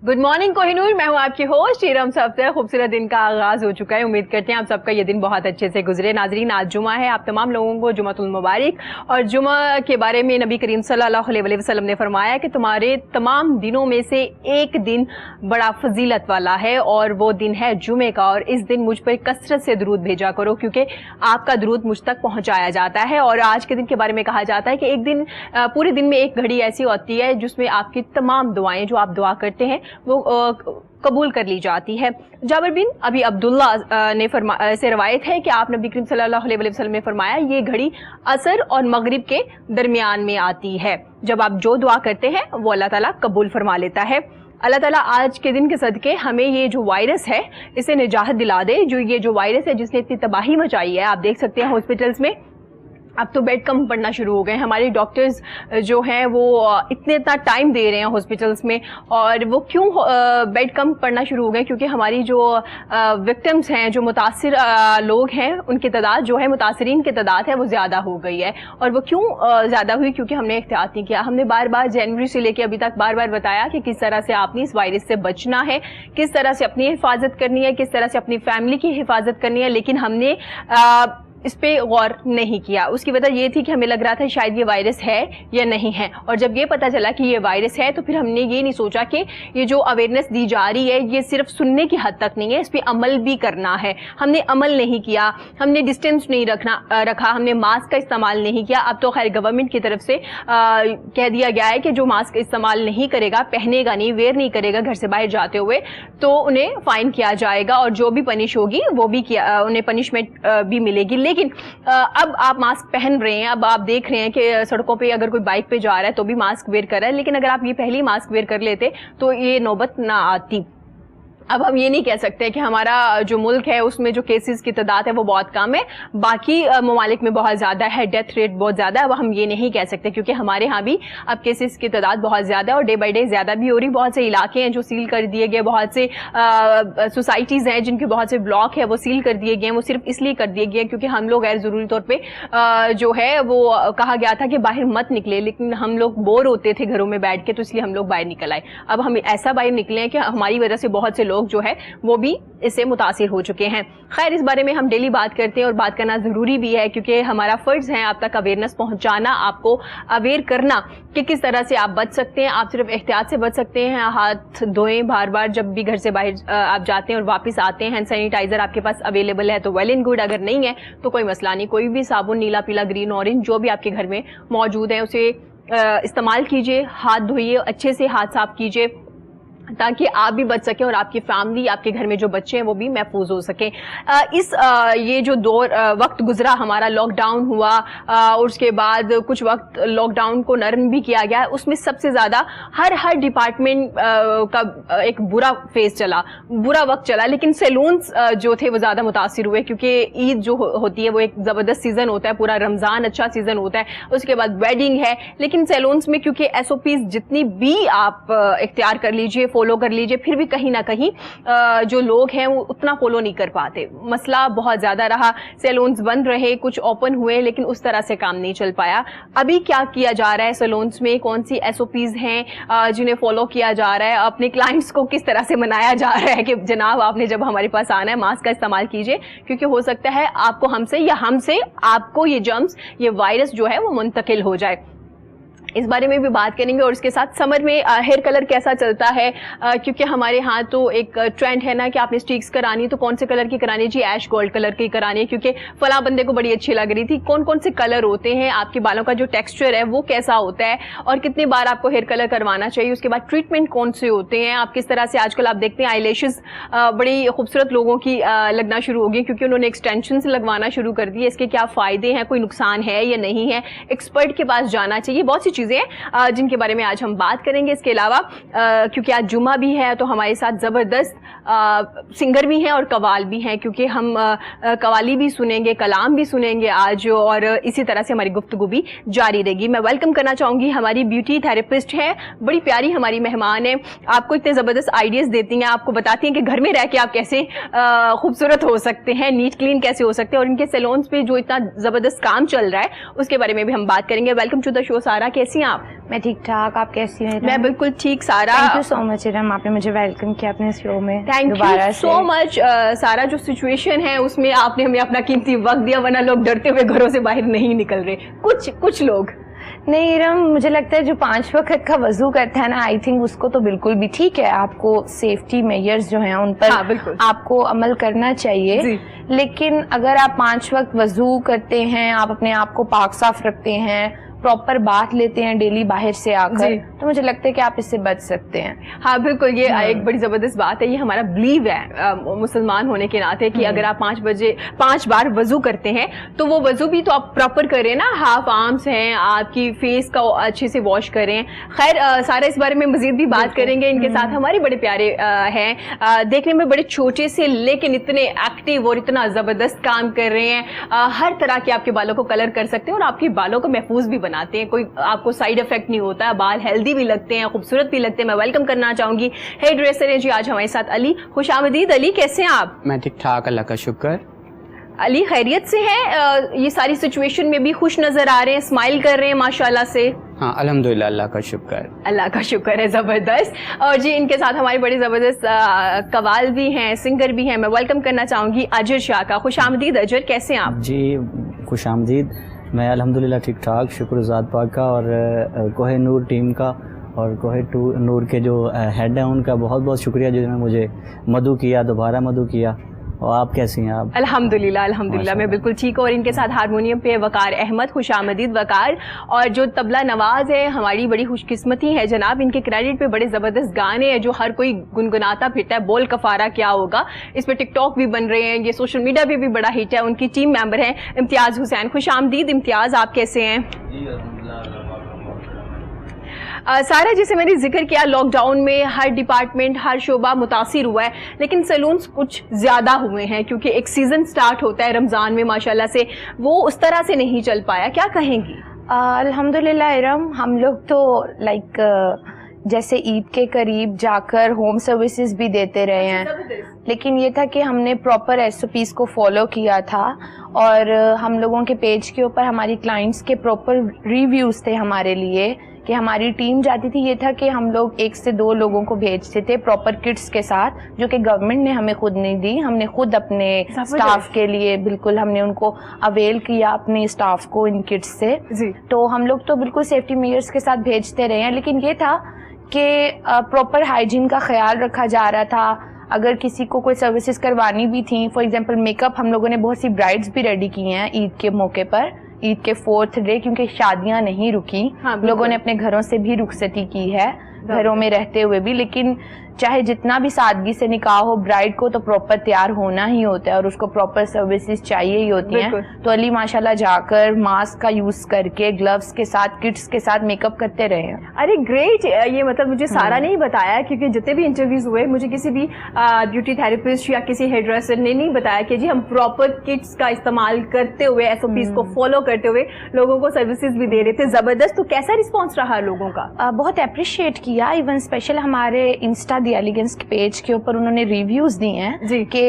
Good morning Kohinoor, मैं हूं आपकी होस्ट हीरम। सबसे खूबसूरत दिन का आगाज हो चुका है। उम्मीद करते हैं आप सबका ये दिन बहुत अच्छे से गुजरे। नाजरीन, आज जुमा है, आप तमाम लोगों को जुमातुल मुबारक। और जुमा के बारे में नबी करीम सल्लल्लाहु अलैहि वसल्लम ने फरमाया कि तुम्हारे तमाम दिनों में से एक दिन बड़ा फजीलत वाला है और वो दिन है जुमे का। और इस दिन मुझ पर कसरत से दरूद भेजा करो, क्योंकि आपका दरूद मुझ तक पहुंचाया जाता है। और आज के दिन के बारे में कहा जाता है कि एक दिन, पूरे दिन में एक घड़ी ऐसी होती है जिसमें आपकी तमाम दुआएं जो आप दुआ करते हैं वो कबूल कर ली जाती है। जाबिर बिन अबी अब्दुल्ला ने से रवायत है कि आप नबी करीम सल्लल्लाहु अलैहि वसल्लम ने फरमाया, ये घड़ी असर और मगरिब के दरमियान में आती है। जब आप जो दुआ करते हैं वो अल्लाह ताला कबूल फरमा लेता है। अल्लाह ताला आज के दिन के सदके हमें ये जो वायरस है इसे निजात दिला दे। जो ये जो वायरस है जिसने इतनी तबाही मचाई है, आप देख सकते हैं हॉस्पिटल्स में अब तो बेड कम पड़ना शुरू हो गए। हमारे डॉक्टर्स जो हैं वो इतना टाइम दे रहे हैं हॉस्पिटल्स में। और वो क्यों बेड कम पड़ना शुरू हो गए? क्योंकि हमारी जो विक्टिम्स हैं, जो मुतासिर लोग हैं, उनकी तादाद जो है, मुतासरीन की तादाद है, वो ज़्यादा हो गई है। और वो क्यों ज़्यादा हुई? क्योंकि हमने एहतियात नहीं किया। हमने बार बार जनवरी से लेकर अभी तक बार बार बताया कि किस तरह से आपने इस वायरस से बचना है, किस तरह से अपनी हिफाजत करनी है, किस तरह से अपनी फैमिली की हिफाजत करनी है। लेकिन हमने इस पे गौर नहीं किया। उसकी वजह ये थी कि हमें लग रहा था शायद ये वायरस है या नहीं है। और जब ये पता चला कि ये वायरस है तो फिर हमने ये नहीं सोचा कि ये जो अवेयरनेस दी जा रही है ये सिर्फ सुनने की हद तक नहीं है, इस पे अमल भी करना है। हमने अमल नहीं किया, हमने डिस्टेंस नहीं रखा, हमने मास्क का इस्तेमाल नहीं किया। अब तो खैर गवर्नमेंट की तरफ से कह दिया गया है कि जो मास्क इस्तेमाल नहीं करेगा, पहनेगा नहीं, वेयर नहीं करेगा घर से बाहर जाते हुए, तो उन्हें फाइन किया जाएगा और जो भी पनिश होगी वो भी उन्हें पनिशमेंट भी मिलेगी। लेकिन अब आप मास्क पहन रहे हैं, अब आप देख रहे हैं कि सड़कों पे अगर कोई बाइक पे जा रहा है तो भी मास्क वेयर कर रहा है। लेकिन अगर आप ये पहले ही मास्क वेयर कर लेते तो ये नौबत ना आती। अब हम ये नहीं कह सकते कि हमारा जो मुल्क है उसमें जो केसेस की तादाद है वो बहुत कम है, बाकी ममालिक में बहुत ज़्यादा है, डेथ रेट बहुत ज़्यादा है। अब हम ये नहीं कह सकते क्योंकि हमारे यहाँ भी अब केसेस की तादाद बहुत ज़्यादा है और डे बाई डे ज़्यादा भी हो रही। बहुत से इलाके हैं जो सील कर दिए गए, बहुत से सोसाइटीज़ हैं जिनके बहुत से ब्लॉक है वो सील कर दिए गए हैं। वो सिर्फ इसलिए कर दिए गए क्योंकि हम लोग गैर ज़रूरी तौर पर जो है वो कहा गया था कि बाहर मत निकले, लेकिन हम लोग बोर होते थे घरों में बैठ के, तो इसलिए हम लोग बाहर निकल आए। अब हम ऐसा बाहर निकले हैं कि हमारी वजह से बहुत से लोग जो है वो भी इससे मुतासिर हो चुके हैं। खैर, इस बारे में हम डेली बात करते हैं और बात करना ज़रूरी भी है क्योंकि हमारा फ़र्ज़ है आप तक अवेयरनेस पहुंचाना, आपको अवेयर करना कि किस तरह से आप बच सकते हैं। आप सिर्फ एहतियात से बच सकते हैं, हाथ धोएं बार बार जब भी घर से बाहर आप जाते हैं और वापस आते हैं। हैंड सैनिटाइज़र आपके पास अवेलेबल है तो वेल एंड गुड, अगर नहीं है तो कोई मसला नहीं। कोई भी साबुन, नीला, पीला, ग्रीन, ऑरेंज जो भी आपके घर में मौजूद है उसे इस्तेमाल कीजिए। हाथ धोइए, अच्छे से हाथ साफ कीजिए ताकि आप भी बच सकें और आपकी फैमिली, आपके घर में जो बच्चे हैं वो भी महफूज हो सकें। ये जो दौर वक्त गुजरा हमारा, लॉकडाउन हुआ और उसके बाद कुछ वक्त लॉकडाउन को नरम भी किया गया, उसमें सबसे ज़्यादा हर डिपार्टमेंट का एक बुरा फेज चला, बुरा वक्त चला। लेकिन सैलून्स जो थे वो ज़्यादा मुतासिर हुए क्योंकि ईद जो होती है वो एक ज़बरदस्त सीज़न होता है, पूरा रमज़ान अच्छा सीज़न होता है, उसके बाद वेडिंग है। लेकिन सैलून्स में क्योंकि SOPs जितनी भी आप इख्तियार कर लीजिए, फॉलो कर लीजिए, फिर भी कहीं ना कहीं जो लोग हैं वो उतना फॉलो नहीं कर पाते। मसला बहुत ज़्यादा रहा, सैलून्स बंद रहे, कुछ ओपन हुए लेकिन उस तरह से काम नहीं चल पाया। अभी क्या किया जा रहा है सैलून्स में, कौन सी SOPs हैं जिन्हें फॉलो किया जा रहा है, अपने क्लाइंट्स को किस तरह से मनाया जा रहा है कि जनाब आपने जब हमारे पास आना है मास्क का इस्तेमाल कीजिए, क्योंकि हो सकता है आपको हमसे या हमसे आपको ये जर्म्स, ये वायरस जो है वो मुंतकिल हो जाए। इस बारे में भी बात करेंगे। और इसके साथ समर में हेयर कलर कैसा चलता है, क्योंकि हमारे यहाँ तो एक ट्रेंड है ना कि आपने स्टिक्स करानी तो कौन से कलर की करानी जी, ऐश गोल्ड कलर की करानी है क्योंकि फला बंदे को बड़ी अच्छी लग रही थी। कौन कौन से कलर होते हैं, आपके बालों का जो टेक्सचर है वो कैसा होता है और कितनी बार आपको हेयर कलर करवाना चाहिए, उसके बाद ट्रीटमेंट कौन से होते हैं, आप किस तरह से, आजकल आप देखते हैं आईलैशेस बड़ी खूबसूरत लोगों की लगना शुरू हो गई क्योंकि उन्होंने एक्सटेंशन लगवाना शुरू कर दी। इसके क्या फ़ायदे हैं, कोई नुकसान है या नहीं है, एक्सपर्ट के पास जाना चाहिए। बहुत सी चीज़ें हैं जिनके बारे में आज हम बात करेंगे। इसके अलावा क्योंकि आज जुमा भी है तो हमारे साथ ज़बरदस्त सिंगर भी हैं और कवाल भी हैं, क्योंकि हम कवाली भी सुनेंगे, कलाम भी सुनेंगे आज, और इसी तरह से हमारी गुफ्तगू भी जारी रहेगी। मैं वेलकम करना चाहूँगी हमारी ब्यूटी थेरेपिस्ट हैं, बड़ी प्यारी हमारी मेहमान हैं, आपको इतने ज़बरदस्त आइडियाज़ देती हैं, आपको बताती हैं कि घर में रह के आप कैसे खूबसूरत हो सकते हैं, नीट क्लीन कैसे हो सकते हैं, और इनके सैलून्स पे जो इतना ज़बरदस्त काम चल रहा है उसके बारे में भी हम बात करेंगे। वेलकम टू द शो सारा, कैसी कैसी हैं आप? मैं ठीक ठाक, आप कैसी हैं? मैं बिल्कुल ठीक सारा। Thank you so much Iram, आपने मुझे वेलकम किया अपने शो में। थैंक यू सो मच सारा। जो सिचुएशन है उसमें आपने हमें अपना कीमती वक्त दिया, वरना लोग डरते हुए घरों से बाहर नहीं निकल रहे, कुछ लोग। नहीं इरम, मुझे लगता है जो 5 वक्त का वजू करता है ना, आई थिंक उसको तो बिल्कुल भी ठीक है, आपको सेफ्टी मेजर्स जो हैं उन पर आपको अमल करना चाहिए। लेकिन अगर आप 5 वक्त वजू करते हैं, आप अपने आप को पाक साफ रखते हैं, प्रॉपर बात लेते हैं डेली बाहर से आकर, तो मुझे लगता है कि आप इससे बच सकते हैं। हाँ बिल्कुल, ये एक बड़ी जबरदस्त बात है। ये हमारा बिलीव है मुसलमान होने के नाते कि अगर आप 5 बार वजू करते हैं तो वो वजू भी तो आप प्रॉपर करें ना, हाफ आर्म्स हैं, आपकी फेस का अच्छे से वॉश करें। खैर सारा इस बारे में मजीद भी बात करेंगे। इनके साथ हमारे बड़े प्यारे हैं, देखने में बड़े छोटे से लेकिन इतने एक्टिव और इतना जबरदस्त काम कर रहे हैं। हर तरह के आपके बालों को कलर कर सकते हैं और आपके बालों को महफूज भी बनाते हैं, कोई आपको साइड इफेक्ट नहीं होता, बाल हेल्दी भी लगते हैं, खूबसूरत भी लगते हैं। मैं वेलकम करना चाहूंगी हेयर ड्रेसर हैं जी आज हमारे साथ अली। खुशामदीद अली, कैसे हैं आप? मैं ठीक ठाक, अल्लाह का शुक्र। अली खैरियत से हैं? ये सारी सिचुएशन में भी खुश नजर आ रहे हैं, स्माइल कर रहे हैं माशाल्लाह से। हाँ अल्हम्दुलिल्लाह, अल्लाह का शुक्र। अल्लाह का शुक्र है, जबरदस्त। और जी इनके साथ हमारे बड़े जबरदस्त कवाल भी हैं, सिंगर भी हैं। मैं वेलकम करना चाहूंगी अजर शाह का। खुशामदीद अजर, कैसे हैं आप? जी खुशामदीद, मैं अल्हम्दुलिल्लाह ठीक ठाक, शुक्र ज़ात पाक का और कोहे नूर टीम का और कोहे नूर के जो हेड हैं उनका बहुत बहुत शुक्रिया जिन्होंने मुझे मदू किया, दोबारा मदू किया। और आप कैसी हैं आप? अल्हम्दुलिल्लाह अल्हम्दुलिल्लाह, मैं बिल्कुल ठीक हूँ। और इनके साथ हारमोनियम पे वकार अहमद, खुशामदीद वकार। और जो तबला नवाज है, हमारी बड़ी खुशकिस्मती है जनाब, इनके क्रेडिट पे बड़े ज़बरदस्त गाने हैं जो हर कोई गुनगुनाता फिरता है। बोल कफारा क्या होगा, इस पर टिकटॉक भी बन रहे हैं, ये सोशल मीडिया पे भी बड़ा हिट है। उनकी टीम मेंबर हैं इम्तियाज़ हुसैन। खुशामदीद इम्तियाज़, आप कैसे हैं? सारा, जैसे मैंने जिक्र किया, लॉकडाउन में हर डिपार्टमेंट, हर शोबा मुतासिर हुआ है, लेकिन सैलून्स कुछ ज़्यादा हुए हैं क्योंकि एक सीज़न स्टार्ट होता है रमज़ान में माशाल्लाह से, वो उस तरह से नहीं चल पाया। क्या कहेंगी? अल्हम्दुलिल्लाह इरम, हम लोग तो जैसे ईद के करीब जाकर होम सर्विसेज भी देते रहे हैं, लेकिन ये था कि हमने प्रॉपर SOPs को फॉलो किया था और हम लोगों के पेज के ऊपर हमारी क्लाइंट्स के प्रॉपर रिव्यूज़ थे हमारे लिए कि हमारी टीम जाती थी। ये था कि हम लोग 1 से 2 लोगों को भेजते थे प्रॉपर किट्स के साथ, जो कि गवर्नमेंट ने हमें खुद नहीं दी, हमने खुद अपने स्टाफ के लिए बिल्कुल हमने उनको अवेल किया अपने स्टाफ को इन किट्स से। तो हम लोग तो बिल्कुल सेफ्टी मेजर्स के साथ भेजते रहे हैं, लेकिन ये था कि प्रॉपर हाइजीन का ख्याल रखा जा रहा था। अगर किसी को कोई सर्विसेज करवानी भी थी, फॉर एग्जांपल मेकअप, हम लोगों ने बहुत सी ब्राइड्स भी रेडी की हैं ईद के मौके पर, ईद के 4th डे, क्योंकि शादियां नहीं रुकी। लोगों ने अपने घरों से भी रुखसती की है, घरों में रहते हुए भी। लेकिन चाहे जितना भी सादगी से निकाह हो, ब्राइड को तो प्रॉपर तैयार होना ही होता है और उसको प्रॉपर सर्विसेज चाहिए ही होती हैं। तो अली माशाल्लाह जाकर मास्क का यूज करके, ग्लव्स के साथ, किट्स के साथ मेकअप करते रहे हैं। अरे ग्रेट, ये मतलब मुझे सारा नहीं बताया, क्योंकि जितने भी इंटरव्यूज हुए मुझे किसी भी ब्यूटी थेरेपिस्ट या किसी हेयर ड्रेसर ने नहीं बताया कि जी हम प्रॉपर किट्स का इस्तेमाल करते हुए, SOPs को फॉलो करते हुए लोगों को सर्विसेज भी दे रहे थे। जबरदस्त। तो कैसा रिस्पॉन्स रहा लोगों का? बहुत अप्रिशिएट किया। इवन स्पेशल हमारे इंस्टा दी एलिगेंस के पेज के ऊपर उन्होंने रिव्यूज दिए हैं कि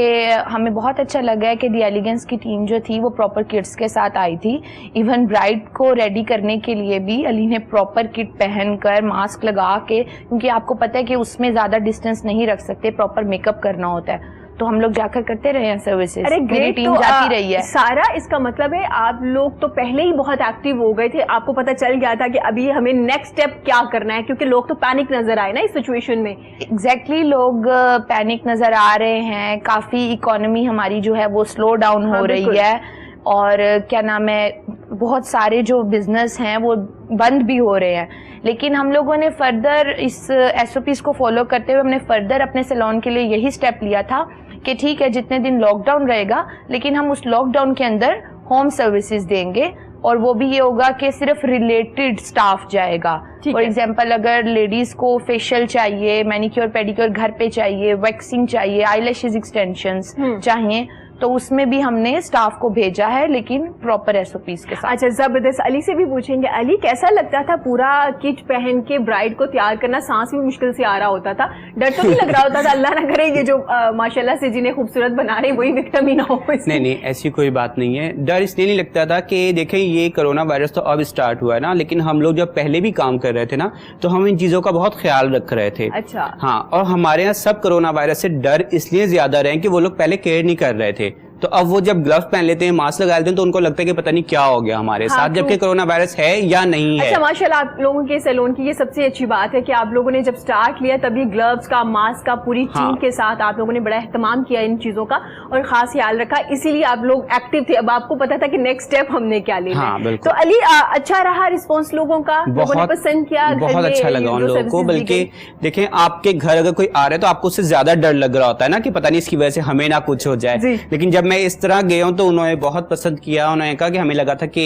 हमें बहुत अच्छा लगा है कि दी एलिगेंस की टीम जो थी वो प्रॉपर किट्स के साथ आई थी। इवन ब्राइड को रेडी करने के लिए भी अली ने प्रॉपर किट पहनकर, मास्क लगा के, क्योंकि आपको पता है कि उसमें ज्यादा डिस्टेंस नहीं रख सकते, प्रॉपर मेकअप करना होता है, तो हम लोग जाकर करते रहे हैं सर्विसेज। अरे मेरी टीम जाती रही है। सारा, इसका मतलब है आप लोग तो पहले ही बहुत एक्टिव हो गए थे, आपको पता चल गया था कि अभी हमें नेक्स्ट स्टेप क्या करना है, क्योंकि लोग तो पैनिक नजर आए ना इस सिचुएशन में। एग्जैक्टली, लोग पैनिक नजर आ रहे हैं। काफी इकोनॉमी हमारी जो है वो स्लो डाउन हो रही है और क्या नाम है, बहुत सारे जो बिजनेस हैं वो बंद भी हो रहे हैं। लेकिन हम लोगों ने फर्दर इस SOPs को फॉलो करते हुए हमने फर्दर अपने सैलून के लिए यही स्टेप लिया था कि ठीक है, जितने दिन लॉकडाउन रहेगा, लेकिन हम उस लॉकडाउन के अंदर होम सर्विसेज देंगे और वो भी ये होगा कि सिर्फ रिलेटेड स्टाफ जाएगा। फॉर एग्जांपल, अगर लेडीज को फेशियल चाहिए, मैनिक्योर पेडिक्योर घर पे चाहिए, वैक्सिंग चाहिए, आईलैशेस एक्सटेंशंस चाहिए, तो उसमें भी हमने स्टाफ को भेजा है, लेकिन प्रॉपर एसओपीज के साथ। अच्छा, जबरदस्त। अली से भी पूछेंगे, अली कैसा लगता था पूरा किट पहन के ब्राइड को तैयार करना? सांस भी मुश्किल से आ रहा होता था, डर तो नहीं लग रहा होता था अल्लाह ना करे ये जो माशाल्लाह से जिन्हें खूबसूरत बना रहे वही विक्टिम ही ना हो? नहीं, ऐसी कोई बात नहीं है। डर इसलिए नहीं लगता था कि देखें ये कोरोना वायरस तो अब स्टार्ट हुआ है ना, लेकिन हम लोग जब पहले भी काम कर रहे थे ना तो हम इन चीज़ों का बहुत ख्याल रख रहे थे। अच्छा। हाँ, और हमारे यहाँ सब कोरोना वायरस से डर इसलिए ज्यादा रहे कि वो लोग पहले केयर नहीं कर रहे थे, तो अब वो जब ग्लव्स पहन लेते हैं, मास्क लगा लेते हैं, तो उनको लगता है कि पता नहीं क्या हो गया हमारे साथ, जबकि कोरोना वायरस है या नहीं है। अच्छा, माशाल्लाह आप लोगों के सैलून की ये सबसे अच्छी बात है कि आप लोगों ने जब स्टार्ट लिया तभी ग्लव्स का, मास्क का पूरी टीम के साथ आप लोगों ने बड़ा एहतमाम किया इन चीजों का और खास ख्याल रखा, इसीलिए आप लोग एक्टिव थे। अब आपको पता था कि नेक्स्ट स्टेप हमने क्या लेना है। तो अली, अच्छा रहा रिस्पॉन्स लोगों का? लोगों ने पसंद किया? बहुत अच्छा लगा उन लोगों को। बल्कि देखें, आपके घर अगर कोई आ रहा है तो आपको उससे ज्यादा डर लग रहा होता है ना कि पता नहीं इसकी वजह से हमें ना कुछ हो जाए, लेकिन जब मैं इस तरह गया तो उन्होंने बहुत पसंद किया। उन्होंने कहा कि हमें लगा था कि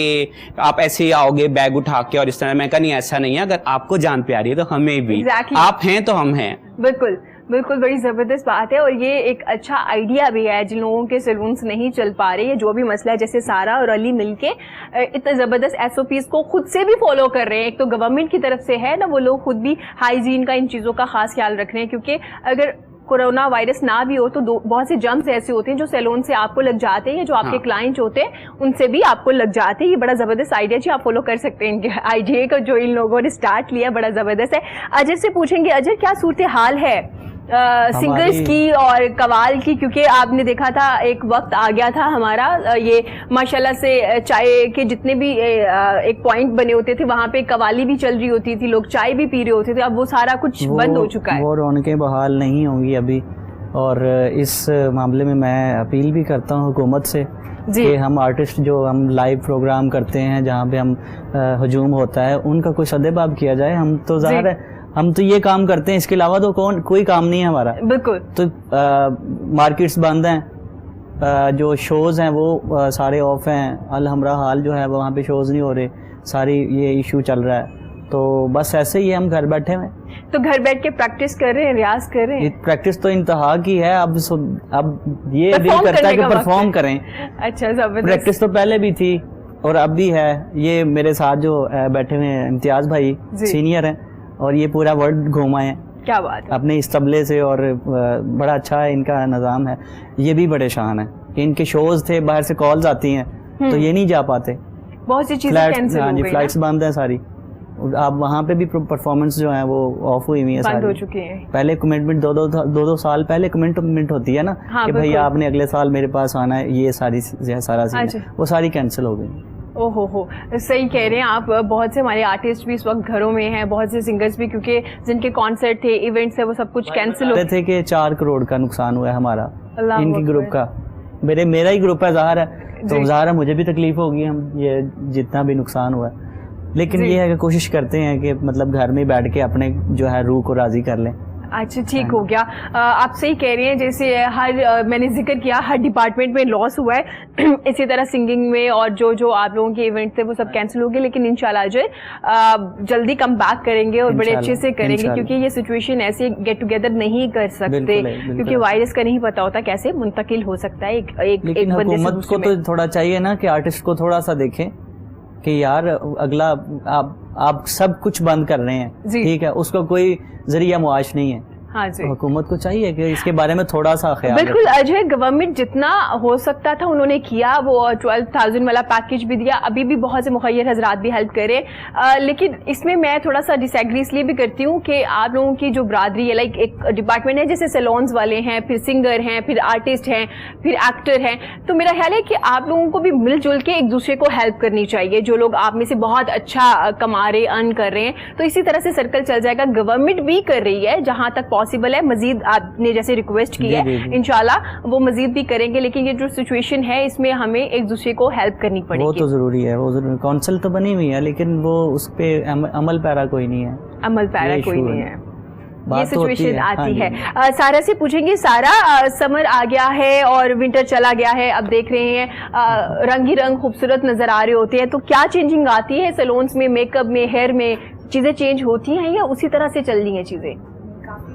आप ऐसे ही आओगे बैग उठा के और इस तरह। मैं कहा नहीं, ऐसा नहीं है, अगर आपको जान प्यारी है तो हमें भी। आप हैं तो हम हैं। बिल्कुल बिल्कुल, बड़ी ज़बरदस्त बात है और ये एक अच्छा आइडिया भी है जिन लोगों के सैलून्स नहीं चल पा रहे हैं, जो भी मसला है, जैसे सारा और अली मिलके इतना ज़बरदस्त एसओपीज को खुद से भी फॉलो कर रहे हैं। एक तो गवर्नमेंट की तरफ से है ना, वो लोग खुद भी हाइजीन का, इन चीज़ों का खास ख्याल रख रहे हैं, क्योंकि अगर कोरोना वायरस ना भी हो तो बहुत से जर्म्स ऐसे होते हैं जो सैलून से आपको लग जाते हैं या जो आपके क्लाइंट होते हैं उनसे भी आपको लग जाते हैं। ये बड़ा ज़बरदस्त आइडिया जी, आप फॉलो कर सकते हैं इनके आइडिया को जो इन लोगों ने स्टार्ट लिया, बड़ा ज़बरदस्त है। अजय से पूछेंगे, अजय क्या सूरत हाल है सिंगर्स की और कवाल की? क्योंकि आपने देखा था एक वक्त आ गया था हमारा, ये माशाल्लाह से चाय के जितने भी एक पॉइंट बने होते थे वहां पे कवाली भी चल रही होती थी, लोग चाय भी पी रहे होते थे, अब वो सारा कुछ बंद हो चुका है। वो रौनकें बहाल नहीं होंगी अभी, और इस मामले में मैं अपील भी करता हूँ हुकूमत से कि हम आर्टिस्ट जो हम लाइव प्रोग्राम करते हैं जहाँ पे हम हजूम होता है उनका कोई सदेबाब किया जाए। हम तो ज़ाहिर है हम तो ये काम करते हैं, इसके अलावा तो कोई काम नहीं है हमारा। बिल्कुल। तो मार्केट्स बंद हैं, जो शोज़ हैं वो सारे ऑफ हैं, अल हमरा हाल जो है वहाँ पे शोज़ नहीं हो रहे, सारी ये इशू चल रहा है। तो बस ऐसे ही हम घर बैठे हुए। तो घर बैठ के प्रैक्टिस कर रहे हैं, रियाज कर रहे हैं? प्रैक्टिस तो इंतहा की है, अब ये दिल करता है कि परफॉर्म करें। अच्छा, जबरदस्त। प्रैक्टिस तो पहले भी थी और अब भी है। ये मेरे साथ जो बैठे हुए हैं इम्तियाज भाई सीनियर हैं और ये पूरा वर्ल्ड घूमाए हैं। क्या बात है। अपने इस तबले से, और बड़ा अच्छा है इनका निज़ाम है। ये भी बड़े शान है कि इनके शोज थे, बाहर से कॉल्स आती हैं तो ये नहीं जा पाते, बहुत सी चीजें कैंसिल हो गई, फ्लाइट्स बंद हैं सारी। आप वहाँ पे भी परफॉर्मेंस जो है वो ऑफ हुई हुई है, बंद हो चुकी है। पहले कमिटमेंट दो साल पहले कमिटमेंट होती है ना, कि भैया आपने अगले साल मेरे पास आना है, ये सारा सीन वो सारी कैंसिल हो गई। ओहो, सही कह रहे हैं आप। बहुत से हमारे आर्टिस्ट भी इस वक्त घरों में हैं, बहुत से सिंगर्स भी, क्योंकि जिनके कॉन्सर्ट थे, इवेंट्स है, वो सब कुछ कैंसिल हो गए थे कि 4 करोड़ का नुकसान हुआ है हमारा इनकी ग्रुप का। मेरा ही ग्रुप है, ज़ाहिर है, तो ज़ाहिर है मुझे भी तकलीफ होगी, हम ये जितना भी नुकसान हुआ है। लेकिन ये है कि कोशिश करते हैं कि मतलब घर में बैठ के अपने जो है रूह को राज़ी कर लें। अच्छा, ठीक हो गया। आप सही कह रही हैं, जैसे मैंने जिक्र किया हर डिपार्टमेंट में लॉस हुआ है इसी तरह सिंगिंग में, और जो आप लोगों के इवेंट थे वो सब कैंसिल हो गए, लेकिन इंशाल्लाह जो जल्दी कम बैक करेंगे और बड़े अच्छे से करेंगे, क्योंकि ये सिचुएशन ऐसे गेट टुगेदर नहीं कर सकते, क्योंकि वायरस का नहीं पता होता कैसे मुंतकिल हो सकता है एक बंदे से हुकूमत को तो थोड़ा चाहिए ना कि आर्टिस्ट को थोड़ा सा देखें कि यार अगला आप सब कुछ बंद कर रहे हैं, ठीक है, उसका कोई जरिया मुआश नहीं है। हाँ जी, हुकूमत को चाहिए कि इसके बारे में थोड़ा सा ख्याल। बिल्कुल अजय, गवर्नमेंट जितना हो सकता था उन्होंने किया, वो 12,000 वाला पैकेज भी दिया, अभी भी बहुत से मुखय्यर हजरात भी हेल्प करे, लेकिन इसमें मैं थोड़ा सा डिसएग्री इसलिए भी करती हूँ कि आप लोगों की जो बरादरी है, लाइक एक डिपार्टमेंट है जैसे सैलून्स वाले हैं, फिर सिंगर हैं, फिर आर्टिस्ट हैं, फिर एक्टर हैं, तो मेरा ख्याल है कि आप लोगों को भी मिलजुल के एक दूसरे को हेल्प करनी चाहिए। जो लोग आप में से बहुत अच्छा कमा रहे, अर्न कर रहे हैं, तो इसी तरह से सर्कल चल जाएगा। गवर्नमेंट भी कर रही है जहां तक पॉसिबल है, मजीद आपने जैसे रिक्वेस्ट की है, इंशाल्लाह वो मजीद भी करेंगे, लेकिन ये जो सिचुएशन है इसमें हमें एक दूसरे को हेल्प करनी पड़ेगी। वो तो जरूरी है, वो जरूरी, काउंसिल तो बनी हुई है, लेकिन वो उस पे अमल पैरा कोई नहीं है, अमल पैरा कोई नहीं है, ये सिचुएशन आती है। सारा से पूछेंगे, सारा समर आ गया है और विंटर चला गया है, अब देख रहे हैं रंग ही रंग खूबसूरत नजर आ रहे होते हैं, तो क्या चेंजिंग आती है सैलून्स में, मेकअप में, हेयर में, चीजें चेंज होती हैं या उसी तरह से चल रही हैं चीजें?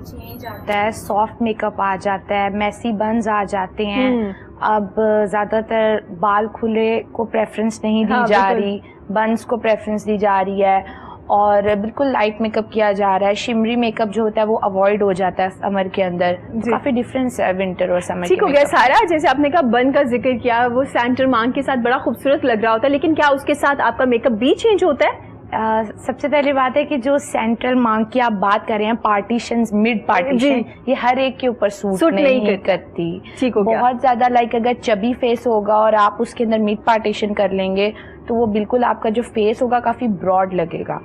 चेंज आता है, सॉफ्ट मेकअप आ जाता है, मैसी बन्स आ जाते हैं। अब ज़्यादातर बाल खुले को प्रेफरेंस नहीं दी जा रही, बन्स को प्रेफरेंस दी जा रही है और बिल्कुल लाइट मेकअप किया जा रहा है। शिमरी मेकअप जो होता है वो अवॉइड हो जाता है समर के अंदर। तो काफी डिफरेंस है विंटर और समर। ठीक हो गया सारा। जैसे आपने कहा बन का जिक्र किया, वो सेंटर मांग के साथ बड़ा खूबसूरत लग रहा होता है, लेकिन क्या उसके साथ आपका मेकअप भी चेंज होता है? सबसे पहली बात है कि जो सेंट्रल मांग की आप बात कर रहे हैं, पार्टीशंस, मिड पार्टीशन, ये हर एक के ऊपर सूट नहीं करती। ठीक हो गया। बहुत ज्यादा अगर चबी फेस होगा और आप उसके अंदर मिड पार्टीशन कर लेंगे तो वो बिल्कुल आपका जो फेस होगा काफी ब्रॉड लगेगा।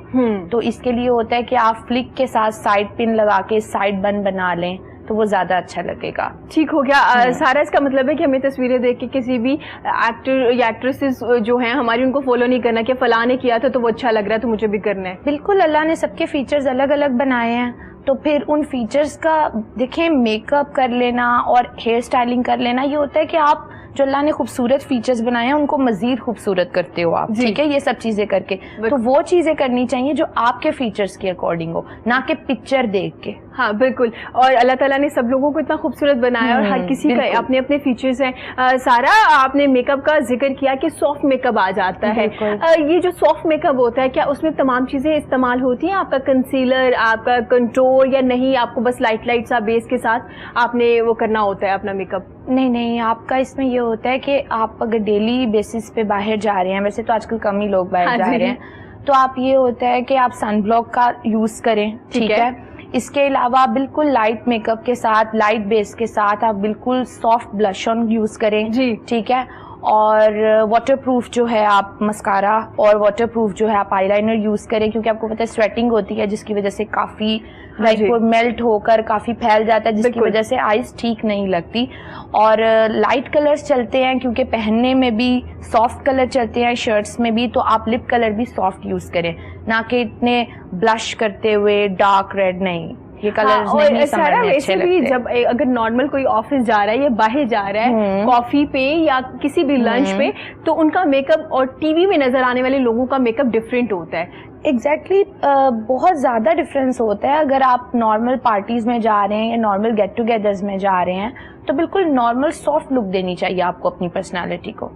तो इसके लिए होता है कि आप फ्लिक के साथ साइड पिन लगा के साइड बन बना लें तो वो ज्यादा अच्छा लगेगा। ठीक हो गया सारा। इसका मतलब है कि हमें तस्वीरें देख के किसी भी एक्टर या एक्ट्रेसेस जो हैं हमारी, उनको फॉलो नहीं करना कि फलां ने किया था तो वो अच्छा लग रहा है तो मुझे भी करना है। बिल्कुल, अल्लाह ने सबके फीचर्स अलग अलग बनाए हैं, तो फिर उन फीचर्स का देखें, मेकअप कर लेना और हेयर स्टाइलिंग कर लेना, ये होता है कि आप जो अल्लाह ने खूबसूरत फीचर्स बनाए हैं उनको मजीद खूबसूरत करते हो आप। ठीक है, ये सब चीजें करके तो वो चीजें करनी चाहिए जो आपके फीचर्स के अकॉर्डिंग हो, ना कि पिक्चर देख के। हाँ बिल्कुल, और अल्लाह ताला ने सब लोगों को इतना खूबसूरत बनाया और हर किसी का अपने अपने फीचर्स हैं। सारा, आपने मेकअप का जिक्र किया कि सॉफ्ट मेकअप आ जाता है। ये जो सॉफ्ट मेकअप होता है, क्या उसमें तमाम चीजें इस्तेमाल होती हैं? आपका कंसीलर, आपका कंटूर, या नहीं आपको बस लाइट लाइट सा बेस के साथ आपने वो करना होता है अपना मेकअप? नहीं, आपका इसमें ये होता है कि आप अगर डेली बेसिस पे बाहर जा रहे हैं, वैसे तो आजकल कम ही लोग बाहर जा रहे हैं, तो आप ये होता है कि आप सनब्लॉक का यूज करें। ठीक है, इसके अलावा आप बिल्कुल लाइट मेकअप के साथ, लाइट बेस के साथ आप बिल्कुल सॉफ्ट ब्लश ऑन यूज करें जी। ठीक है, और वाटरप्रूफ जो है आप मस्कारा और वाटरप्रूफ जो है आप आईलाइनर यूज करें, क्योंकि आपको पता है स्वेटिंग होती है जिसकी वजह से काफी वो मेल्ट होकर काफी फैल जाता है, जिसकी वजह से आईज ठीक नहीं लगती। और लाइट कलर्स चलते हैं क्योंकि पहनने में भी, सॉफ्ट कलर चलते हैं शर्ट्स में भी, तो आप लिप कलर भी सॉफ्ट यूज करें, ना कि इतने ब्लश करते हुए डार्क रेड नहीं। ये कलर्स नहीं समझ में अच्छे लगते। जब अगर नॉर्मल कोई ऑफिस जा रहा है या बाहर जा रहा है कॉफी पे या किसी भी लंच पे, तो उनका मेकअप और टीवी में नजर आने वाले लोगों का मेकअप डिफरेंट होता है। एग्जैक्टली बहुत ज़्यादा डिफरेंस होता है। अगर आप नॉर्मल पार्टीज में जा रहे हैं या नॉर्मल गेट टुगेदर्स में जा रहे हैं तो बिल्कुल नॉर्मल सॉफ्ट लुक देनी चाहिए आपको अपनी पर्सनालिटी को।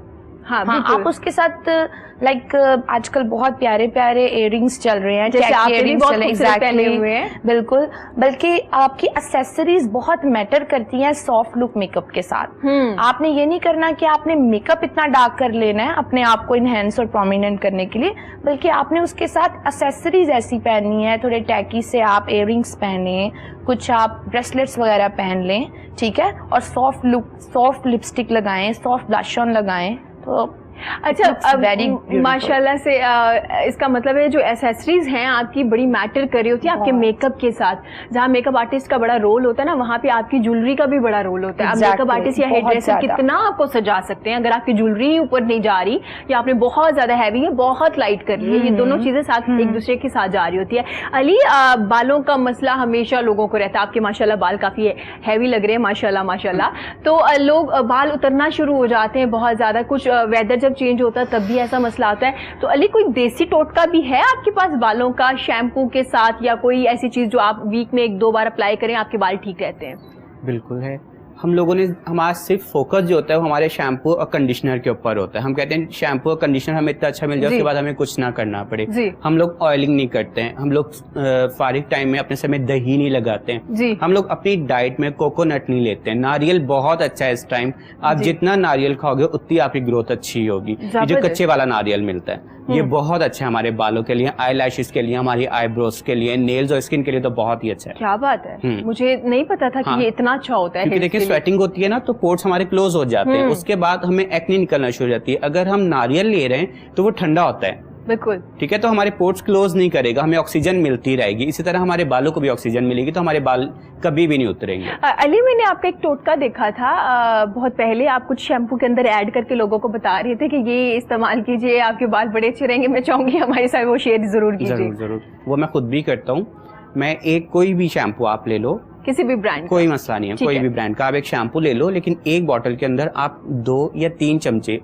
हाँ, आप उसके साथ आजकल बहुत प्यारे प्यारे इयररिंग्स चल रहे हैं, जैसे आपने भी बहुत खूबसूरत पहने हुए हैं। बिल्कुल, बल्कि आपकी एक्सेसरीज बहुत मैटर करती हैं सॉफ्ट लुक मेकअप के साथ। आपने ये नहीं करना कि आपने मेकअप इतना डार्क कर लेना है अपने आप को इनहेंस और प्रोमिनेंट करने के लिए, बल्कि आपने उसके साथ एक्सेसरीज ऐसी पहननी है, थोड़े टैकी से आप इयररिंग्स पहने, कुछ आप ब्रेसलेट्स वगैरह पहन लें। ठीक है, और सॉफ्ट लुक, सॉफ्ट लिपस्टिक लगाएं, सॉफ्ट ब्लश ऑन लगाएं, तो अच्छा, अब माशाल्लाह से इसका मतलब है जो एसेसरीज हैं आपकी बड़ी मैटर कर रही होती है आपके मेकअप के साथ। जहाँ मेकअप आर्टिस्ट का बड़ा रोल होता है ना, वहाँ पे आपकी ज्वेलरी का भी बड़ा रोल होता है। अब मेकअप आर्टिस्ट या हेयर ड्रेसर कितना आपको सजा सकते हैं, अगर आपकी ज्वेलरी ऊपर नहीं जा रही या आपने बहुत ज्यादा हैवी है, बहुत लाइट कर रही है, ये दोनों चीजें साथ एक दूसरे के साथ जा रही होती है। अली, बालों का मसला हमेशा लोगों को रहता है। आपके माशाल्लाह बाल काफी हैवी लग रहे हैं, माशाल्लाह माशाल्लाह। तो लोग बाल उतरना शुरू हो जाते हैं बहुत ज्यादा, कुछ वेदर चेंज होता है तब भी ऐसा मसला आता है। तो अली, कोई देसी टोटका भी है आपके पास बालों का, शैम्पू के साथ, या कोई ऐसी चीज जो आप वीक में 1-2 बार अप्लाई करें आपके बाल ठीक रहते हैं? बिल्कुल है। हम लोगों ने, हमारा सिर्फ फोकस जो होता है वो हमारे शैम्पू और कंडीशनर के ऊपर होता है। हम कहते हैं शैम्पू और कंडीशनर हमें इतना अच्छा मिल जाए उसके बाद हमें कुछ ना करना पड़े। हम लोग ऑयलिंग नहीं करते हैं, हम लोग फारिग टाइम में अपने समय दही नहीं लगाते हैं, हम लोग अपनी डाइट में कोकोनट नहीं लेते हैं। नारियल बहुत अच्छा है इस टाइम, आप जितना नारियल खाओगे उतनी आपकी ग्रोथ अच्छी होगी। ये जो कच्चे वाला नारियल मिलता है ये बहुत अच्छा है हमारे बालों के लिए, आई लैशेस के लिए, हमारी आईब्रोज के लिए, नेल्स और स्किन के लिए तो बहुत ही अच्छा है। क्या बात है, मुझे नहीं पता था कि ये इतना अच्छा होता है। क्योंकि देखिए स्वेटिंग होती है ना तो पोर्स हमारे क्लोज हो जाते हैं, उसके बाद हमें एक्ने निकलना शुरू हो जाती है। अगर हम नारियल ले रहे हैं तो वो ठंडा होता है, बिल्कुल ठीक है, तो हमारे पोर्स क्लोज नहीं करेगा, हमें ऑक्सीजन मिलती रहेगी। इसी तरह हमारे बालों को भी ऑक्सीजन मिलेगी तो हमारे बाल कभी भी नहीं उतरेंगे। अली, मैंने आपका एक टोटका देखा था बहुत पहले, आप कुछ शैम्पू के अंदर ऐड करके लोगों को बता रहे थे कि ये इस्तेमाल कीजिए, आपके बाल बड़े अच्छे रहेंगे। मैं चाहूंगी हमारे साथ वो शेयर जरूर कीजिए। जरूर, वो मैं खुद भी करता हूँ। मैं कोई भी शैम्पू आप ले लो, किसी भी ब्रांड, कोई मसला नहीं है, कोई भी ब्रांड का आप एक शैम्पू ले लो, लेकिन एक बॉटल के अंदर आप 2 या 3 चमचे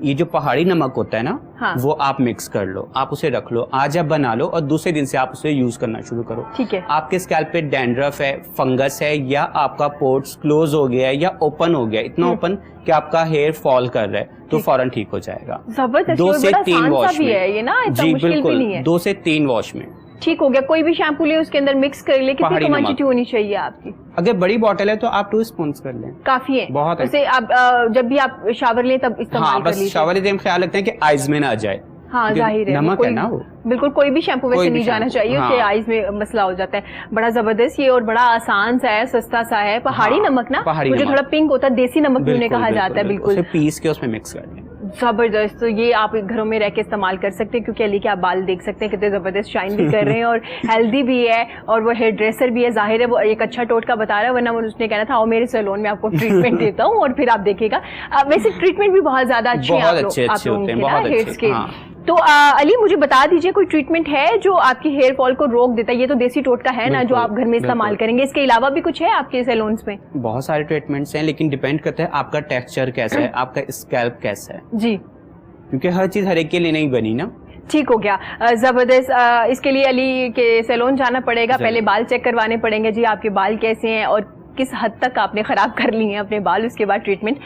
ये जो पहाड़ी नमक होता है ना, हाँ। वो आप मिक्स कर लो, आप उसे रख लो, आज आप बना लो और दूसरे दिन से आप उसे यूज करना शुरू करो। ठीक है। आपके स्कैल्प पे डैंड्रफ है, फंगस है, या आपका पोर्स क्लोज हो गया है या ओपन हो गया, इतना ओपन कि आपका हेयर फॉल कर रहा है, तो फौरन ठीक हो जाएगा। जबरदस्त, 2 से 3 वॉश में है ये ना, इतना जी मुश्किल भी बिल्कुल, नहीं है। 2 से 3 वॉश में ठीक हो गया। कोई भी शैम्पू ले उसके अंदर मिक्स कर ले, कितनी पहाड़ी क्वांटिटी नमक। होनी चाहिए आपकी? अगर बड़ी बॉटल है तो आप 2 स्पून कर लें, काफी है। बहुत है। उसे आप जब भी आप शावर लें तब इस्तेमाल हाँ, कर बस लीजिए। शावर लेते हैं ख्याल रखते हैं कि आइज में ना आ जाए। हाँ, जाहिर है नमक कोई- है ना वो। बिल्कुल, कोई भी शैम्पू वैसे कोई भी नहीं जाना शैम्पू, चाहिए, हाँ। उससे आईज में मसला हो जाता है। बड़ा जबरदस्त ये और बड़ा आसान सा है, सस्ता सा है। पहाड़ी हाँ, नमक ना, पहाड़ी मुझे नमक। थोड़ा पिंक होता है, देसी नमक भी उन्हें कहा जाता है। बिल्कुल उसे पीस के उसमें मिक्स कर लें। जबरदस्त। तो ये आप घरों में रह के इस्तेमाल कर सकते हैं, क्योंकि अली के आप बाल देख सकते हैं कितने जबरदस्त शाइन भी कर रहे हैं और हेल्दी भी है, और वो हेयर ड्रेसर भी है। जाहिर है वो एक अच्छा टोटका बता रहा है, वरना उसने कहना था आओ मेरे सैलून में आपको ट्रीटमेंट देता हूँ और फिर आप देखिएगा। वैसे ट्रीटमेंट भी बहुत ज्यादा अच्छे हैं बहुत आप अच्छे लोगों होते हैं, के ना बहुत हेयर्स अच्छे, के। हाँ। तो अली मुझे बता दीजिए, कोई ट्रीटमेंट है जो आपकी हेयर फॉल को रोक देता है? ये तो देसी टोटका है ना जो बिल्कुल, आप घर में इस्तेमाल बिल्कुल। करेंगे, इसके अलावा भी कुछ है आपके सैलून्स में? बहुत सारे ट्रीटमेंट्स हैं, लेकिन डिपेंड करता है आपका टेक्सचर कैसा है, आपका स्कैल्प कैसा है, जी क्योंकि हर चीज हर एक के लिए नहीं बनी ना। ठीक हो गया। जबरदस्त। इसके लिए अली के सैलून जाना पड़ेगा, पहले बाल चेक करवाने पड़ेंगे। जी आपके बाल कैसे हैं और किस हद तक आपने खराब कर लिए हैं अपने बाल, उसके बाद ट्रीटमेंट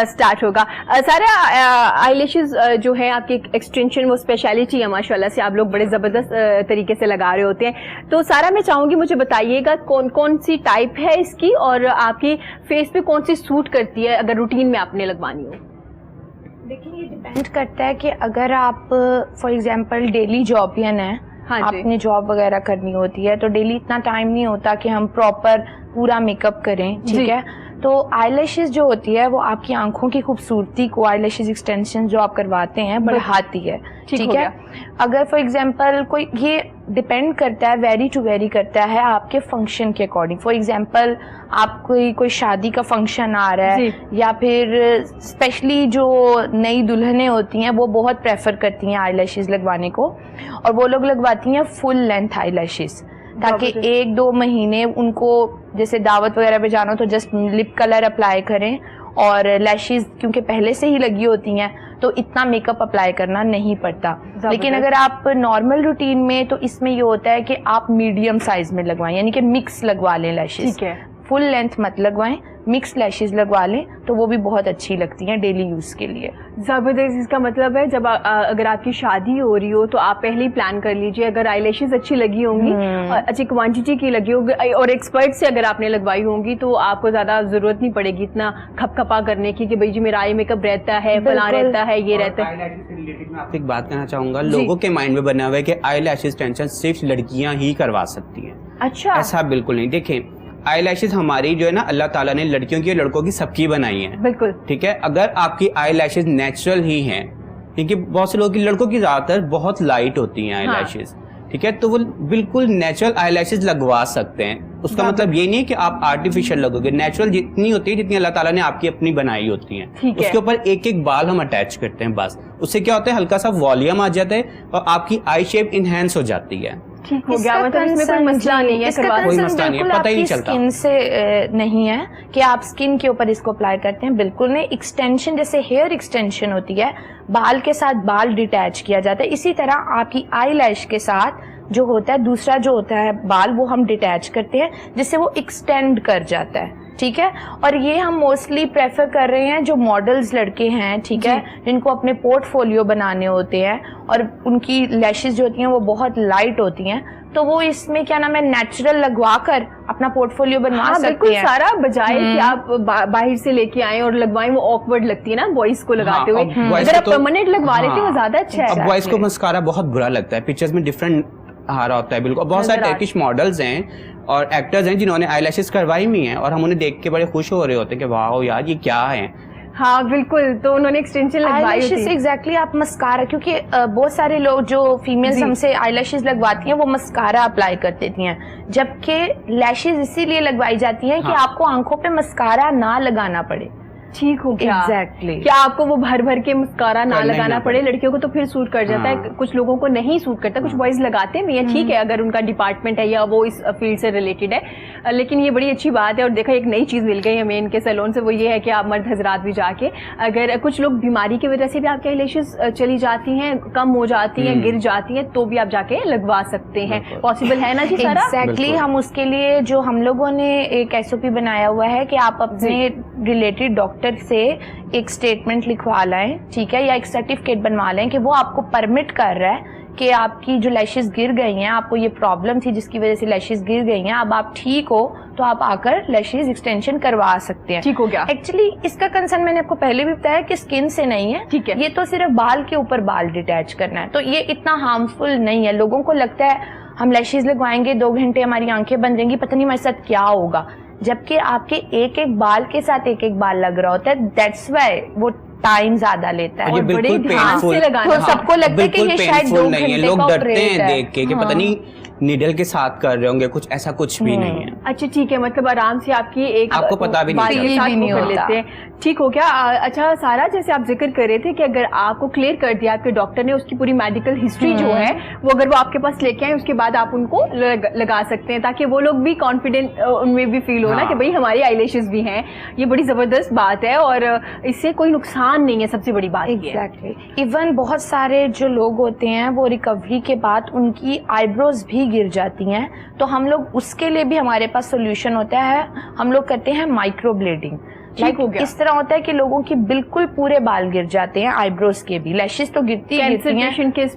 स्टार्ट होगा। सारा आईलैशेस जो है आपकी एक्सटेंशन, वो स्पेशलिटी है माशाल्लाह से, आप लोग बड़े ज़बरदस्त तरीके से लगा रहे होते हैं। तो सारा मैं चाहूँगी मुझे बताइएगा कौन कौन सी टाइप है इसकी और आपकी फेस पे कौन सी सूट करती है अगर रूटीन में आपने लगवानी हो? देखिए ये डिपेंड करता है कि अगर आप फॉर एग्जांपल डेली जॉबियन है, हाँ जी। आपने जॉब वगैरह करनी होती है, तो डेली इतना टाइम नहीं होता कि हम प्रॉपर पूरा मेकअप करें, जी। ठीक है। तो आईलैशेस जो होती है वो आपकी आंखों की खूबसूरती को, आईलैशेस एक्सटेंशन जो आप करवाते हैं, बढ़ाती है, ठीक हो ठीक है। अगर फॉर एग्जांपल कोई, ये डिपेंड करता है, वेरी टू वेरी करता है आपके फंक्शन के अकॉर्डिंग। फॉर एग्जांपल आप कोई शादी का फंक्शन आ रहा है, या फिर स्पेशली जो नई दुल्हनें होती हैं वो बहुत प्रेफर करती हैं आईलैशेस लगवाने को, और वो लोग लगवाती हैं फुल लेंथ आईलैशेस, ताकि 1-2 महीने उनको जैसे दावत वगैरह पे जाना हो तो जस्ट लिप कलर अप्लाई करें, और लैशेस क्योंकि पहले से ही लगी होती हैं तो इतना मेकअप अप्लाई करना नहीं पड़ता। लेकिन अगर आप नॉर्मल रूटीन में, तो इसमें ये होता है कि आप मीडियम साइज में लगवाएं, यानी कि मिक्स लगवा लें लैशेस, ठीक है। फुल लेंथ मत लगवाएं, मिक्स लैशेस लगवा लें तो वो भी बहुत अच्छी लगती हैं डेली यूज के लिए। ज़बरदस्त। इसका मतलब है जब अगर आपकी शादी हो रही हो तो आप पहले ही प्लान कर लीजिए, अगर आईलैशेस अच्छी लगी होंगी और अच्छी क्वांटिटी की लगी होगी और एक्सपर्ट से अगर आपने लगवाई होंगी तो आपको ज़्यादा ज़रूरत नहीं पड़ेगी इतना खपखपा करने की कि भाई जी मेरा आई मेकअप रहता है, फला रहता है, ये रहता है। आईलैशेस से रिलेटेड मैं आपसे एक बात कहना चाहूंगा, लोगों के माइंड में बना हुआ है कि आईलैशेस एक्सटेंशन सिर्फ लड़कियां ही करवा सकती हैं। अच्छा, ऐसा बिल्कुल नहीं। देखें, आईलैशेस हमारी जो है ना, अल्लाह ताला ने लड़कियों की और लड़कों की सबकी बनाई है, बिल्कुल ठीक है। अगर आपकी आईलैशेस नेचुरल ही हैं, क्योंकि बहुत से लोगों की, लड़कों की ज्यादातर बहुत लाइट होती हैं आईलैशेस, ठीक है, तो वो बिल्कुल नेचुरल आईलैशेस लगवा सकते हैं। उसका मतलब ये नहीं कि आप आर्टिफिशियल लगोगे, नेचुरल जितनी होती है जितनी अल्लाह ताला ने आपकी अपनी बनाई होती हैं, ठीक है। उसके ऊपर एक एक बाल हम अटैच करते हैं बस। उससे क्या होता है, हल्का सा वॉल्यूम आ जाता है और आपकी आई शेप इनहेंस हो जाती है। ठीक हो गया। मतलब इसमें कोई मसला नहीं है, इसका करवा कोई कंसर्न मसला नहीं है, बिल्कुल पता ही नहीं आपकी चलता। स्किन से नहीं है कि आप स्किन के ऊपर इसको अप्लाई करते हैं, बिल्कुल नहीं। एक्सटेंशन जैसे हेयर एक्सटेंशन होती है, बाल के साथ बाल डिटैच किया जाता है, इसी तरह आपकी आईलैश के साथ जो होता है, दूसरा जो होता है बाल, वो हम डिटैच करते हैं जिससे वो एक्सटेंड कर जाता है, ठीक है। और ये हम मोस्टली प्रेफर कर रहे हैं जो मॉडल्स लड़के हैं, ठीक है, जिनको अपने पोर्टफोलियो बनाने होते हैं और उनकी लैशेस जो होती हैं वो बहुत लाइट होती हैं, तो वो इसमें क्या नाम है, नेचुरल लगवा कर अपना पोर्टफोलियो बनवा सकते हैं। सारा बजाय कि आप बाहर से लेके आए और लगवाएं, वो ऑकवर्ड लगती है ना बॉयज को लगाते हुए। अगर आप परमानेंट लगवा लेते हो ज्यादा अच्छा है। अब बॉयज को मस्कारा बहुत बुरा लगता है, पिक्चर्स में डिफरेंट आ रहा होता है बिल्कुल। बहुत सारे टर्किश मॉडल्स हैं और एक्टर्स हैं जिन्होंने आईलैशेस करवाई हुई हैं और हम उन्हें देख के बड़े खुश हो रहे होते हैं कि वाह यार ये क्या है। हाँ बिल्कुल, तो उन्होंने एक्सटेंशन लगवाई थी। एग्जैक्टली, आप मस्कारा, क्योंकि बहुत सारे लोग जो फीमेल्स हमसे आईलैशेस लगवाती हैं वो मस्कारा अप्लाई कर देती हैं, जबकि लैशेस इसीलिए लगवाई जाती हैं कि आपको आंखों पे मस्कारा ना लगाना पड़े। ठीक हो क्या? एग्जैक्टली। क्या आपको वो भर भर के मस्कारा ना लगाना पड़े? लड़कियों को तो फिर सूट कर जाता है, कुछ लोगों को नहीं सूट करता, कुछ बॉयज लगाते भी हैं, ठीक है अगर उनका डिपार्टमेंट है या वो इस फील्ड से रिलेटेड है, लेकिन ये बड़ी अच्छी बात है। और देखा एक नई चीज मिल गई हमें इनके सैलून से, वो ये है कि आप मर्द हजरात भी जाके, अगर कुछ लोग बीमारी की वजह से भी आपके आईलैशेस चली जाती हैं, कम हो जाती हैं, गिर जाती हैं, तो भी आप जाके लगवा सकते हैं। पॉसिबल है ना जी सारा? एग्जैक्टली। हम उसके लिए जो हम लोगों ने एक SOP बनाया हुआ है कि आप अपने रिलेटेड डॉक्टर से एक स्टेटमेंट लिखवा लाएं, ठीक है, या एक सर्टिफिकेट बनवा लें कि वो आपको परमिट कर रहा है कि आपकी जो लैशेस गिर गई हैं, आपको ये प्रॉब्लम थी जिसकी वजह से लैशेस गिर गई हैं, अब आप ठीक हो तो आप आकर लैशेस एक्सटेंशन करवा सकते हैं। ठीक हो गया। एक्चुअली इसका कंसर्न मैंने आपको पहले भी बताया कि स्किन से नहीं है, ठीक है, ये तो सिर्फ बाल के ऊपर बाल डिटैच करना है, तो ये इतना हार्मफुल नहीं है। लोगों को लगता है हम लैशेस लगवाएंगे 2 घंटे हमारी आंखें बंद रहेंगी, पता नहीं हमारे साथ क्या होगा, जबकि आपके एक एक बाल के साथ एक एक बाल लग रहा होता है। दैट्स वाई वो टाइम ज्यादा लेता है ये और बड़े बिल्कुल ध्यान से लगाना। तो सबको लगता है कि ये शायद 2 घंटे का लोग डरते ऑपरेट हैं है। देख के कि पता नहीं निडल के साथ कर रहे होंगे कुछ, ऐसा कुछ भी नहीं है। अच्छा ठीक है, मतलब आराम से आपकी एक आपको पता भी नहीं बाल के चलता। साथ भी नहीं वो कर होता। लेते हैं। ठीक हो क्या? अच्छा सारा, जैसे आप जिक्र कर रहे थे कि अगर आपको क्लियर कर दिया आपके डॉक्टर ने, उसकी पूरी मेडिकल हिस्ट्री जो है वो अगर वो आपके पास लेके आए, उसके बाद आप उनको लगा सकते हैं, ताकि वो लोग भी कॉन्फिडेंट उनमें भी फील हो ना कि भाई हमारी आईलैशेस भी हैं। ये बड़ी जबरदस्त बात है और इससे कोई नुकसान नहीं है, सबसे बड़ी बात ये है। एग्जैक्टली। इवन बहुत सारे जो लोग होते हैं वो रिकवरी के बाद उनकी आईब्रोज भी गिर जाती हैं, तो हम लोग उसके लिए भी हमारे पास सोल्यूशन होता है। हम लोग करते हैं माइक्रो ब्लेडिंग। ठीक हो गया। इस तरह होता है कि लोगों की बिल्कुल पूरे बाल गिर जाते हैं, आईब्रोज के भी। लैशेस तो गिरती हैं, के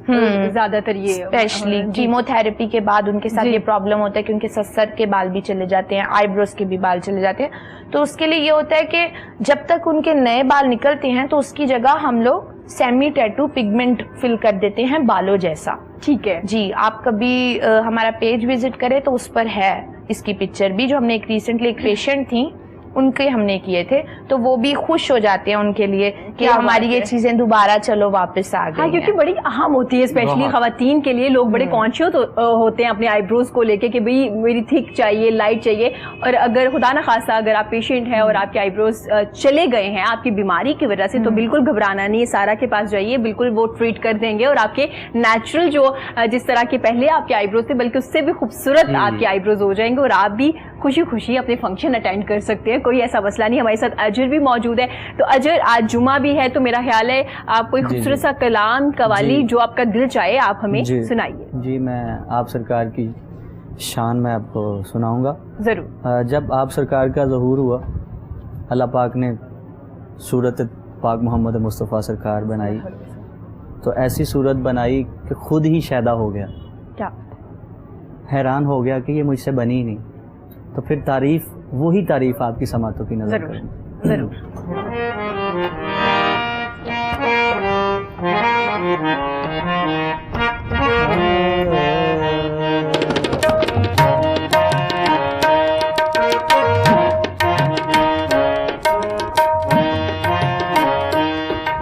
ज्यादातर ये स्पेशली कीमोथेरेपी के बाद उनके साथ ये प्रॉब्लम होता है कि उनके सर के बाल भी चले जाते हैं, आईब्रोज के भी बाल चले जाते हैं। तो उसके लिए ये होता है कि जब तक उनके नए बाल निकलते हैं तो उसकी जगह हम लोग सेमी टैटू पिगमेंट फिल कर देते हैं बालों जैसा। ठीक है जी, आप कभी हमारा पेज विजिट करें तो उस पर है इसकी पिक्चर भी, जो हमने एक रिसेंटली एक पेशेंट थी उनके हमने किए थे, तो वो भी खुश हो जाते हैं उनके लिए कि हमारी ये चीजें दोबारा चलो वापस आ गई। हाँ, क्योंकि बड़ी अहम होती है स्पेशली खवातीन के लिए। लोग बड़े कॉन्शियस होते हैं अपने आईब्रोज को लेके कि भाई मेरी थिक चाहिए, लाइट चाहिए, और अगर खुदा ना खासा अगर आप पेशेंट हैं और आपके आईब्रोज चले गए हैं आपकी बीमारी की वजह से, तो बिल्कुल घबराना नहीं है, सारा के पास जाइए, बिल्कुल वो ट्रीट कर देंगे और आपके नेचुरल जो जिस तरह के पहले आपके आईब्रोज थे बल्कि उससे भी खूबसूरत आपके आईब्रोज हो जाएंगे और आप भी खुशी खुशी अपने फंक्शन अटेंड कर सकते हैं, कोई ऐसा मसला नहीं। हमारे साथ अजर भी मौजूद है। तो अजर, आज जुमा भी है, तो मेरा ख्याल है आप कोई खूबसूरत सा कलाम कवाली जो आपका दिल चाहे आप हमें सुनाइए। जी, मैं आप सरकार की शान में आपको सुनाऊंगा जरूर। जब आप सरकार का ज़हूर हुआ, अल्लाह पाक ने सूरत पाक मोहम्मद मुस्तफ़ा सरकार बनाई, तो ऐसी सूरत बनाई कि खुद ही शैदा हो गया, क्या हैरान हो गया कि ये मुझसे बनी ही नहीं। तो फिर तारीफ, वही तारीफ आपकी समातों की नजर करें। जरूर।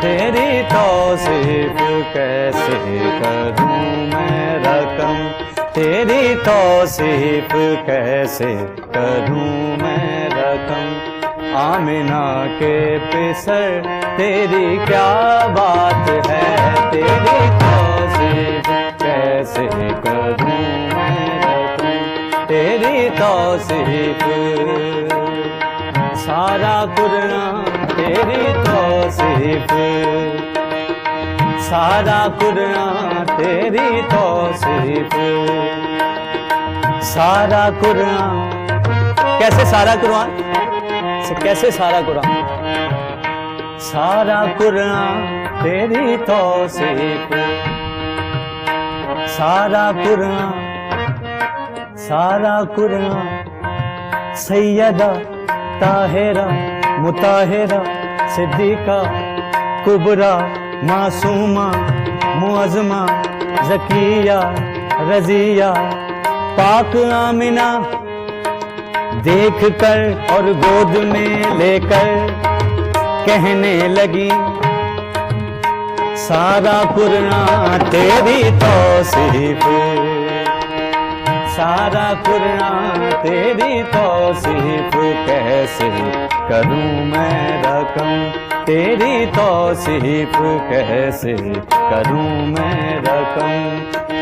तेरी तौसीफ कैसे करूं मैं रकम, तेरी तौसीफ कैसे करूं मैं रकम, आमिना के पिसर तेरी क्या बात है, तेरी तौसीफ कैसे करूं मैं रकम, तेरी तौसीफ सारा कुरान तेरी तौसीफ, सारा कुरान तेरी तौसीफ, सारा कुरान कैसे सारा कुरान, कैसे सारा कुरान, सारा कुरान तेरी तौसीफ, सारा कुरान, सारा कुरान, सैयदा ताहिरा मुताहिरा सिद्दीका कुबरा मासूमा मुअज़्ज़मा ज़किया रज़िया पाक आमिना देख कर और गोद में लेकर कहने लगी, सारा कुरान तेरी तौसीफ, सारा कुरान तेरी तौसीफ कैसे करूं मैं रकम, तेरी तौसीफ कैसे करूं मैं रकम।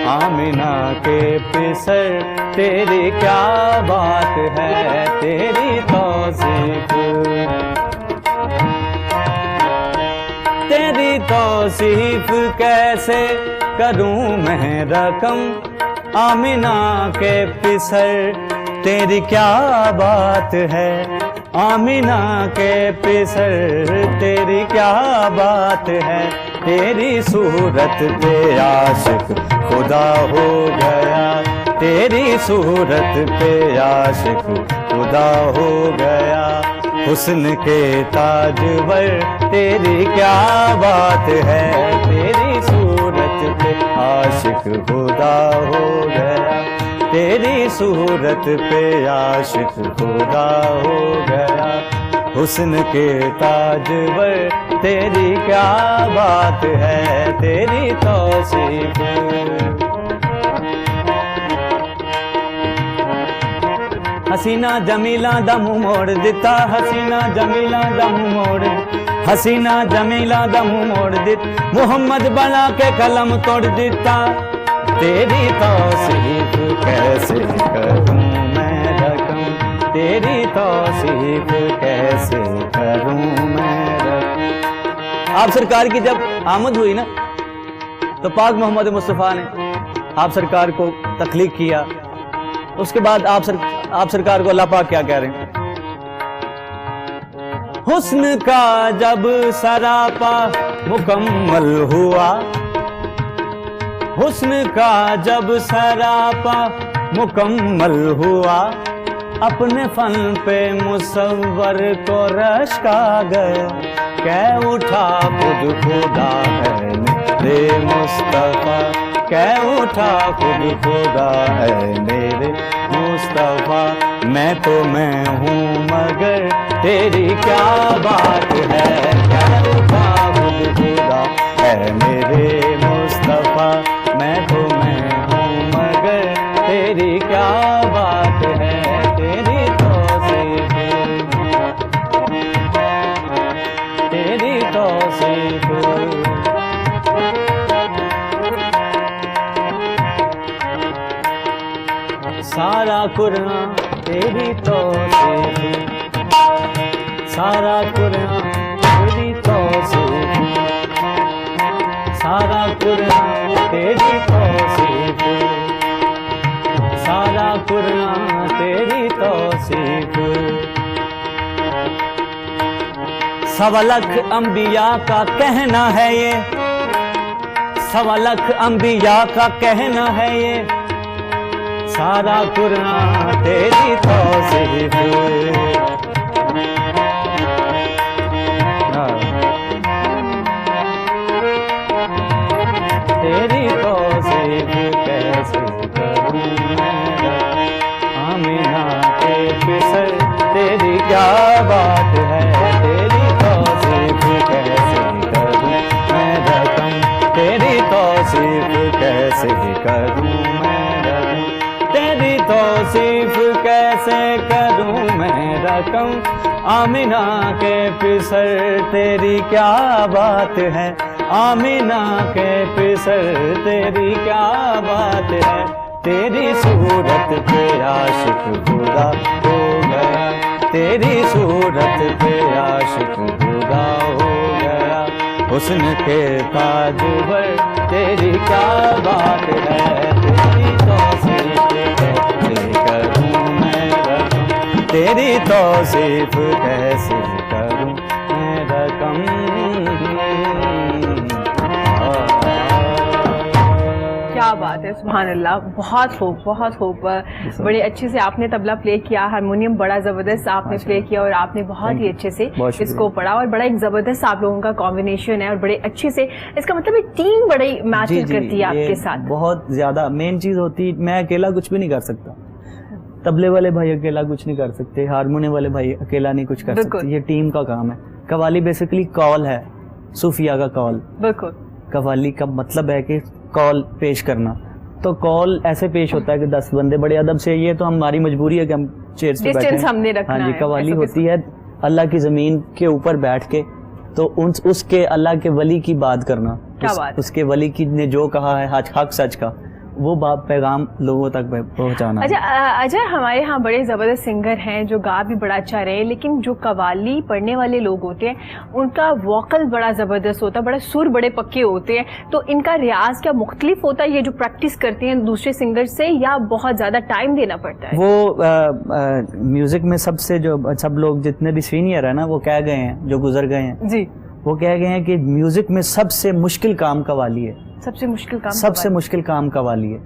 आमिना के पिसर तेरी क्या बात है, तेरी तौसीफ, तेरी तौसीफ कैसे करूं मैं रकम। आमिना के पिसर तेरी क्या बात है, आमिना के पिसर तेरी क्या बात है। तेरी सूरत पे आशिक खुदा हो गया, तेरी सूरत पे आशिक खुदा हो गया। हुस्न के ताजवर तेरी क्या बात है, तेरी सूरत पे आशिक खुदा हो गया, तेरी सूरत पे आशिक खुदा हो गया। हुस्न के ताजवर तेरी क्या बात है, तेरी तौसीफ। हसीना जमीला दा मुंह मोड़ दिता, हसीना जमीला दा मुंह मोड़, हसीना जमीला दा मुंह मोड़ दिता। मुहम्मद बना के कलम तोड़ दिता, तेरी तौसीफ कैसे करूं मैं रकम, तेरी तौसीफ कैसे करूं मैं रकम। आप सरकार की जब आमद हुई ना, तो पाक मोहम्मद मुस्तफ़ा ने आप सरकार को तख्लीक किया। उसके बाद आप सरकार को अल्लाह पाक क्या कह रहे हैं? हुस्न का जब सरापा मुकम्मल हुआ, हुस्न का जब सरापा मुकम्मल हुआ। अपने फन पे मुसव्वर को रश्का गया, कह उठा खुद खुदा है मेरे मुस्तफा, कह उठा खुद खुदा है मेरे मुस्तफा। मैं तो मैं हूँ मगर तेरी क्या बात है, कह उठा खुद खुदा है मेरे मुस्तफा। मैं तो मैं हूँ मगर तेरी क्या बात है, तेरी तौसीफ, तेरी तौसीफ। सारा कुरान तेरी तौसीफ, सारा कुरान तेरी तौसीफ, सारा कुरान तेरी तौसीफ, सारा कुरान तेरी तौसीफ। सवा लाख अंबिया का कहना है ये, सवा लाख अंबिया का कहना है ये। सारा कुरान तेरी तौसीफ, तेरी तौसीफ कैसे करूं मैं। आमिना के पिसर तेरी क्या बात है, तेरी तौसीफ कैसे करूं मैं रकम, तेरी तौसीफ कैसे करूं मैं रकम, तेरी तौसीफ कैसे करूं मैं रकम। आमिना के पिसर तेरी क्या बात है, आमिना के पिसर तेरी क्या बात है। तेरी सूरत पे आशिक खुदा हो गया, तेरी सूरत पे आशिक खुदा हो गया। हुस्न के ताजवर तेरी क्या बात है, तेरी तौसीफ कैसे करूं मैं रकम, तेरी तौसीफ कैसे करूं मैं रकम। क्या बात है, सुभान अल्लाह। बहुत खूब, बहुत खूब। बड़े अच्छे से आपने तबला प्ले किया, हारमोनियम बड़ा ज़बरदस्त आपने प्ले किया और आपने बहुत ही अच्छे से इसको पढ़ा और बड़ा एक ज़बरदस्त आप लोगों का कॉम्बिनेशन है और बड़े अच्छे से इसका मतलब एक टीम बड़ी मैच करती है आपके साथ। बहुत ज़्यादा मेन चीज़ होती, मैं अकेला कुछ भी नहीं कर सकता, तबले वाले भाई अकेला कुछ नहीं कर सकते, हारमोनियम वाले भाई अकेला नहीं कुछ कर सकते, ये टीम का काम है। कव्वाली बेसिकली कॉल है, सूफिया का कॉल। बिल्कुल। कव्वाली का मतलब है कि कॉल पेश करना, तो कॉल ऐसे पेश होता है कि 10 बंदे बड़े अदब से, ये तो हमारी मजबूरी है कि हम चेयर्स पे बैठे डिस्टेंस हमने रखना हाँ जी, है। कवाली ऐसा होती है अल्लाह की जमीन के ऊपर बैठ के, तो उसके अल्लाह के वली की बात करना, क्या बात? उसके वली की ने जो कहा है हक सच का, वो पैगाम लोगों तक पहुंचाना। अच्छा अजय, हमारे यहाँ बड़े ज़बरदस्त सिंगर हैं जो गा भी बड़ा अच्छा रहे, लेकिन जो कवाली पढ़ने वाले लोग होते हैं उनका वोकल बड़ा ज़बरदस्त होता है, बड़ा सुर बड़े पक्के होते हैं, तो इनका रियाज क्या मुख्तलिफ होता है ये जो प्रैक्टिस करते हैं दूसरे सिंगर से, या बहुत ज़्यादा टाइम देना पड़ता है? वो म्यूजिक में सबसे जो सब लोग जितने भी सीनियर है ना, वो कह गए हैं, जो गुजर गए हैं जी, वो कह गए हैं कि म्यूजिक में सबसे मुश्किल काम कवाली है। सबसे मुश्किल काम सबसे मुश्किल काम कवाली है।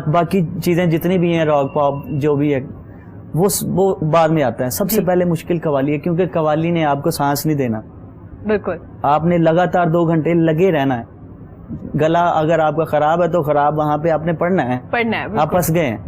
बाकी चीजें जितनी भी हैं, रॉक पॉप जो भी है, वो बाद में आता है। सबसे पहले मुश्किल कवाली है, क्योंकि कवाली ने आपको सांस नहीं देना। बिल्कुल, आपने लगातार 2 घंटे लगे रहना है। गला अगर आपका खराब है तो खराब, वहां पे आपने पढ़ना है। आप फंस गए हैं,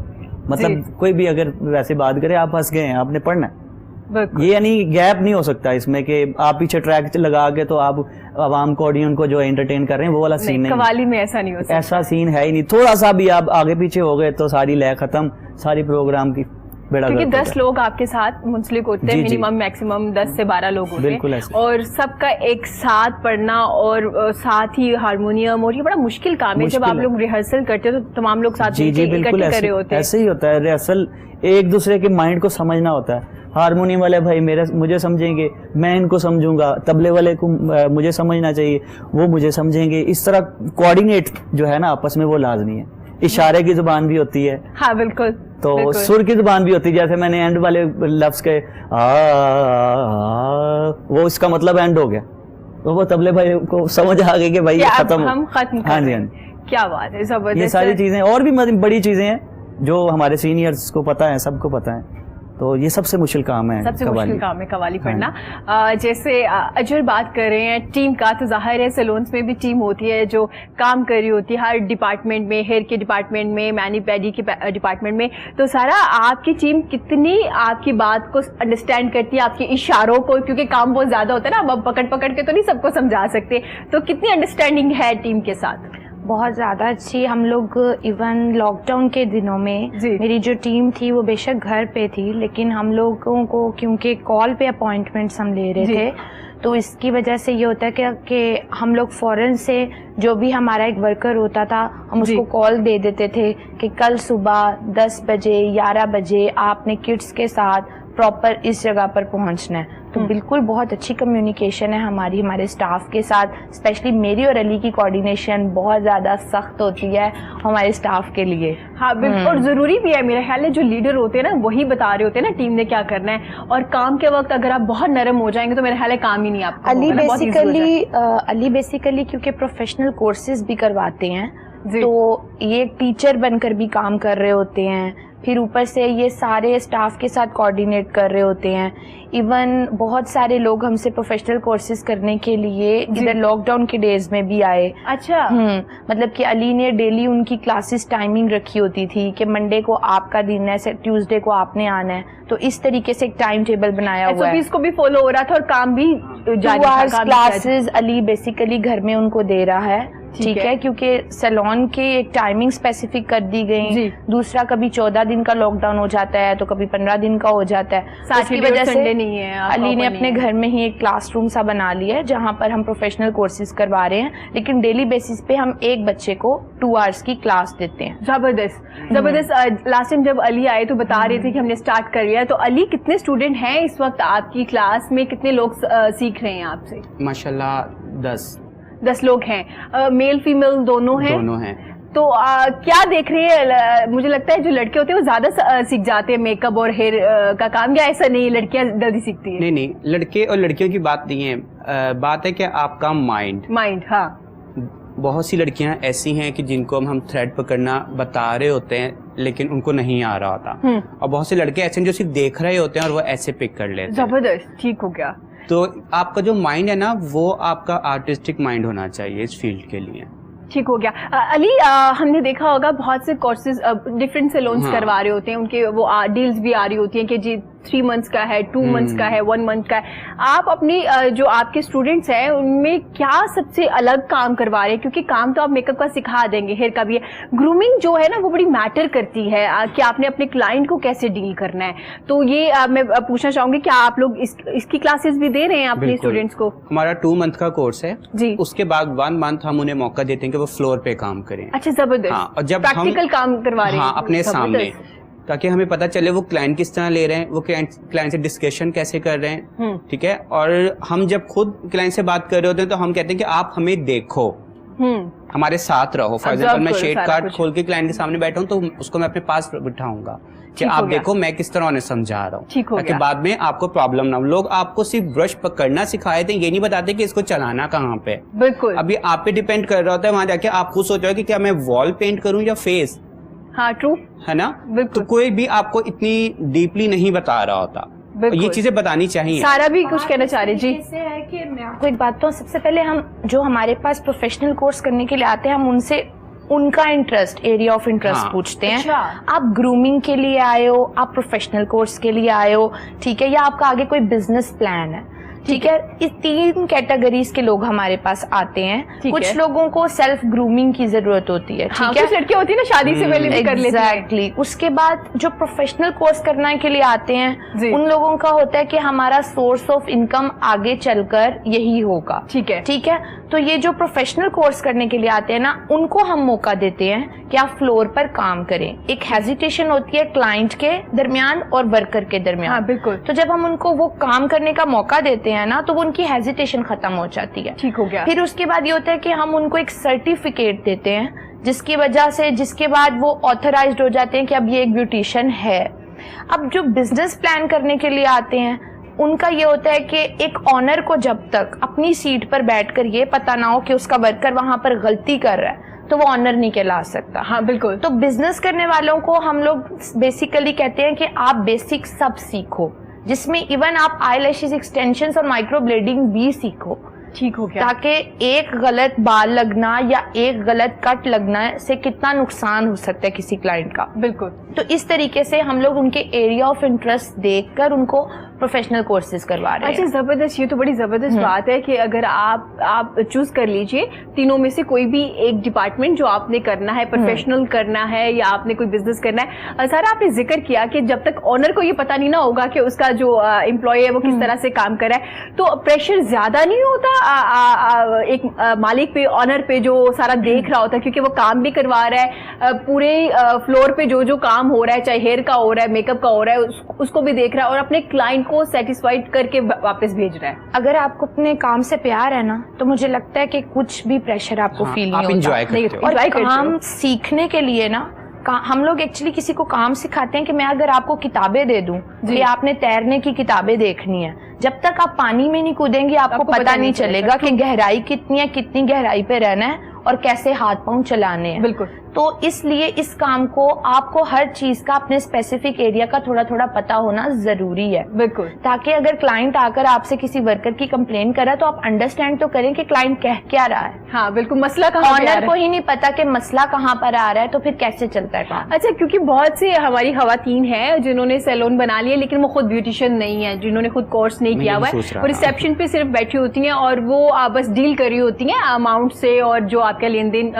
मतलब कोई भी अगर वैसे बात करे, आप फंस गए हैं, आपने पढ़ना है। ये यानी गैप नहीं हो सकता इसमें कि आप पीछे ट्रैक लगा के तो आप आवाम को, ऑडियंस को जो एंटरटेन कर रहे हैं, वो वाला सीन नहीं। कवाली में ऐसा नहीं हो सकता, ऐसा सीन है ही नहीं। थोड़ा सा भी आप आगे पीछे हो गए तो सारी लय खत्म, सारी प्रोग्राम की बेड़ा क्योंकि गर्क 10 लोग आपके साथ मुंसलिक होते हैं, मिनिमम मैक्सिमम 10 से 12 लोग होते हैं, और सबका एक साथ पढ़ना और साथ ही हारमोनियम, और ये बड़ा मुश्किल काम है। जब आप लोग रिहर्सल करते हो तो तमाम लोग साथ इकट्ठे कर रहे होते हैं। ऐसे ही होता है रिहर्सल, एक दूसरे के माइंड को समझना होता है। हारमोनियम वाले भाई मुझे समझेंगे, मैं इनको समझूंगा, तबले वाले को मुझे समझना चाहिए, वो मुझे समझेंगे। इस तरह कोऑर्डिनेट जो है ना आपस में, वो लाजमी है। इशारे की जुबान भी होती है, हाँ बिल्कुल, तो बिल्कुल। सुर की जुबान भी होती है। जैसे मैंने एंड वाले लफ्ज के वो इसका मतलब एंड हो गया, तो वो तबले भाई को समझ आ गई कि भाई खत्म, हम खत्म। हाँ जी, क्या बात है, जबरदस्त। ये सारी चीजें और भी बड़ी चीजें हैं जो हमारे सीनियर्स को पता है, सबको पता है। तो ये सबसे मुश्किल काम है, सबसे मुश्किल काम है कवाली पढ़ना। जैसे अजहर बात कर रहे हैं टीम का, तो जाहिर है सैलून्स में भी टीम होती है जो काम कर रही होती है हर डिपार्टमेंट में, हेयर के डिपार्टमेंट में, मैनी पैडी के डिपार्टमेंट में। तो सारा आपकी टीम कितनी आपकी बात को अंडरस्टैंड करती है, आपके इशारों को, क्योंकि काम बहुत ज्यादा होता है ना, अब पकड़ के तो नहीं सबको समझा सकते, तो कितनी अंडरस्टैंडिंग है टीम के साथ? बहुत ज़्यादा अच्छी। हम लोग इवन लॉकडाउन के दिनों में मेरी जो टीम थी वो बेशक घर पे थी, लेकिन हम लोगों को क्योंकि कॉल पे अपॉइंटमेंट्स हम ले रहे थे, तो इसकी वजह से ये होता है कि हम लोग फ़ौरन से जो भी हमारा एक वर्कर होता था, हम उसको कॉल दे देते थे कि कल सुबह 10 बजे 11 बजे आपने किड्स के साथ प्रॉपर इस जगह पर पहुंचना है। तो बिल्कुल बहुत अच्छी कम्युनिकेशन है हमारे स्टाफ के साथ। स्पेशली मेरी और अली की कोऑर्डिनेशन बहुत ज़्यादा सख्त होती है हमारे स्टाफ के लिए। हाँ बिल्कुल, और ज़रूरी भी है। मेरा ख्याल है जो लीडर होते हैं ना, वही बता रहे होते हैं ना टीम ने क्या करना है, और काम के वक्त अगर आप बहुत नरम हो जाएंगे तो मेरा ख्याल है काम ही नहीं आपका। अली बेसिकली क्योंकि प्रोफेशनल कोर्सेज भी करवाते हैं, तो ये टीचर बनकर भी काम कर रहे होते हैं, फिर ऊपर से ये सारे स्टाफ के साथ कोऑर्डिनेट कर रहे होते हैं। इवन बहुत सारे लोग हमसे प्रोफेशनल कोर्सेज करने के लिए इधर लॉकडाउन के डेज में भी आए। अच्छा। मतलब कि अली ने डेली उनकी क्लासेस टाइमिंग रखी होती थी कि मंडे को आपका दिन है, ट्यूसडे को आपने आना है, तो इस तरीके से एक टाइम टेबल बनाया हुआ है। इसको भी फॉलो हो रहा था और काम भी जारी था। क्लासेस अली बेसिकली घर में उनको दे रहा है, ठीक है, क्योंकि सैलून की एक टाइमिंग स्पेसिफिक कर दी गई। दूसरा, कभी 14 दिन का लॉकडाउन हो जाता है तो कभी 15 दिन का हो जाता है। इसकी वजह से नहीं है, अली ने अपने घर में ही एक क्लासरूम सा बना लिया है जहाँ पर हम प्रोफेशनल कोर्सेज करवा रहे हैं, लेकिन डेली बेसिस पे हम एक बच्चे को 2 आवर्स की क्लास देते हैं। जबरदस्त। लास्ट टाइम जब अली आए तो बता रहे थे कि हमने स्टार्ट कर लिया है, तो अली कितने स्टूडेंट हैं इस वक्त आपकी क्लास में, कितने लोग सीख रहे हैं आपसे? माशाल्लाह 10 लोग हैं, मेल फीमेल दोनों हैं। तो क्या देख रहे हैं? मुझे लगता है जो लड़के होते हैं वो ज्यादा सीख जाते हैं मेकअप और हेयर का काम, या ऐसा नहीं, लड़कियां जल्दी सीखती हैं? नहीं, लड़के और लड़कियों की बात नहीं है, बात है कि आपका माइंड। हाँ, बहुत सी लड़कियां ऐसी हैं कि जिनको हम थ्रेड पकड़ना बता रहे होते हैं लेकिन उनको नहीं आ रहा होता, और बहुत से लड़के ऐसे हैं जो सिर्फ देख रहे होते हैं और वो ऐसे पिक कर लेते हैं। जबरदस्त, ठीक हो गया। तो आपका जो माइंड है ना, वो आपका आर्टिस्टिक माइंड होना चाहिए इस फील्ड के लिए। ठीक हो गया। अली, हमने देखा होगा बहुत से कोर्सेज डिफरेंट सैलून्स करवा रहे होते हैं, उनके वो डील्स भी आ रही होती हैं कि जी 3 मंथ्स का है, 2 मंथ्स का है, 1 मंथ का है। आप अपनी जो आपके स्टूडेंट्स हैं उनमें क्या सबसे अलग काम करवा रहे हैं? क्योंकि काम तो आप मेकअप का सिखा देंगे, हेयर का भी है, ग्रूमिंग जो है ना वो बड़ी मैटर करती है कि आपने अपने क्लाइंट को कैसे डील करना है। तो ये मैं पूछना चाहूंगी, क्या आप लोग इसकी क्लासेस भी दे रहे हैं अपने स्टूडेंट्स को? हमारा 2 मंथ का कोर्स है जी। उसके बाद 1 मंथ हम उन्हें मौका देते हैं कि वो फ्लोर पे काम करें। अच्छा, जबरदस्त। हाँ, और जब प्रैक्टिकल काम करवा रहे हैं। हाँ, अपने सामने, ताकि हमें पता चले वो क्लाइंट किस तरह ले रहे हैं, वो क्लाइंट से डिस्कशन कैसे कर रहे हैं, ठीक है। और हम जब खुद क्लाइंट से बात कर रहे होते हैं तो हम कहते हैं कि आप हमें देखो, हमारे साथ रहो। फॉर एग्जाम्पल मैं शेड कार्ड खोल के क्लाइंट के सामने बैठा हूँ तो उसको मैं अपने पास बिठाऊंगा कि आप देखो मैं किस तरह उन्हें समझा रहा हूँ, ताकि बाद में आपको प्रॉब्लम ना हो। लोग आपको सिर्फ ब्रश पकड़ना सिखाए थे, ये नहीं बताते कि इसको चलाना कहाँ पे। बिल्कुल, अभी आप पे डिपेंड कर रहा होता है। वहां जाके आप खुद सोचो कि क्या मैं वॉल पेंट करूँ या फेस। हाँ, ट्रू है ना। बिल्कुल, तो कोई भी आपको इतनी डीपली नहीं बता रहा होता, ये चीजें बतानी चाहिए। सारा भी कुछ कहना चाह रही जी। ऐसे है कि मैं आपको एक बात तो, सबसे पहले हम जो हमारे पास प्रोफेशनल कोर्स करने के लिए आते हैं, हम उनसे उनका इंटरेस्ट, एरिया ऑफ इंटरेस्ट पूछते हैं। अच्छा। आप ग्रूमिंग के लिए आए हो, आप प्रोफेशनल कोर्स के लिए आए हो, ठीक है, या आपका आगे कोई बिजनेस प्लान है, ठीक है। इस 3 कैटेगरीज के लोग हमारे पास आते हैं। कुछ लोगों को सेल्फ ग्रूमिंग की जरूरत होती है, ठीक है, कुछ लड़कियां होती है ना शादी से पहले भी कर लेती हैं। एग्जैक्टली। उसके बाद जो प्रोफेशनल कोर्स करने के लिए आते हैं, उन लोगों का होता है कि हमारा सोर्स ऑफ इनकम आगे चलकर यही होगा, ठीक है, ठीक है। तो ये जो प्रोफेशनल कोर्स करने के लिए आते हैं ना, उनको हम मौका देते हैं कि आप फ्लोर पर काम करें। एक हेजिटेशन होती है क्लाइंट के दरमियान और वर्कर के दरमियान। हाँ, बिल्कुल। तो जब हम उनको वो काम करने का मौका देते हैं ना, तो वो उनकी हेजिटेशन खत्म हो जाती है। ठीक हो गया। फिर उसके बाद ये होता है कि हम उनको एक सर्टिफिकेट देते हैं, जिसकी वजह से, जिसके बाद वो ऑथराइज्ड हो जाते हैं कि अब ये एक ब्यूटिशियन है। अब जो बिजनेस प्लान करने के लिए आते हैं, उनका ये होता है कि एक ऑनर को जब तक अपनी सीट पर बैठकर ये पता ना हो कि उसका वर्कर वहां पर गलती कर रहा है, तो वो ऑनर नहीं कहला सकता। हाँ, बिल्कुल। तो बिजनेस करने वालों को हम लोग बेसिकली कहते हैं कि आप बेसिक सब सीखो, जिसमें इवन आप आई लैशेस एक्सटेंशंस और माइक्रो ब्लेडिंग भी सीखो। ठीक हो गया। ताकि एक गलत बाल लगना या एक गलत कट लगना से कितना नुकसान हो सकता है किसी क्लाइंट का। बिल्कुल। तो इस तरीके से हम लोग उनके एरिया ऑफ इंटरेस्ट देखकर उनको प्रोफेशनल कोर्सेज करवा रहे हैं। अच्छा, जबरदस्त। ये तो बड़ी जबरदस्त बात है कि अगर आप चूज कर लीजिए तीनों में से कोई भी एक डिपार्टमेंट जो आपने करना है, प्रोफेशनल करना है या आपने कोई बिजनेस करना है। सारा आपने जिक्र किया कि जब तक ऑनर को ये पता नहीं ना होगा कि उसका जो एम्प्लॉय है वो किस तरह से काम कर रहा है, तो प्रेशर ज्यादा नहीं होता एक मालिक पे, ऑनर पे, जो सारा देख रहा होता है, क्योंकि वो काम भी करवा रहा है, पूरे फ्लोर पे जो जो काम हो रहा है, चाहे हेयर का हो रहा है, मेकअप का हो रहा है, उसको भी देख रहा है और अपने क्लाइंट को सेटिस्फाइड करके वापस भेज रहा है। अगर आपको अपने काम से प्यार है ना, तो मुझे लगता है कि कुछ भी प्रेशर आपको फील नहीं होता। और काम सीखने के लिए ना, हम लोग एक्चुअली किसी को काम सिखाते हैं कि मैं अगर आपको किताबें दे दूं कि आपने तैरने की किताबें देखनी है, जब तक आप पानी में नहीं कूदेंगे आपको पता नहीं चलेगा कि गहराई कितनी है, कितनी गहराई पे रहना है और कैसे हाथ पांव चलाने हैं। बिल्कुल। तो इसलिए इस काम को आपको हर चीज का अपने स्पेसिफिक एरिया का थोड़ा थोड़ा पता होना जरूरी है। बिल्कुल। ताकि अगर क्लाइंट आकर आपसे किसी वर्कर की कंप्लेन कर रहा है तो आप अंडरस्टैंड तो करें कि क्लाइंट कह क्या रहा है। हाँ, बिल्कुल। मसला कहाँ पे आ रहा है? ऑनर को ही नहीं पता कि मसला कहाँ पर आ रहा है, तो फिर कैसे चलता है काम? अच्छा, क्योंकि बहुत सी हमारी खवातीन हैं जिन्होंने सैलून बना लिया लेकिन वो खुद ब्यूटिशियन नहीं है, जिन्होंने खुद कोर्स नहीं किया हुआ है, वो रिसेप्शन पे सिर्फ बैठी होती हैं और वो बस डील कर रही होती हैं अमाउंट से और जो आपका लेन देन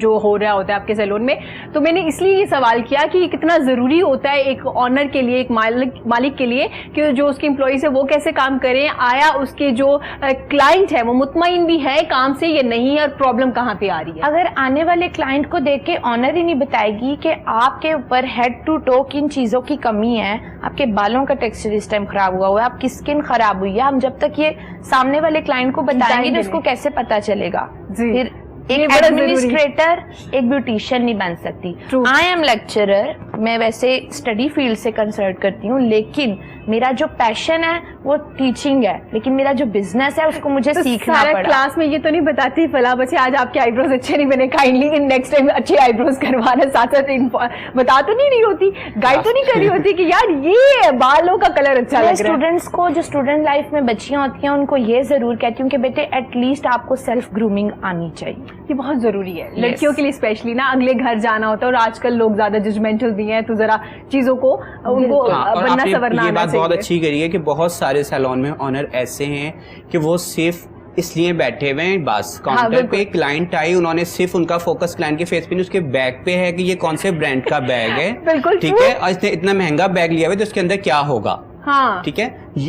जो हो रहा होता है आपके सैलून में। तो मैंने इसलिए ये सवाल किया कि कितना जरूरी होता है एक ऑनर के लिए, एक मालिक के लिए, कि जो उसके एम्प्लॉइज है वो कैसे काम करें, आया उसके जो क्लाइंट है वो मुतमईन भी है काम से या नहीं है, और प्रॉब्लम कहाँ पे आ रही है। अगर आने वाले क्लाइंट को देख के ऑनर ही नहीं बताएगी कि आपके ऊपर हेड टू टो किन चीजों की कमी है, आपके बालों का टेक्सचर इस टाइम खराब हुआ है, आपकी स्किन खराब हुई है, हम जब तक ये सामने वाले क्लाइंट को बताएंगे तो उसको कैसे पता चलेगा। फिर एक एडमिनिस्ट्रेटर एक ब्यूटिशियन नहीं बन सकती। आई एम लेक्चरर, मैं वैसे स्टडी फील्ड से कंसल्ट करती हूँ, लेकिन मेरा जो पैशन है वो टीचिंग है, लेकिन मेरा जो बिजनेस है उसको मुझे सीखना पड़ा। क्लास में ये तो नहीं बताती फला बच्चे आज आपके आईब्रोज अच्छे नहीं बने, काइंडली इन नेक्स्ट टाइम अच्छे आईब्रोज करवाना, साथ साथ बता तो नहीं रही होती, गाइड तो नहीं कर रही होती कि यार ये बालों का कलर अच्छा लग रहा है। स्टूडेंट्स को, जो स्टूडेंट लाइफ में बच्चियां होती हैं, उनको ये जरूर कहती हूँ कि बेटे एटलीस्ट आपको सेल्फ ग्रूमिंग आनी चाहिए। ये बहुत जरूरी है लड़कियों के लिए स्पेशली ना, अगले घर जाना होता है और आजकल लोग ज्यादा जजमेंटल भी रही हैं, तो जरा चीजों को उनको हाँ, और बनना आपने सवरना ये आना बात बहुत चाहिए। अच्छी करी है कि बहुत सारे सैलून में ऑनर ऐसे हैं कि वो सिर्फ इसलिए बैठे हुए हैं, बस काउंटर बिल्कुल। पे क्लाइंट आई, उन्होंने सिर्फ उनका फोकस क्लाइंट के फेस पे नहीं, उसके बैग पे है कि ये कौन से ब्रांड का बैग है। बिल्कुल ठीक है, और इसने इतना महंगा बैग लिया हुआ है तो उसके अंदर क्या होगा। हाँ, ठीक है,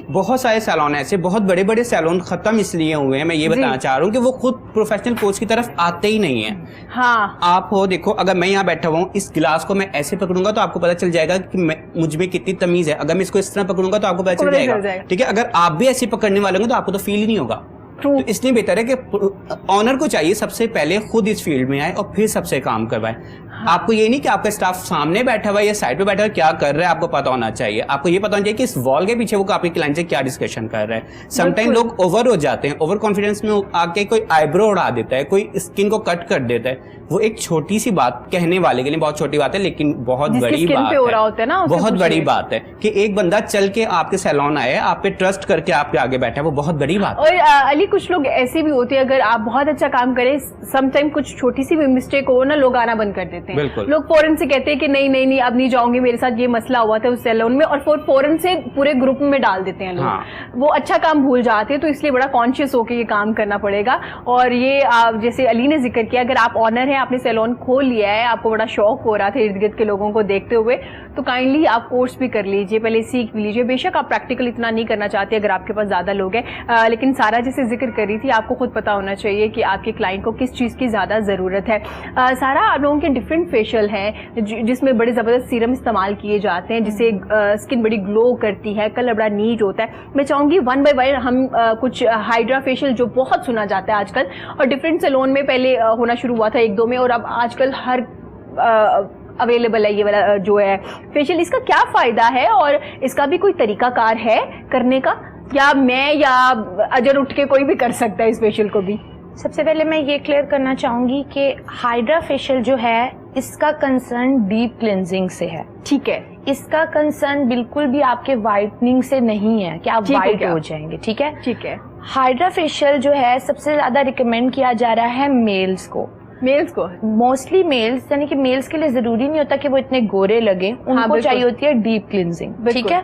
बहुत सारे सैलून ऐसे, बहुत बड़े बड़े सैलून खत्म इसलिए हुए हैं, मैं ये बताना चाह रहा हूँ कि वो खुद प्रोफेशनल कोच की तरफ आते ही नहीं है। हाँ, आप हो देखो, अगर मैं यहाँ बैठा हुआ हूँ, इस गिलास को मैं ऐसे पकड़ूंगा तो आपको पता चल जाएगा कि मुझ में कितनी तमीज है। अगर मैं इसको इस तरह पकड़ूंगा तो आपको पता चल जाएगा। ठीक है, अगर आप भी ऐसे पकड़ने वाले होंगे तो आपको तो फील ही नहीं होगा। तो इसलिए बेहतर है कि ऑनर को चाहिए सबसे पहले खुद इस फील्ड में आए और फिर सबसे काम करवाए। हाँ। आपको ये नहीं कि आपका स्टाफ सामने बैठा हुआ है या साइड पे बैठा हुआ है, क्या कर रहा है आपको पता होना चाहिए। आपको ये पता होना चाहिए कि इस वॉल के पीछे वो आपके क्लाइंट से क्या डिस्कशन कर रहा है। समटाइम लोग ओवर हो जाते हैं, ओवर कॉन्फिडेंस में आके कोई आईब्रो उड़ा देता है, कोई स्किन को कट कर देता है। वो एक छोटी सी बात कहने वाले के लिए बहुत छोटी बात है, लेकिन बहुत बड़ी बात है, बहुत बड़ी बात है कि एक बंदा चल के आपके सैलून आया, आप पे ट्रस्ट करके आपके आगे बैठा है, वो बहुत बड़ी बात है। और अली, कुछ लोग ऐसे भी होते हैं, अगर आप बहुत अच्छा काम करें, समटाइम कुछ छोटी सी भी मिस्टेक हो ना, लोग आना बंद कर देते हैं। बिल्कुल। लोग फौरन से कहते हैं कि नहीं नहीं नहीं, अब नहीं जाऊंगी, मेरे साथ ये मसला हुआ था उस सैलून में, और फौरन से पूरे ग्रुप में डाल देते हैं लोग। हाँ। वो अच्छा काम भूल जाते हैं, तो इसलिए बड़ा कॉन्शियस होकर ये काम करना पड़ेगा। और ये जैसे अली ने जिक्र किया, अगर आप ऑनर हैं, आपने सैलून खोल लिया है, आपको बड़ा शौक हो रहा था इर्द गिर्द के लोगों को देखते हुए, तो काइंडली आप कोर्स भी कर लीजिए, पहले सीख लीजिए। बेशक आप प्रैक्टिकल इतना नहीं करना चाहते अगर आपके पास ज्यादा लोग हैं, लेकिन सारा जैसे जिक्र कर रही थी, आपको खुद पता होना चाहिए कि आपके क्लाइंट को किस चीज की ज्यादा जरूरत है। सारा आप लोगों के डिफरेंट फेशियल हैं जिसमें बड़े जबरदस्त सीरम इस्तेमाल किए जाते हैं, जिससे स्किन बड़ी ग्लो करती है, कलर बड़ा नीट होता है। मैं चाहूंगी वन बाय वन हम कुछ हाइड्रा फेशियल जो बहुत सुना जाता है आजकल, और डिफरेंट सैलून में पहले होना शुरू हुआ था एक दो में, और अब आजकल हर अवेलेबल है ये वाला जो है फेशियल। इसका क्या फायदा है और इसका भी कोई तरीकाकार है करने का, या मैं या अजर उठ के कोई भी कर सकता है इस फेशियल को भी? सबसे पहले मैं ये क्लियर करना चाहूंगी कि हाइड्रा फेशियल जो है, इसका कंसर्न डीप क्लिनजिंग से है। ठीक है, इसका कंसर्न बिल्कुल भी आपके वाइटनिंग से नहीं है कि आप वाइट हो जाएंगे। ठीक है, ठीक है। हाइड्रा फेशियल जो है सबसे ज्यादा रिकमेंड किया जा रहा है मेल्स को मोस्टली मेल्स, यानी कि मेल्स के लिए जरूरी नहीं होता कि वो इतने गोरे लगे, उनको चाहिए होती है डीप क्लिनजिंग। ठीक है,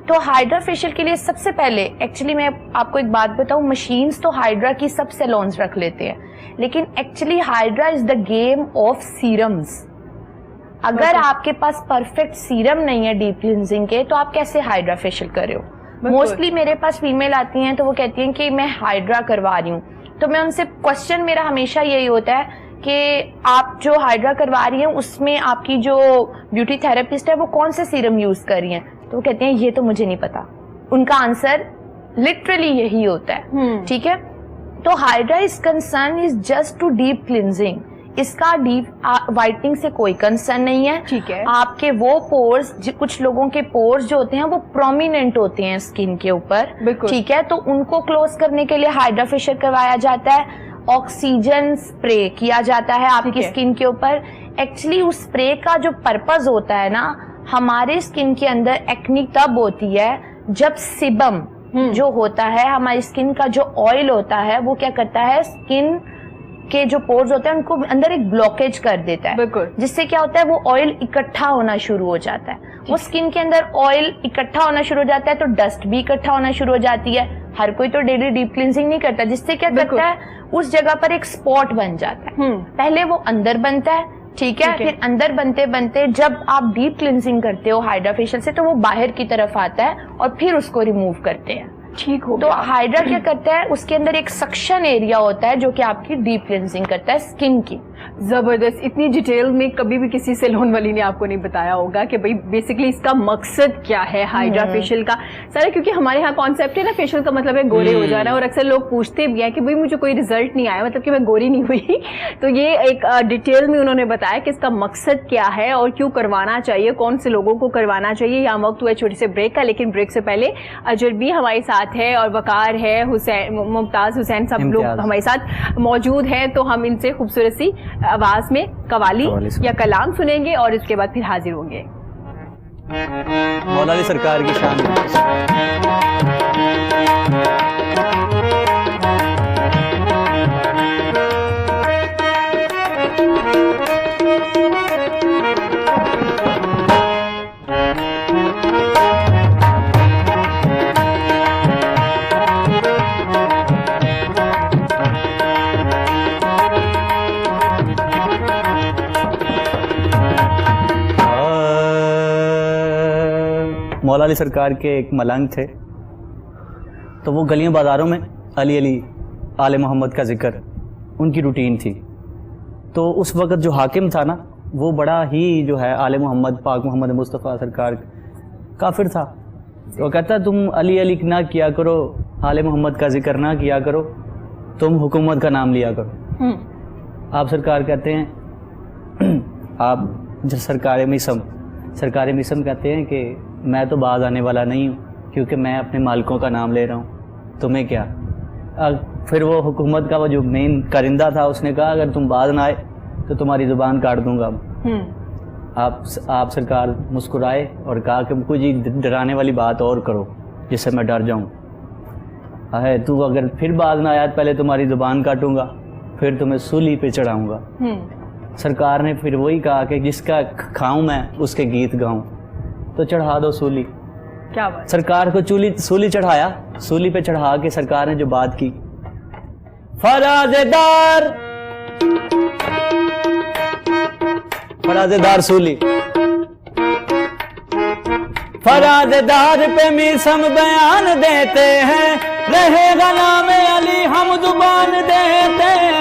तो हाइड्रा फेशियल के लिए सबसे पहले एक्चुअली मैं आपको एक बात बताऊं, मशीन्स तो हाइड्रा की सब सैलून्स रख लेते हैं, लेकिन actually hydra is the game of serums. अगर आपके पास परफेक्ट सीरम नहीं है डीप क्लिनजिंग के, तो आप कैसे हाइड्रा फेशियल कर रहे हो? मोस्टली मेरे पास फीमेल आती हैं तो वो कहती हैं कि मैं हाइड्रा करवा रही हूँ, तो मैं उनसे क्वेश्चन मेरा हमेशा यही होता है कि आप जो हाइड्रा करवा रही हैं उसमें आपकी जो ब्यूटी थेरेपिस्ट है वो कौन से सीरम यूज कर रही हैं? तो वो कहते हैं ये तो मुझे नहीं पता। उनका आंसर लिटरली यही होता है। ठीक है, तो hydra is concern is just to deep cleansing, इसका डीप वाइटनिंग से कोई कंसर्न नहीं है। ठीक है, आपके वो पोर्स, कुछ लोगों के पोर्स जो होते हैं वो प्रोमिनेंट होते हैं स्किन के ऊपर, ठीक है, तो उनको क्लोज करने के लिए हाइड्रा फेशियल करवाया जाता है। ऑक्सीजन स्प्रे किया जाता है आपकी स्किन के ऊपर। एक्चुअली उस स्प्रे का जो पर्पस होता है ना, हमारे स्किन के अंदर एक्ने तब होती है जब सिबम जो होता है, हमारी स्किन का जो ऑयल होता है, वो क्या करता है, स्किन के जो पोर्स होते हैं उनको अंदर एक ब्लॉकेज कर देता है, जिससे क्या होता है, वो ऑयल इकट्ठा होना शुरू हो जाता है। वो स्किन के अंदर ऑयल इकट्ठा होना शुरू हो जाता है तो डस्ट भी इकट्ठा होना शुरू हो जाती है। हर कोई तो डेली डीप क्लींजिंग नहीं करता, जिससे क्या करता है, उस जगह पर एक स्पॉट बन जाता है। पहले वो अंदर बनता है, ठीक है, फिर अंदर बनते बनते जब आप डीप क्लींजिंग करते हो हाइड्रा फेशियल से, तो वो बाहर की तरफ आता है और फिर उसको रिमूव करते हैं। ठीक हो तो हाइड्रा क्या करता है, उसके अंदर एक सक्शन एरिया होता है जो कि आपकी डीप क्लींजिंग करता है स्किन की। जबरदस्त, इतनी डिटेल में कभी भी किसी सैलून वाली ने आपको नहीं बताया होगा कि भाई बेसिकली इसका मकसद क्या है हाइड्रा फेशियल का सारा, क्योंकि हमारे यहाँ कॉन्सेप्ट है ना, फेशियल का मतलब है गोरे हो जाना, और अक्सर लोग पूछते भी हैं कि भाई मुझे कोई रिजल्ट नहीं आया, मतलब कि मैं गोरी नहीं हुई। तो ये एक डिटेल में उन्होंने बताया कि इसका मकसद क्या है और क्यों करवाना चाहिए, कौन से लोगों को करवाना चाहिए। यहाँ वक्त हुआ है छोटे से ब्रेक का, लेकिन ब्रेक से पहले अजर भी हमारे साथ है और वकार है, हुसैन, मुमताज हुसैन, सब लोग हमारे साथ मौजूद हैं। तो हम इनसे खूबसूरत सी आवाज में कवाली या कलाम सुनेंगे और इसके बाद फिर हाजिर होंगे। मौला अली सरकार की शान में। मौला अली सरकार के एक मलंग थे, तो वो गलियों बाज़ारों में अली अली आले मोहम्मद का जिक्र उनकी रूटीन थी। तो उस वक़्त जो हाकिम था ना, वो बड़ा ही जो है आले मोहम्मद पाक मोहम्मद मुस्तफ़ा सरकार काफिर था। तो कहता तुम अली अली ना किया करो, आले मोहम्मद का जिक्र ना किया करो, तुम हुकूमत का नाम लिया करो। आप सरकार कहते हैं आप सरकार मिसम कहते हैं कि मैं तो बाज आने वाला नहीं हूँ, क्योंकि मैं अपने मालिकों का नाम ले रहा हूँ, तुम्हें क्या। फिर वो हुकूमत का वो जो मेन कारिंदा था, उसने कहा अगर तुम बाज ना आए तो तुम्हारी ज़ुबान काट दूंगा। आप सरकार मुस्कुराए और कहा कि कोई डराने वाली बात और करो जिससे मैं डर जाऊं। है तू अगर फिर बाज ना आया, पहले तुम्हारी ज़ुबान काटूंगा, फिर तुम्हें सूली पे चढ़ाऊंगा। सरकार ने फिर वही कहा कि जिसका खाऊं मैं उसके गीत गाऊं, तो चढ़ा दो सूली। क्या बात। सरकार को सूली चढ़ाया। सूली पे चढ़ा के सरकार ने जो बात की, फराजेदार सूली, फराजेदार पे मिसम बयान देते हैं, रहेगा नाम अली हम जुबान देते हैं।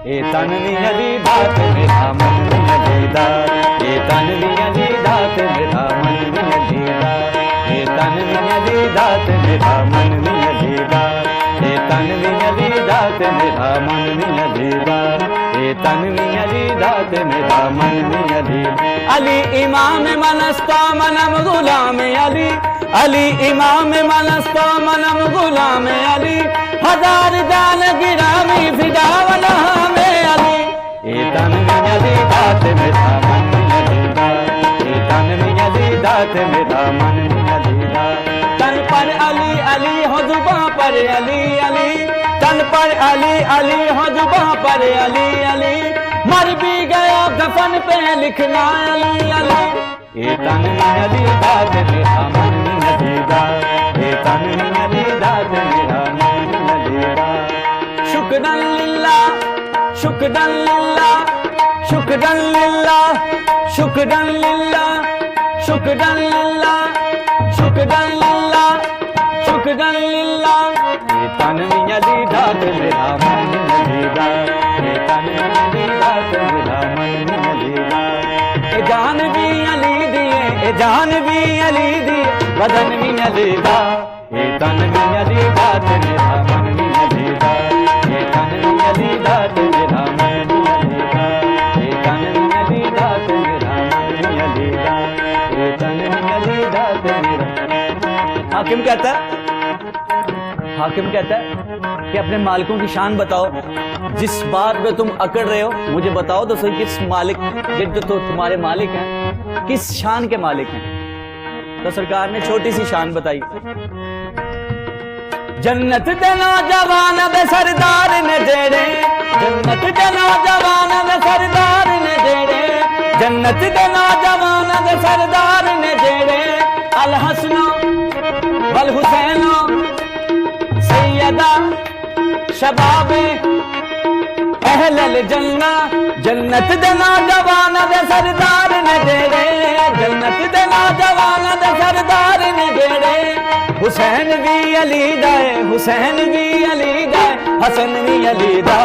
ए तनवी अली दात मेरा मन में दीदार, ए तनवी अली दात मेरा मन में दीदार, ए तनवी अली दात मेरा मन में दीदार, ए तनवी अली दात मेरा मन में दीदार, ए तनवी अली दात मेरा मन में दीदार। अली इमाम मनस्ता मनम गुलाम अली, अली इमाम मनस्ता मनम गुलाम अली, हजार जान गिरामी फिदावना में अली। ए तनवी अली दात मेरा मन में दीदार, ए तनवी अली दात मेरा मन में दीदार। तन पर अली अली हो जुबां पर अली अली, तन पर अली अली हो जुबां पर अली अली, मर भी गया कफन पे लिखना अली अली। ए तनवी अली दात मेरा मन में दीदार, ए तनवी अली दात मेरा मन में दीदार। शुक्रन लिल्लाह, शुक्रन लिल्लाह, शुक्रन लिल्लाह, शुक्रन लिल्लाह, शुक्रन लिल्लाह, शुक्रन लिल्लाह, शुक्रन लिल्लाह। ए तनवी अली दात मेरा मन में दीदार, ए तनवी अली दात मेरा मन में दीदार। ए जान भी अली दिए, ए जान भी अली दिए, बदन भी अली दा। ए तनवी अली दात मेरा मन में दीदार, ए तनवी अली दात मेरा मन में दीदार, ए तनवी अली दात मेरा मन में दीदार, ए तनवी अली दात मेरा। हाकिम कहता है कि अपने मालिकों की शान बताओ, जिस बात पे तुम अकड़ रहे हो मुझे बताओ तो सही, किस मालिक जो तो तुम्हारे मालिक हैं किस शान के मालिक हैं। तो सरकार ने छोटी सी शान बताई। जन्नत दे नौजवान दे सरदार ने जेड़े, जन्नत दे नौजवान दे सरदार ने जेड़े, जन्नत दे नौजवान दे सरदार ने जेड़े, अल हसनो वल हुसैनो सैयदा शबाबे अहलल जन्ना। जन्नत दे नौजवान दे सरदार ने जेड़े, जन्नत दे नौजवान दे सरदार ने जेड़े, हुसैन भी अली दाए, हुसैन भी अली दाए, हसन भी अली दा।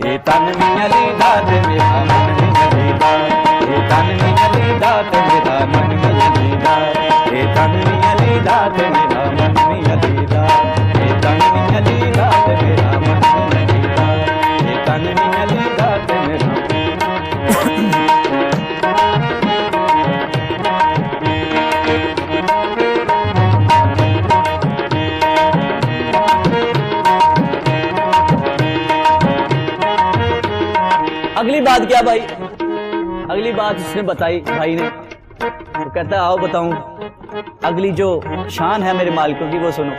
ए तनवी अली दात मेरा मन में दीदार, ए तनवी अली दात मेरा मन में दीदार, ए तनवी अली दात मेरा मन में दीदार, ए तनवी अली दात मेरा मन में दीदार, ए तनवी अली दात मेरा। अगली बात क्या भाई, अगली बात उसने बताई भाई ने, तो कहता है आओ बताऊं अगली जो शान है मेरे मालिकों की वो सुनो।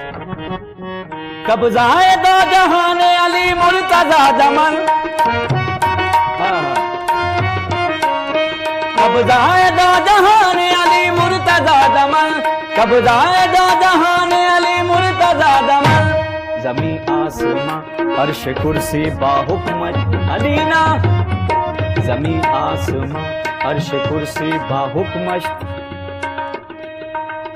कब्ज़ाए दो जहान अली मुर्तज़ा दमन, कब्ज़ाए दो जहान अली मुर्तज़ा दमन, कब्ज़ाए दो जहान अली मुर्तज़ा दमन। ज़मी आसमां अर्श कुर्सी बाहुक्म अलीना, ज़मी आसमां अर्श कुर्सी बाहुक्म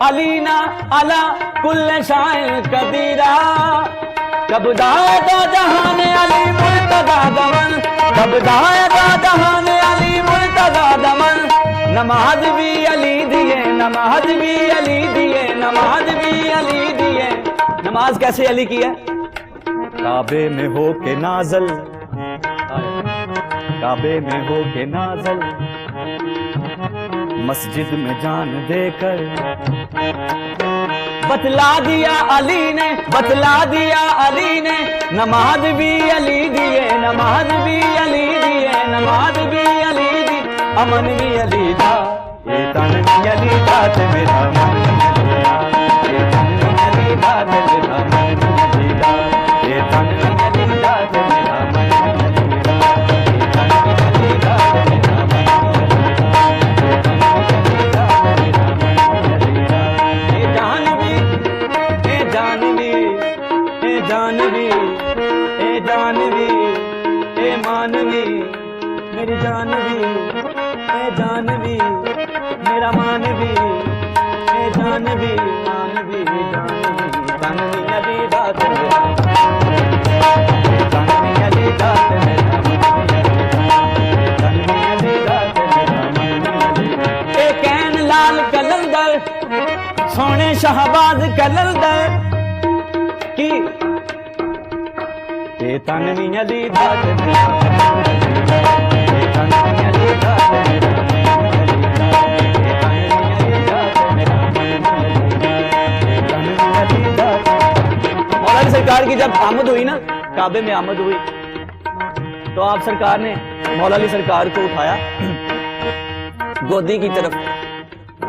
अलीना अला कुल्ले शाइल कदीरा, कब दाएगा जहान अली मुर्तजा दमन, कब दाएगा जहान अली मुर्तजा दमन। नमाज भी अली दिए, नमाज भी अली दिए, नमाज भी अली दिए। नमाज कैसे अली की है? काबे में हो के नाजल, काबे में हो के नाजल, मस्जिद में जान देकर बतला दिया अली ने, बतला दिया अली ने। नमाज भी अली दिए, नमाज भी अली दिए, नमाज भी अली दी। अमन भी अली दा, ये तन भी अली दा, ते मेरा मन भी अली दा, ये तन भी अली दा, ते मेरा मन भी अली दा, ये तन भी अली दा, ते मेरा मन भी अली दा, ये तन भी अली दा, ते मेरा मन भी अली दा, ये तन भी अली दा, ते मेरा मन भी अली दा। ये जानवी, ये जानवी, ये जानवी, ये जानवी, ये मानवी, मेरी जानवी, ये जानवी, मेरा मानवी, ये जानवी, मानवी, जानवी, जानवी अली दा, ते मेरा जानवी अली दा, ते मेरा मानवी अली दा, जानवी अली दा, ते मेरा मानवी अली दा। ए कैन लाल कलंदर, सोने शहबाज कलंदर की, ये तनवी अली दा, ते मेरा मानवी अली दा, ये तनवी अली दा, ते मेरा मानवी अली दा, ये तनवी अली दा, ते मेरा मानवी अली दा, ये तनवी अली दा। मौलाना सरकार की जब आमद हुई ना, काबे में आमद हुई, तो आप सरकार ने मौला अली सरकार को उठाया, गोदी की तरफ,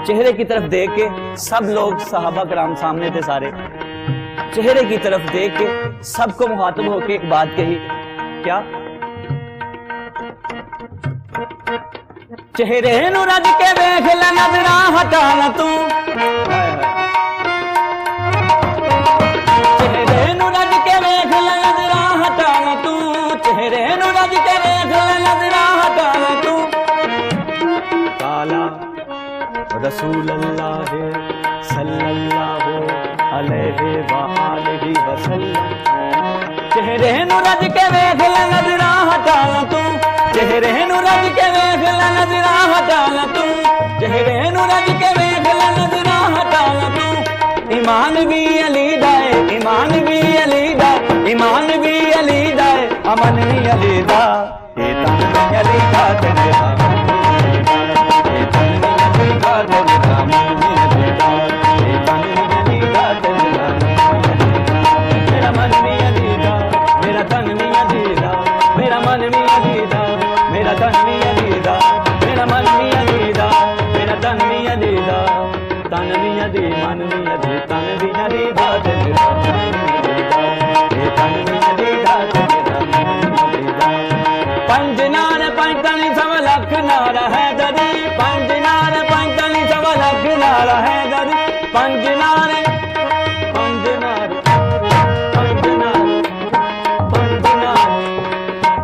चेहरे की तरफ देख के, सब लोग सहाबा कराम सामने थे सारे, चेहरे की तरफ देख के सबको मुखातब होके एक बात कही, क्या? चेहरे नू रज के देख ले, नजरा हटा न तू, चेहरे नू रज के देख ले, नजरा हटा न तू, चेहरे नू रज के देख ले, नजरा हटा न तू। काला रसूल अल्लाह सल्लल्लाहु अलैहि वआलिहि वसल्लम, चेहरे नू रज के देख ले, नजरा हटा न तू, चेहरे नू रज के देख ले, नजरा हटा न तू, चेहरे नू रज के देख ले, नजरा हटा न तू। ईमान भी अली दाए, ईमान भी अली दाए, ईमान भी अली दाए, अमन भी अली दा, ये तन भी अली दा, ते मेरा मन भी अली दा, ये तन भी अली दा, ते मेरा मन भी अली दा, ये तन भी अली दा, ते मेरा मन भी अली दा, मेरा मन भी अली दा, मेरा तन भी अली दा, मेरा मन भी अली दा, मेरा तन भी अली दा, मेरा मन भी अली दा, मेरा तन भी अली दा, तन भी अली, मन भी अली, तन भी अली दा, ते मेरा मन भी अली दा, ये तन भी अली दा, ते मेरा मन भी अली दा। पंज नार पंजतनी सब लख नार है दरी, पंज नार पंजतनी सब लख नार है दरी, पंज नार, पंज नार, पंज नार, पंज नार,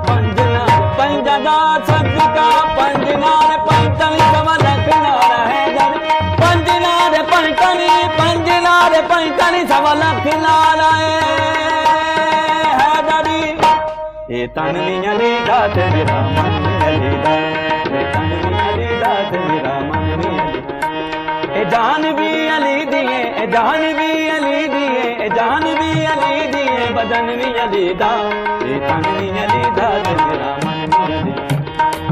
पंज नार, पंजदा सदका, पंज नार पंजतनी सब लख नार है दरी, पंज नार पंजतनी, पंज नार पंजतनी सब लख नार है दरी। ये तन भी अली दा, ते मेरा मन भी अली दा, ये तन भी अली दा, ते मेरा मन भी अली दा। ए जान भी अली दिए, ए जान भी अली दिए, ए जान भी अली दिए, बदन भी अली दा, ये तन भी अली दा, ते मेरा मन भी अली दा,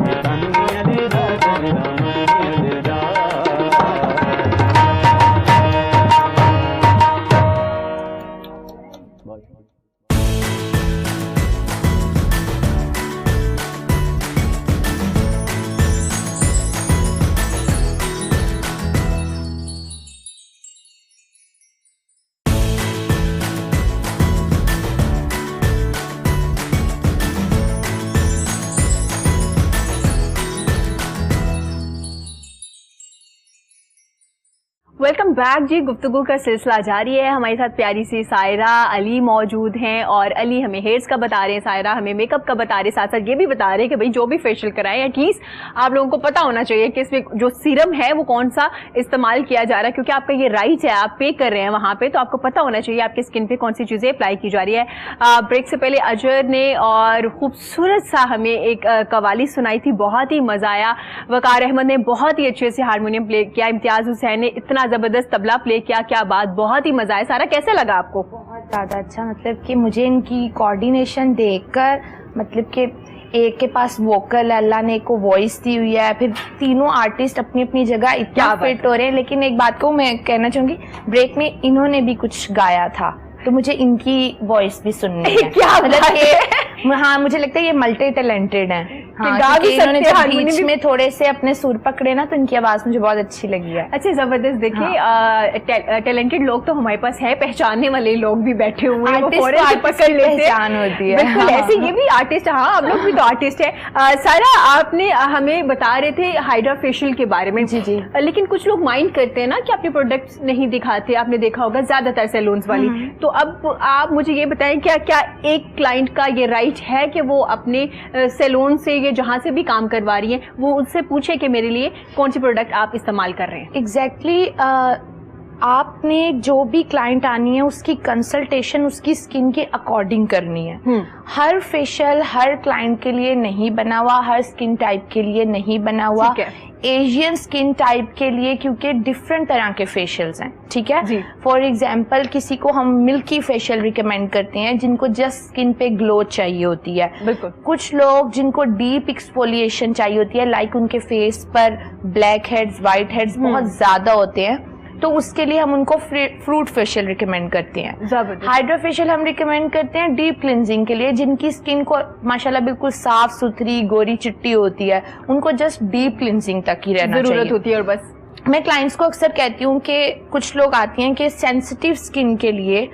ये तन भी अली दा, ते मेरा मन भी अली दा। वेलकम बैक जी। गुफ्तगू का सिलसिला जारी है। हमारे साथ प्यारी सी सायरा अली मौजूद हैं और अली हमें हेयर्स का बता रहे हैं, सायरा हमें मेकअप का बता रहे हैं, साथ साथ ये भी बता रहे हैं कि भाई जो भी फेशियल कराएं एटलीस्ट आप लोगों को पता होना चाहिए कि इसमें जो सीरम है वो कौन सा इस्तेमाल किया जा रहा है, क्योंकि आपका ये राइट है, आप पे कर रहे हैं वहां पे, तो आपको पता होना चाहिए आपकी स्किन पे कौन सी चीजें अप्लाई की जा रही है। ब्रेक से पहले अजहर ने और खूबसूरत सा हमें एक कवाली सुनाई थी, बहुत ही मजा आया। वकार अहमद ने बहुत ही अच्छे से हारमोनियम प्ले किया, इम्तियाज हुसैन ने इतना जबरदस्त तबला प्ले किया, क्या बात, बहुत ही मजा आया। सारा कैसा लगा आपको? बहुत ज़्यादा अच्छा, मतलब कि मुझे इनकी कोऑर्डिनेशन देखकर, मतलब कि एक के पास वोकल, अल्लाह ने एक को वॉइस दी हुई है, फिर तीनों आर्टिस्ट अपनी अपनी जगह इतना फिट हो रहे हैं। लेकिन एक बात को मैं कहना चाहूंगी, ब्रेक में इन्होंने भी कुछ गाया था तो मुझे इनकी वॉइस भी सुननी है। क्या मतलब कि हाँ, मुझे लगता है ये मल्टी टैलेंटेड है। हाँ, क्योंकि इन्होंने जब बीच में थोड़े से अपने सुर पकड़े ना, तो इनकी आवाज मुझे बहुत अच्छी लगी है। अच्छा, जबरदस्त। देखिए टैलेंटेड लोग तो हमारे पास है, पहचानने वाले लोग भी बैठे हुए हैं, वो फौरन से पकड़ लेते हैं, पहचान होती है। बिल्कुल ऐसे ये भी आर्टिस्ट है। हाँ, हम लोग भी तो आर्टिस्ट है। सारा आपने हमें बता रहे थे हाइड्रा फेशियल के बारे में। जी जी। लेकिन कुछ लोग माइंड करते हैं ना कि अपने प्रोडक्ट्स नहीं दिखाते, आपने देखा होगा ज्यादातर सैलून्स वाली। तो अब आप मुझे ये बताएं, क्या क्या एक क्लाइंट का ये राइट है कि वो अपने सैलून से या जहां से भी काम करवा रही है वो उससे पूछे कि मेरे लिए कौन सी प्रोडक्ट आप इस्तेमाल कर रहे हैं? एग्जैक्टली आपने जो भी क्लाइंट आनी है उसकी कंसल्टेशन उसकी स्किन के अकॉर्डिंग करनी है। हर फेशियल हर क्लाइंट के लिए नहीं बना हुआ, हर स्किन टाइप के लिए नहीं बना हुआ। एशियन स्किन टाइप के लिए क्योंकि डिफरेंट तरह के फेशियल्स हैं, ठीक है। फॉर एग्जांपल किसी को हम मिल्की फेशियल रिकमेंड करते हैं जिनको जस्ट स्किन पे ग्लो चाहिए होती है। बिल्कुल। कुछ लोग जिनको डीप एक्सफोलिएशन चाहिए होती है, लाइक उनके फेस पर ब्लैक हेड्स व्हाइट हेड्स बहुत ज्यादा होते हैं, तो उसके लिए हम उनको फ्रूट फेशियल रिकमेंड करते हैं। हाइड्रा फेशियल हम रिकमेंड करते हैं डीप क्लिनजिंग के लिए, जिनकी स्किन को माशाल्लाह बिल्कुल साफ सुथरी गोरी चिट्टी होती है, उनको जस्ट डीप क्लिनजिंग तक ही रहना जरूरत होती है। और बस मैं क्लाइंट्स को अक्सर कहती हूँ कि कुछ लोग आती हैं कि सेंसिटिव स्किन के लिए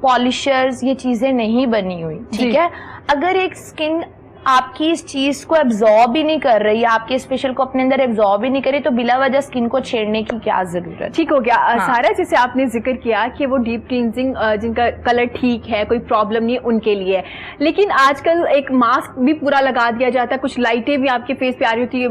पॉलिशर्स ये चीजें नहीं बनी हुई, ठीक है। अगर एक स्किन आपकी इस चीज को एब्जॉर्ब ही नहीं कर रही, आपके स्पेशल को अपने अंदर एब्जॉर्ब ही नहीं करी, तो बिला वजह स्किन को छेड़ने की क्या जरूरत। ठीक हो गया। सारा जैसे आपने जिक्र किया कि वो डीप क्लींजिंग जिनका कलर ठीक है, कोई प्रॉब्लम नहीं उनके लिए, लेकिन आजकल एक मास्क भी पूरा लगा दिया जाता है, कुछ लाइटें भी आपके फेस पे आ रही होती है,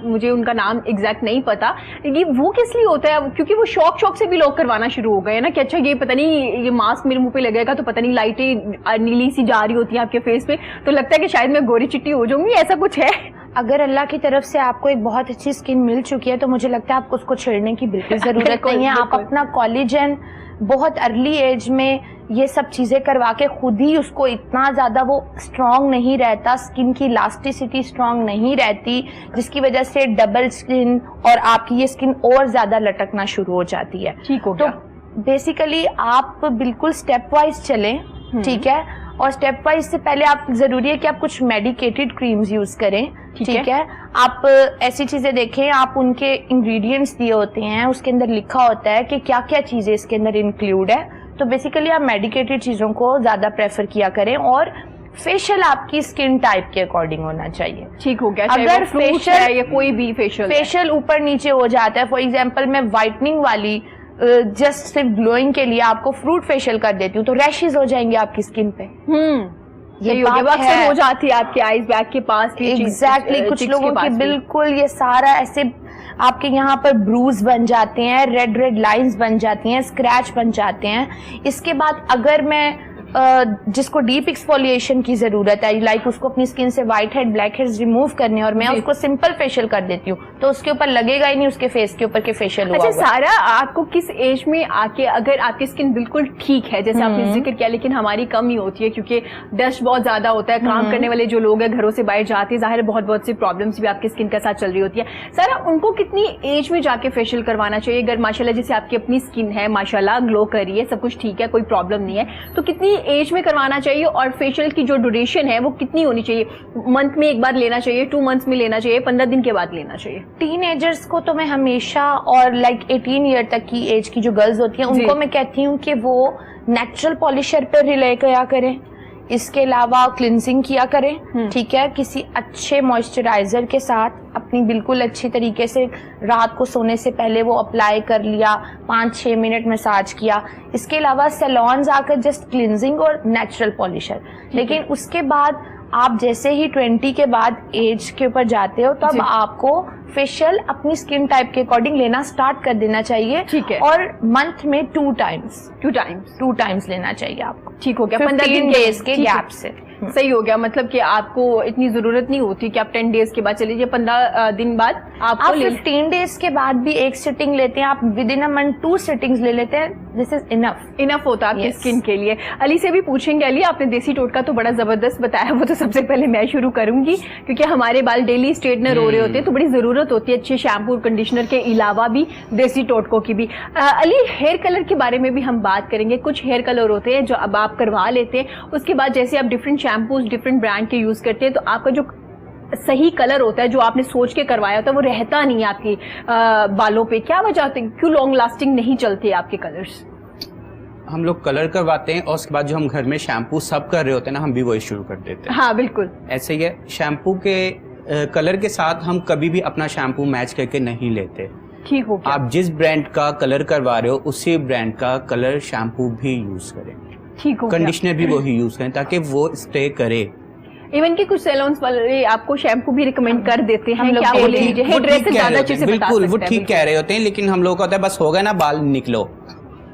मुझे उनका नाम एग्जैक्ट नहीं पता, ये वो किस लिए होता है? क्योंकि वो शौक से भी लोग करवाना शुरू हो गए ना कि अच्छा ये पता नहीं ये मास्क मेरे मुंह पे लगेगा तो पता नहीं लाइटें नीली सी जा रही होती है आपके फेस पे, तो लगता है कि शायद मैं गोरी चिट्टी हो जाऊंगी, ऐसा कुछ है? अगर अल्लाह की तरफ से आपको एक बहुत अच्छी स्किन मिल चुकी है तो मुझे लगता है आपको उसको छेड़ने की बिल्कुल जरूरत नहीं है। आप अपना कोलेजन बहुत अर्ली एज में ये सब चीजें करवा के खुद ही उसको इतना ज्यादा वो स्ट्रांग नहीं रहता, स्किन की इलास्टिसिटी स्ट्रांग नहीं रहती, जिसकी वजह से डबल स्किन और आपकी ये स्किन और ज्यादा लटकना शुरू हो जाती है। ठीक हो गया। तो बेसिकली आप बिल्कुल स्टेप वाइज चलें, ठीक है। और स्टेप वाइज से पहले आप जरूरी है कि आप कुछ मेडिकेटेड क्रीम्स यूज करें, ठीक है। आप ऐसी चीजें देखें, आप उनके इंग्रेडिएंट्स दिए होते हैं, उसके अंदर लिखा होता है कि क्या क्या चीजें इसके अंदर इंक्लूड है, तो बेसिकली आप मेडिकेटेड चीजों को ज्यादा प्रेफर किया करें। और फेशियल आपकी स्किन टाइप के अकॉर्डिंग होना चाहिए। ठीक हो गया। अगर फेशियल या कोई भी फेशियल ऊपर नीचे हो जाता है, फॉर एग्जाम्पल मैं व्हाइटनिंग वाली जस्ट सिर्फ ग्लोइंग के लिए आपको फ्रूट फेशियल कर देती हूँ तो रैशेस हो जाएंगे आपकी स्किन पे। ये अक्सर हो जाती है आपके आईज बैक के पास। एग्जैक्टली कुछ लोगों की बिल्कुल ये सारा ऐसे आपके यहाँ पर ब्रूज बन जाते हैं, रेड रेड लाइंस बन जाती हैं, स्क्रैच बन जाते हैं। इसके बाद अगर मैं जिसको डीप एक्सफोलिएशन की जरूरत है, लाइक उसको अपनी स्किन से white head black heads remove करने और मैं उसको सिंपल फेशियल कर देती हूँ तो उसके ऊपर लगेगा ही नहीं उसके फेस के ऊपर के फेशियल हुआ। अच्छा सारा, आपको किस एज में आके अगर आपकी स्किन बिल्कुल ठीक है जैसे आपने जिक्र किया, लेकिन हमारी कम ही होती है क्योंकि डस्ट बहुत ज्यादा होता है, काम करने वाले जो लोग हैं घरों से बाहर जाते हैं, जाहिर बहुत सी प्रॉब्लम्स भी आपकी स्किन के साथ चल रही होती है, सारा उनको कितनी एज में जाके फेशियल करवाना चाहिए? अगर माशाल्लाह जैसे आपकी अपनी स्किन है, माशाल्लाह ग्लो कर रही है, सब कुछ ठीक है, कोई प्रॉब्लम नहीं है, तो कितनी एज में करवाना चाहिए? और फेशियल की जो ड्यूरेशन है वो कितनी होनी चाहिए? मंथ में एक बार लेना चाहिए, 2 मंथ्स में लेना चाहिए, 15 दिन के बाद लेना चाहिए? टीनेजर्स को तो मैं हमेशा, और लाइक 18 ईयर तक की एज की जो गर्ल्स होती हैं उनको मैं कहती हूँ कि वो नेचुरल पॉलिशर पर रिले किया करें, इसके अलावा क्लिनजिंग किया करें, ठीक है, किसी अच्छे मॉइस्चराइजर के साथ अपनी बिल्कुल अच्छी तरीके से रात को सोने से पहले वो अप्लाई कर लिया, 5-6 मिनट मसाज किया। इसके अलावा सैलून्स आकर जस्ट क्लिनजिंग और नेचुरल पॉलिशर। लेकिन उसके बाद आप जैसे ही 20 के बाद एज के ऊपर जाते हो तब आपको फेशियल अपनी स्किन टाइप के अकॉर्डिंग लेना स्टार्ट कर देना चाहिए। ठीक है। और मंथ में 2 टाइम्स लेना चाहिए आपको। ठीक हो गया, 15 डेज के गैप से। सही हो गया, मतलब कि आपको इतनी जरूरत नहीं होती कि आप 10 डेज के बाद चले जाइए, 15 दिन बाद आप 15 डेज के बाद भी एक सिटिंग लेते हैं, आप with in a month 2 sittings ले लेते हैं, दिस इज इनफ होता है आपकी स्किन के लिए। अली से भी पूछेंगे। अली, आपने देसी टोटका तो बड़ा जबरदस्त बताया, वो तो सबसे पहले मैं शुरू करूंगी क्योंकि हमारे बाल डेली स्ट्रेटनर हो रहे होते हैं तो बड़ी जरूरत होती है अच्छे शैम्पू कंडीशनर के अलावा भी देसी टोटकों की भी। अली, हेयर कलर के बारे में भी हम बात करेंगे। कुछ हेयर कलर होते हैं जो अब आप करवा लेते हैं, उसके बाद जैसे आप डिफरेंट शैम्पूज डिफरेंट ब्रांड के यूज करते हैं तो आपका जो सही कलर होता है जो आपने सोच के करवाया होता है वो रहता नहीं है आपकी बालों पे। क्या वजह होती है, क्यों लॉन्ग लास्टिंग नहीं चलते आपके कलर्स? हम लोग कलर करवाते हैं और उसके बाद जो हम घर में शैम्पू सब कर रहे होते हैं ना, हम भी वही शुरू कर देते हैं। हाँ बिल्कुल ऐसे ही है। शैम्पू के कलर के साथ हम कभी भी अपना शैम्पू मैच करके नहीं लेते। ठीक हो गया। आप जिस ब्रांड का कलर करवा रहे हो उसी ब्रांड का कलर शैम्पू भी यूज करें, ठीक हो गया। कंडीशनर भी वही यूज करें ताकि वो स्टे करे। इवन कि कुछ सैलून्स वाले आपको शैम्पू भी रिकमेंड कर देते हैं। हम लोग क्या वो बोले, ठीक- हेयर ड्रेस से ज्यादा अच्छे से बता बिल्कुल वो सकते हैं। ठीक कह रहे होते हैं, लेकिन हम लोग का होता है बस हो गया ना बाल निकलो,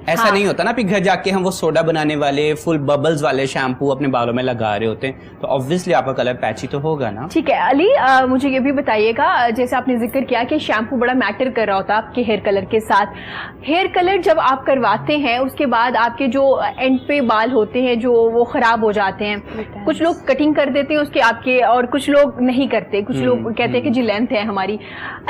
ऐसा हाँ। नहीं होता ना। फिर घर जाके हम वो सोडा बनाने वाले फुल बबल्स वाले शैम्पू अपने बालों में लगा रहे होते हैं तो ऑब्वियसली आपका कलर पैची तो होगा ना। ठीक है अली, मुझे ये भी बताइएगा, जैसे आपने जिक्र किया कि शैम्पू बड़ा मैटर कर रहा होता है आपके हेयर कलर के साथ। हेयर कलर जब आप करवाते हैं उसके बाद आपके जो एंड पे बाल होते हैं जो वो खराब हो जाते हैं, कुछ लोग कटिंग कर देते हैं उसके आपके और कुछ लोग नहीं करते, कुछ लोग कहते हैं कि जी लेंथ है हमारी।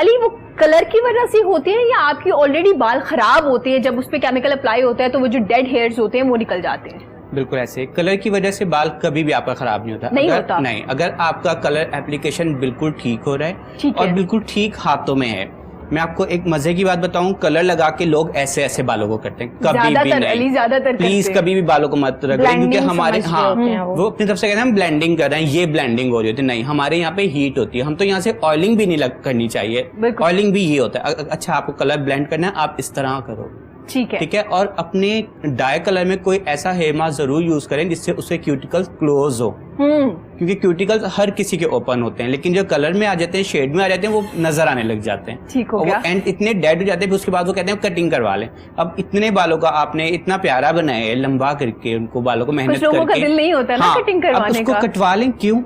अली, वो कलर की वजह से होते हैं या आपकी ऑलरेडी बाल खराब होते हैं, जब उस पर केमिकल अप्लाई होता है तो वो जो डेड हेयर्स होते हैं वो निकल जाते हैं? बिल्कुल ऐसे, कलर की वजह से बाल कभी भी आपका खराब नहीं होता। नहीं, अगर आपका कलर एप्लीकेशन बिल्कुल ठीक हो रहा है और बिल्कुल ठीक हाथों में है। मैं आपको एक मजे की बात बताऊं, कलर लगा के लोग ऐसे ऐसे बालों को करते हैं, कभी भी नहीं। ज्यादातर प्लीज कभी भी बालों को मत रगड़ें क्योंकि हमारे वो अपनी तरफ से कहते हैं हम ब्लेंडिंग कर रहे हैं, ये ब्लेंडिंग हो रही होती है। नहीं, हमारे यहाँ पे हीट होती है, हम तो यहाँ से ऑयलिंग भी नहीं करनी चाहिए। ऑयलिंग भी ये होता है। अच्छा, आपको कलर ब्लेंड करना है, आप इस तरह करो, ठीक है। और अपने डाई कलर में कोई ऐसा हेयर मास्क जरूर यूज करें जिससे उसके क्यूटिकल्स क्लोज हो, क्योंकि क्यूटिकल्स हर किसी के ओपन होते हैं, लेकिन जो कलर में आ जाते हैं, शेड में आ जाते हैं, वो नजर आने लग जाते हैं। ठीक हो गया। वो एंड इतने डेड हो जाते हैं, उसके बाद वो कहते हैं कटिंग करवा लें। अब इतने बालों का आपने इतना प्यारा बनाया है, लंबा करके उनको बालों को मेहनत करके, लोगों का दिल नहीं होता ना कटिंग करवाने का। उसको कटवा लें, क्यों?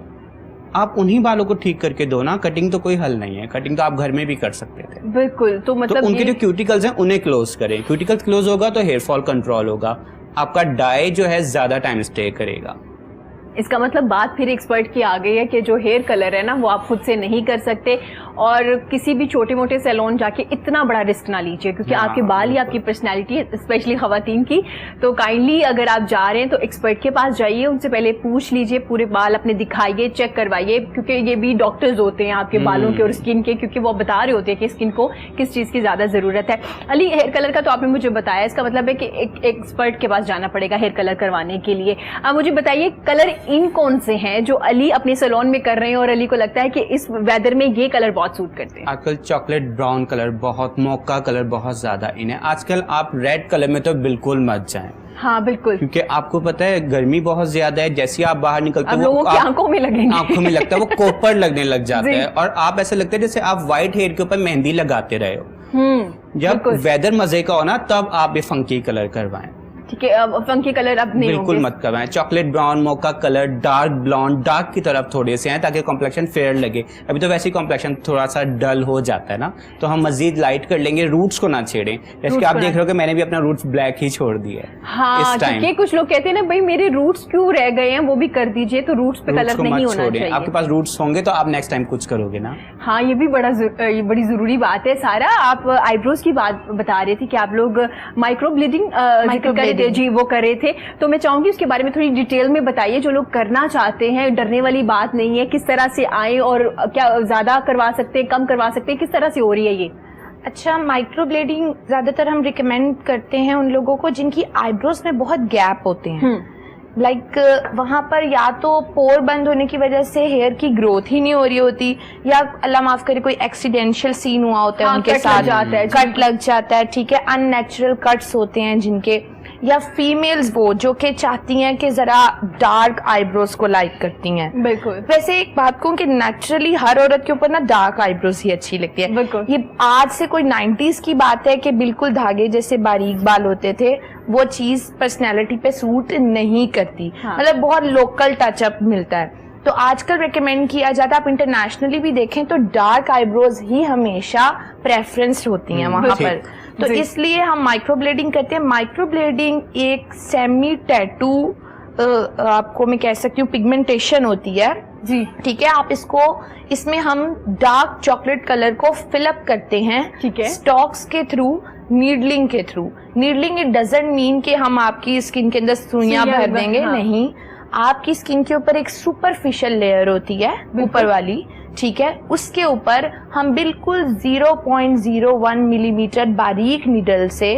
आप उन्हीं बालों को ठीक करके दो ना। कटिंग तो कोई हल नहीं है, कटिंग तो आप घर में भी कर सकते थे। बिल्कुल, तो मतलब तो उनके जो क्यूटिकल्स हैं उन्हें क्लोज करें। क्यूटिकल्स क्लोज होगा तो हेयर फॉल कंट्रोल होगा, आपका डाई जो है ज्यादा टाइम स्टे करेगा। इसका मतलब बात फिर एक्सपर्ट की आ गई है कि जो हेयर कलर है ना वो आप खुद से नहीं कर सकते और किसी भी छोटे मोटे सैलून जाके इतना बड़ा रिस्क ना लीजिए, क्योंकि आपके बाल ही आपकी पर्सनैलिटी है, स्पेशली खवातीन की। तो काइंडली अगर आप जा रहे हैं तो एक्सपर्ट के पास जाइए, उनसे पहले पूछ लीजिए, पूरे बाल अपने दिखाइए, चेक करवाइए, क्योंकि ये भी डॉक्टर्स होते हैं आपके बालों के और स्किन के, क्योंकि वो बता रहे होते हैं कि स्किन को किस चीज़ की ज़्यादा ज़रूरत है। अली, हेयर कलर का तो आपने मुझे बताया, इसका मतलब है कि एक एक्सपर्ट के पास जाना पड़ेगा हेयर कलर करवाने के लिए। अब मुझे बताइए, कलर इन कौन से हैं जो अली अपने सैलून में कर रहे हैं और अली को लगता है कि इस वेदर में ये कलर बहुत सूट करते हैं? आजकल चॉकलेट ब्राउन कलर बहुत, मोका कलर बहुत ज्यादा इन है। आजकल आप रेड कलर में तो बिल्कुल मत जाएं। हाँ बिल्कुल, क्योंकि आपको पता है गर्मी बहुत ज्यादा है, जैसे आप बाहर निकलते हो लोगों की आंखों में लगेंगे, आंखों में लगता है, वो कोपर लगने लग जाता है और आप ऐसे लगता है जैसे आप व्हाइट हेयर के ऊपर मेहंदी लगाते रहे हो। जब वेदर मजे का हो ना तब आप ये फंकी कलर करवाएं। ठीक है, फंकी कलर अब नहीं बिल्कुल मत करवाएं। चॉकलेट ब्राउन, मोका कलर, डार्क ब्लॉन्ड, डार्क की तरफ थोड़े से हैं ताकि कॉम्प्लेक्शन फेयर लगे। अभी तो वैसे ही कॉम्प्लेक्शन थोड़ा सा डल हो जाता है ना, तो हम मजीद लाइट कर लेंगे। रूट्स को ना छेड़ें, जैसे कि आप देख रहे हो कि मैंने भी अपना रूट्स ब्लैक ही छोड़ दिया है। हाँ, क्योंकि कुछ लोग कहते हैं ना भाई मेरे रूट्स क्यों रह गए हैं, वो भी कर दीजिए। तो रूट्स पे कलर नहीं होना चाहिए। आपके पास रूट्स होंगे तो आप नेक्स्ट टाइम कुछ करोगे ना। हाँ, ये भी बड़ी जरूरी बात है। सारा, आप आईब्रोज की बात बता रहे थे कि आप लोग माइक्रो ब्लीडिंग जी वो करे थे, तो मैं चाहूंगी उसके बारे में थोड़ी डिटेल में बताइए। जो लोग करना चाहते हैं, डरने वाली बात नहीं है, किस तरह से आए और क्या ज्यादा करवा सकते हैं, कम करवा सकते हैं, किस तरह से हो रही है ये? अच्छा, माइक्रो ब्लेडिंग ज्यादातर हम रिकमेंड करते हैं उन लोगों को जिनकी आईब्रोज में बहुत गैप होते हैं। लाइक वहाँ पर या तो पोर बंद होने की वजह से हेयर की ग्रोथ ही नहीं हो रही होती, या अल्लाह माफ करे कोई एक्सीडेंशियल सीन हुआ होता है हाँ, उनके कट साथ, लग जाता है, कट लग जाता है, ठीक है, अननेचुरल कट्स होते हैं जिनके, या फीमेल्स वो जो कि चाहती हैं कि जरा डार्क आईब्रोज को लाइक करती हैं। बिल्कुल। वैसे एक बात कहूँ कि नेचुरली हर औरत के ऊपर ना डार्क आईब्रोज ही अच्छी लगती है। बिल्कुल। ये आज से कोई 90s की बात है कि बिल्कुल धागे जैसे बारीक बाल होते थे, वो चीज पर्सनैलिटी पे सूट नहीं करती। हाँ। मतलब बहुत लोकल टचअप मिलता है। तो आजकल रेकमेंड किया जाता है, आप इंटरनेशनली भी देखें तो डार्क आईब्रोज ही हमेशा प्रेफरेंस होती हैं वहां पर। तो इसलिए हम माइक्रोब्लेडिंग करते हैं। माइक्रोब्लेडिंग एक सेमी टैटू आपको मैं कह सकती हूँ पिगमेंटेशन होती है जी, ठीक है। आप इसमें हम डार्क चॉकलेट कलर को फिलअप करते हैं, ठीक है, स्टॉक्स के थ्रू, नीडलिंग के through. Needling it doesn't mean कि हम आपकी स्किन के अंदर सुइयां भर देंगे, हाँ। नहीं, आपकी स्किन के ऊपर एक सुपरफिशियल लेयर होती है ऊपर वाली, ठीक है, उसके ऊपर हम बिल्कुल 0.01 मिलीमीटर बारीक निडल से,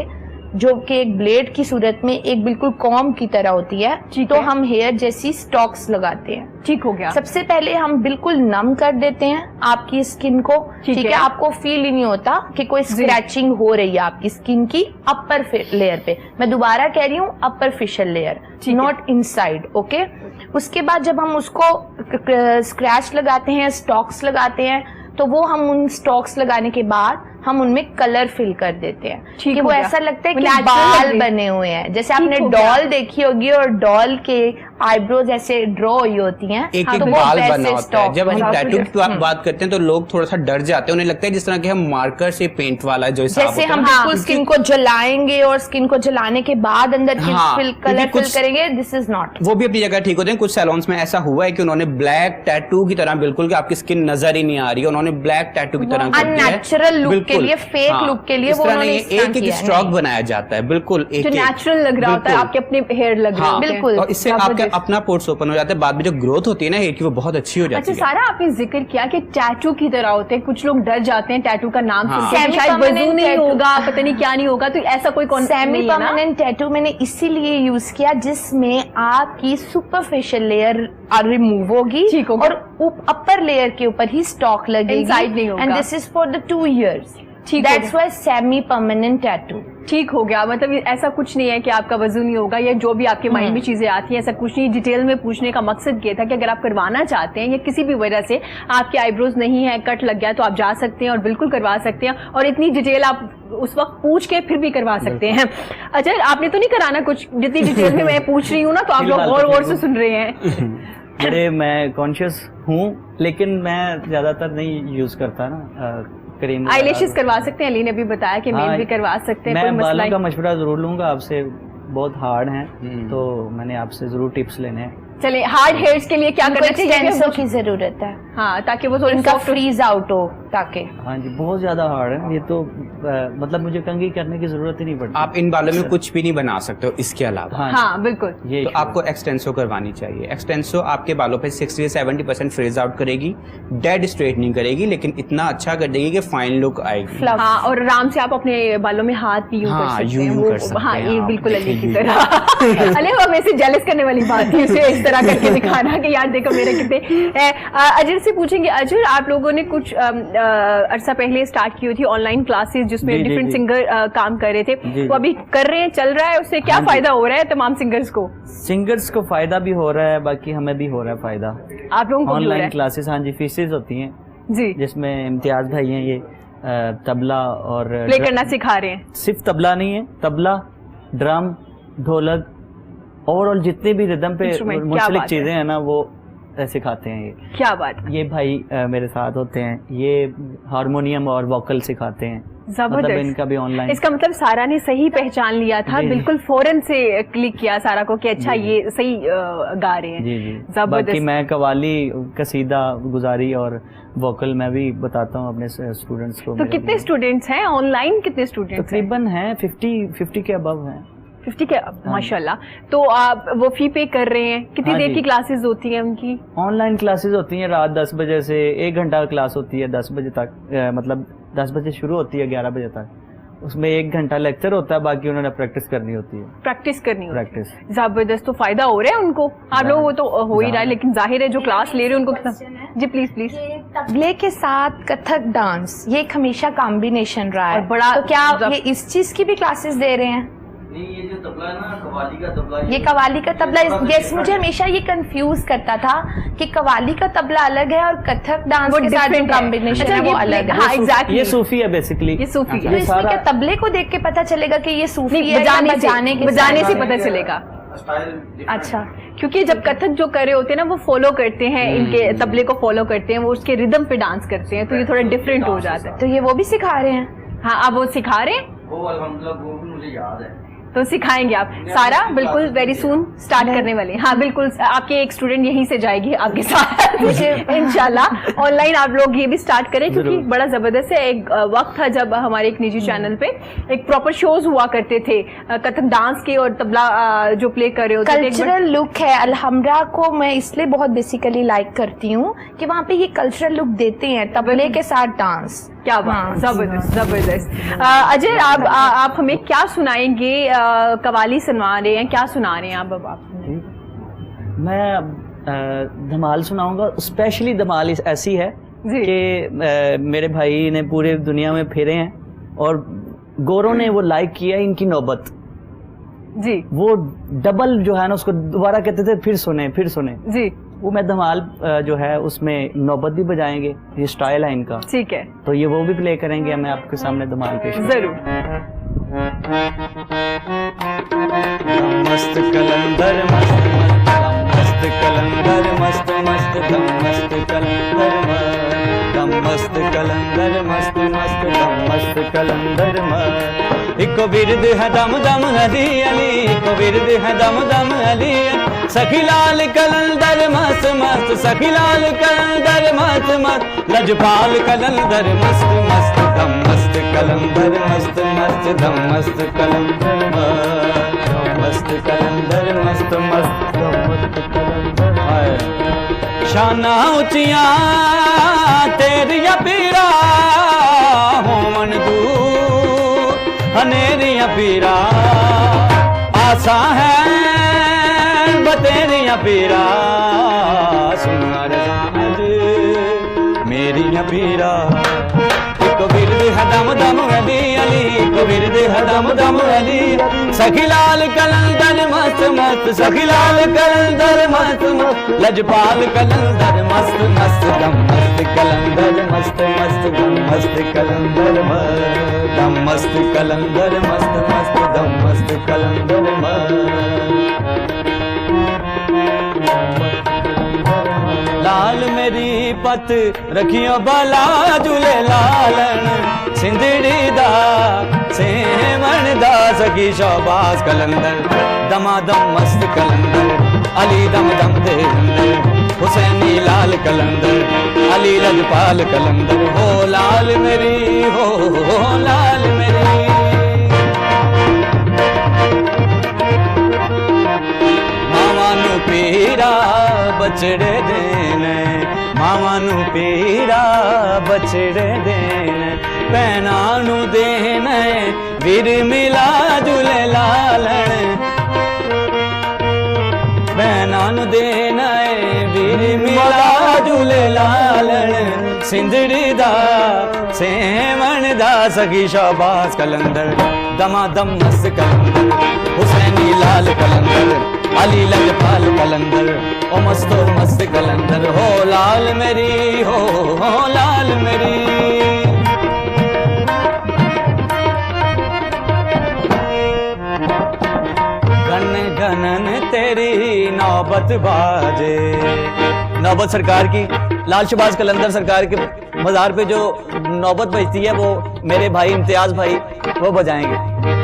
जो कि एक ब्लेड की सूरत में एक बिल्कुल कॉम की तरह होती है, तो हम हेयर जैसी स्टॉक्स लगाते हैं। ठीक हो गया। सबसे पहले हम बिल्कुल नम कर देते हैं आपकी स्किन को, ठीक है। आपको फील ही नहीं होता कि कोई स्क्रैचिंग हो रही है आपकी स्किन की अपर लेयर पे। मैं दोबारा कह रही हूँ, upper facial layer, not inside, okay. उसके बाद जब हम उसको स्क्रैच लगाते हैं, स्टॉक्स लगाते हैं, तो वो हम उन स्टॉक्स लगाने के बाद हम उनमें कलर फिल कर देते हैं कि वो ऐसा लगता है कि बाल बने हुए हैं। जैसे आपने डॉल देखी होगी और डॉल के आईब्रोज ऐसे ड्रॉ हुई होती हैं, एक तो एक वो बाल वैसे बना होता है। स्टॉक जब हम बना टैटू होता की है। बात करते हैं तो लोग थोड़ा सा डर जाते हैं, उन्हें लगता है जिस तरह के हम मार्कर से पेंट वाला जो हिसाब जैसे होता है हम बिल्कुल स्किन को जलाएंगे और स्किन को जलाने के बाद अंदर कलर फिल करेंगे, दिस इज नॉट। वो भी अपनी जगह ठीक होते हैं। कुछ सैलून्स में ऐसा हुआ है कि उन्होंने ब्लैक टैटू की तरह, बिल्कुल कि आपकी स्किन नजर ही नहीं आ रही है, उन्होंने ब्लैक टैटू की तरह कर दिया है। अननेचुरल लुक के लिए, फेक लुक के लिए वो उन्होंने एक एक स्ट्रोक बनाया जाता है, बिल्कुल एक जो नेचुरल लग रहा होता है, आपके अपने हेयर लग रहे होते हैं। बिल्कुल। और इससे आपका अपना पोर्स ओपन हो जाता है, बाद में जो ग्रोथ होती है ना हेयर की, वो बहुत अच्छी हो जाती है। अच्छा सारा, आपने जिक्र किया कि टैटू की तरह होते हैं, कुछ लोग डर जाते हैं टैटू का नाम सुन के, शायद वजू नहीं होगा, पता नहीं क्या नहीं होगा, तो ऐसा कोई कॉन्सेप्ट सेमी नहीं है ना? परमानेंट टैटू मैंने इसीलिए यूज किया जिसमें आपकी सुपरफिशियल लेयर रिमूव होगी और अपर लेयर के ऊपर ही स्टॉक लगेगी, इनसाइड नहीं होगा। And this is for the 2 years। That's why semi permanent tattoo. ठीक हो गया। मतलब ऐसा कुछ नहीं है कि आपका वजू नहीं होगा या जो भी आपके माइंड में चीजें आती हैं, ऐसा कुछ नहीं। डिटेल में पूछने का मकसद ये था कि अगर आप करवाना चाहते हैं या किसी भी वजह से आपके आईब्रोज नहीं है, कट लग गया, तो आप जा सकते हैं और बिल्कुल करवा सकते हैं, और इतनी डिटेल आप उस वक्त पूछ के फिर भी करवा सकते हैं। अच्छा, आपने तो नहीं कराना कुछ, जितनी डिटेल में मैं पूछ रही हूँ ना, तो आप लोग और से सुन रहे हैं। अरे मैं कॉन्शियस हूँ, लेकिन मैं ज्यादातर नहीं यूज करता ना क्रीम। आईलैशेस करवा सकते हैं, अली ने भी बताया कि मेल भी करवा सकते हैं। मैं बालों का मशवरा जरूर लूंगा आपसे, बहुत हार्ड हैं, तो मैंने आपसे जरूर टिप्स लेने हैं। चलिए, हार्ड हेयर्स के लिए क्या करना चाहिए? एक्सटेंसो की जरूरत है, हाँ, ताकि वो थोड़ा इनका फ्रीज आउट हो, ताकि। हाँ जी, बहुत ज्यादा हार्ड है ये तो, मतलब मुझे कंघी करने की जरूरत ही नहीं पड़ती। आप इन बालों में कुछ भी नहीं बना सकते हो इसके अलावा। हाँ बिल्कुल। ये तो आपको एक्सटेंसो करवानी चाहिए। एक्सटेंसो आपके बालों पे 60 से 70% फ्रीज आउट करेगी, डेड स्ट्रेटनिंग करेगी, लेकिन इतना अच्छा कर देगी कि फाइन लुक आएगी। हाँ, और आराम से आप अपने बालों में हाथ भी यूं कर सकते हैं। वो हाँ, ये बिल्कुल अली की तरह। अली वो हमें से जेलस करने वाली बात थी, उसे इस तरह करके दिखाना कि यार देखो मेरे कितने। अजर से पूछेंगे, अजर आप लोगों ने कुछ अरसा पहले स्टार्ट की हुई थी ऑनलाइन क्लासेस जिसमें डिफरेंट सिंगर काम कर रहे थे, वो अभी कर रहे हैं, चल रहा है, उससे क्या फायदा हो रहा है तमाम सिंगर्स को? सिंगर्स को फायदा भी हो रहा है, बाकी हमें भी हो रहा है फायदा। आप लोगों को ऑनलाइन क्लासेस, हाँ जी, फीसेस होती हैं जी, जिसमें इम्तियाज भाई हैं, ये तबला और प्ले करना सिखा रहे हैं। सिर्फ तबला नहीं है, तबला, ड्रम, ढोलक, ओवरऑल जितने भी रिदम पे मुख्तलिफ चीजें हैं ना, वो सिखाते हैं। ये क्या बात, ये भाई मेरे साथ होते हैं, ये हारमोनियम और वोकल सिखाते हैं। मतलब इनका भी ऑनलाइन। इसका मतलब सारा ने सही पहचान लिया था, बिल्कुल फौरन से क्लिक किया सारा को कि अच्छा ये सही गा रहे हैं। जी जी, बाकी मैं कवाली, कसीदा, गुजारी और वोकल मैं भी बताता हूँ अपने स्टूडेंट्स को। तो कितने स्टूडेंट्स हैं ऑनलाइन? कितने स्टूडेंट्स तकरीबन हैं? 50 के अबव हैं। 50 के, माशाल्लाह। तो आप वो फी पे कर रहे हैं, कितनी देर की क्लासेस होती हैं उनकी? ऑनलाइन क्लासेस होती हैं रात 10 बजे से 1 घंटा क्लास होती है 10 बजे तक, मतलब 10 बजे शुरू होती है 11 बजे तक, उसमें 1 घंटा लेक्चर होता है, बाकी उन्होंने प्रैक्टिस करनी होती है। प्रैक्टिस करनी होती है। प्रैक्टिस जबरदस्त, तो फायदा हो रहा है उनको। आप लोगों को तो हो ही रहा है, लेकिन जाहिर है जो क्लास ले रहे हैं उनको कितना। जी प्लीज प्लीज। तबले के साथ कथक डांस, ये एक हमेशा कॉम्बिनेशन रहा है। और बड़ा तो क्या आप ये इस चीज की भी क्लासेस दे रहे हैं? नहीं, ये जो तबला है ना, कव्वाली का तबला, ये कव्वाली का तबला, यस, मुझे हमेशा ये कंफ्यूज करता था कि कव्वाली का तबला अलग है और कथक डांस वो के साथ जो different है। कॉम्बिनेशन अच्छा, है वो ये अलग है। हाँ, exactly। ये सूफी है बेसिकली। ये सूफी तो है। इसमें क्या तबले को देख के पता चलेगा कि ये सूफी है या बजाने से पता चलेगा। स्टाइल अच्छा, क्योंकि जब कथक जो कर रहे होते हैं ना, वो फॉलो करते हैं, इनके तबले को फॉलो करते हैं, वो उसके रिदम पे डांस करते हैं, तो ये थोड़ा डिफरेंट हो जाता है। तो ये वो भी सिखा रहे हैं? हाँ, आप वो सिखा रहे हैं, वो अल्हम्दुलिल्लाह वो भी मुझे याद है। तो सिखाएंगे आप सारा बिल्कुल वेरी सून स्टार्ट करने वाले हैं। हाँ बिल्कुल, आपके एक स्टूडेंट यहीं से जाएगी आपके साथ इंशाल्लाह। ऑनलाइन आप लोग ये भी स्टार्ट करें, क्योंकि बड़ा जबरदस्त है। एक वक्त था जब हमारे एक निजी चैनल पे एक प्रॉपर शोज हुआ करते थे कथक डांस के और तबला जो प्ले कर रहे होते थे। कल्चरल लुक है अलहमरा को मैं इसलिए बहुत बेसिकली लाइक करती हूँ कि वहाँ पे ये कल्चरल लुक देते हैं तबले के साथ डांस। क्या बात, जबरदस्त जबरदस्त। अजय, आप हमें क्या सुनाएंगे? कवाली सुना रहे हैं, क्या सुना रहे हैं आप? अब आप मैं धमाल सुनाऊंगा। स्पेशली धमाल ऐसी है जी। कि मेरे भाई ने पूरे दुनिया में फेरे हैं और गोरों ने वो लाइक किया इनकी नौबत जी। वो डबल जो है ना, उसको दोबारा कहते थे फिर सुने जी। वो मैं धमाल जो है उसमें नौबत भी बजाएंगे, ये स्टाइल है इनका, ठीक है, तो ये वो भी प्ले करेंगे। मैं आपके सामने धमाल पेश जरूर। मस्त कलंदर मस्त कलंदर मस्त मस्त मस्त कलंदर मस्त कलंदर मस्त मस्त कलंदर इको बिरद है दम दम अली अली, इको बिरद है दम दम अली। सखी लाल कलंदर मस्त मस्त, सखी लाल कलंदर मस्त मस्त, लजपाल कलंदर मस्त मस्त दम मस्त कलंदर मस्त मस्त दम मस्त कलंदर मस्त कलंदर मस्त मस्त दम मस्त कलंदर। शाना उचिया तेरिया पीरा होमन दूर, हनेरिया पीरा आसा है बतेरिया पीरा, सुनार सामझ मेरिया पीरा। इको बिरद है दम दम अली अली, इको बिरद है दम दम अली। सखी लाल कलंदर मस्त मस्त, सखी लाल कलंदर मस्त मस्त, लजपाल कलंदर मस्त मस्त दम मस्त कलंदर मस्त मस्त दम मस्त कलंदर दम मस्त कलंदर मस्त मस्त दम मस्त कलंदर लाल मेरी पत रखियो बाला झूले लालन, सिंधड़ी दा सेवन दा सखी शोबाज कलंदर, दमादम मस्त कलंदर, अली दम दम दे हुसैनी लाल कलंदर, अली लजपाल कलंदर। हो लाल मेरी, हो लाल मेरी। मामा नू पीरा बछड़े देने, मामा नू पीरा बछड़े देने, भैना नू देने वीर मिला झूले लालन, भैना नू देना वीर मिला झूले लालन। सिंधड़ी दा सेवन दा सखी शाबाश कलंदर, दमादम मस्त कलंदर, हुसैनी लाल कलंदर, अली लजपाल कलंदर, ओ मस्तो मस्त कलंदर। हो लाल मेरी, हो लाल मेरी। गन गनन तेरी नौबत बाजे, नौबत सरकार की, लाल शहबाज कलंदर सरकार के मज़ार पे जो नौबत बजती है वो मेरे भाई इम्तियाज भाई वो बजाएंगे।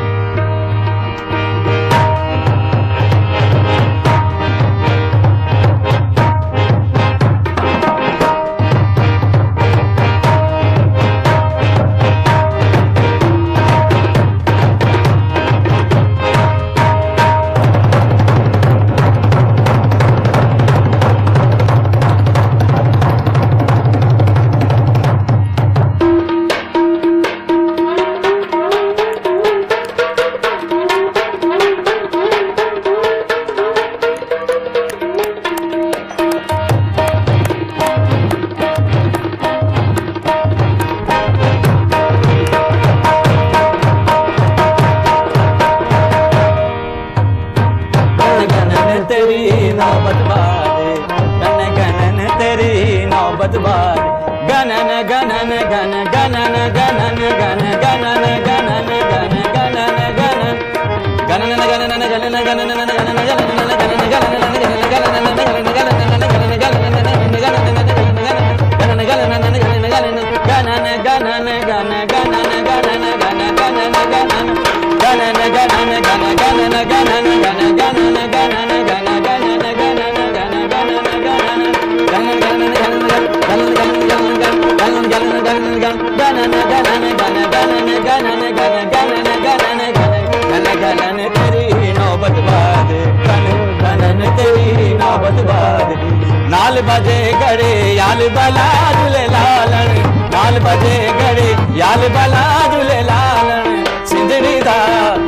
नाल बजे घड़े याल बला दुले लालन, नाल बजे घड़े याल बला दुले लालन, सिंधड़ी दा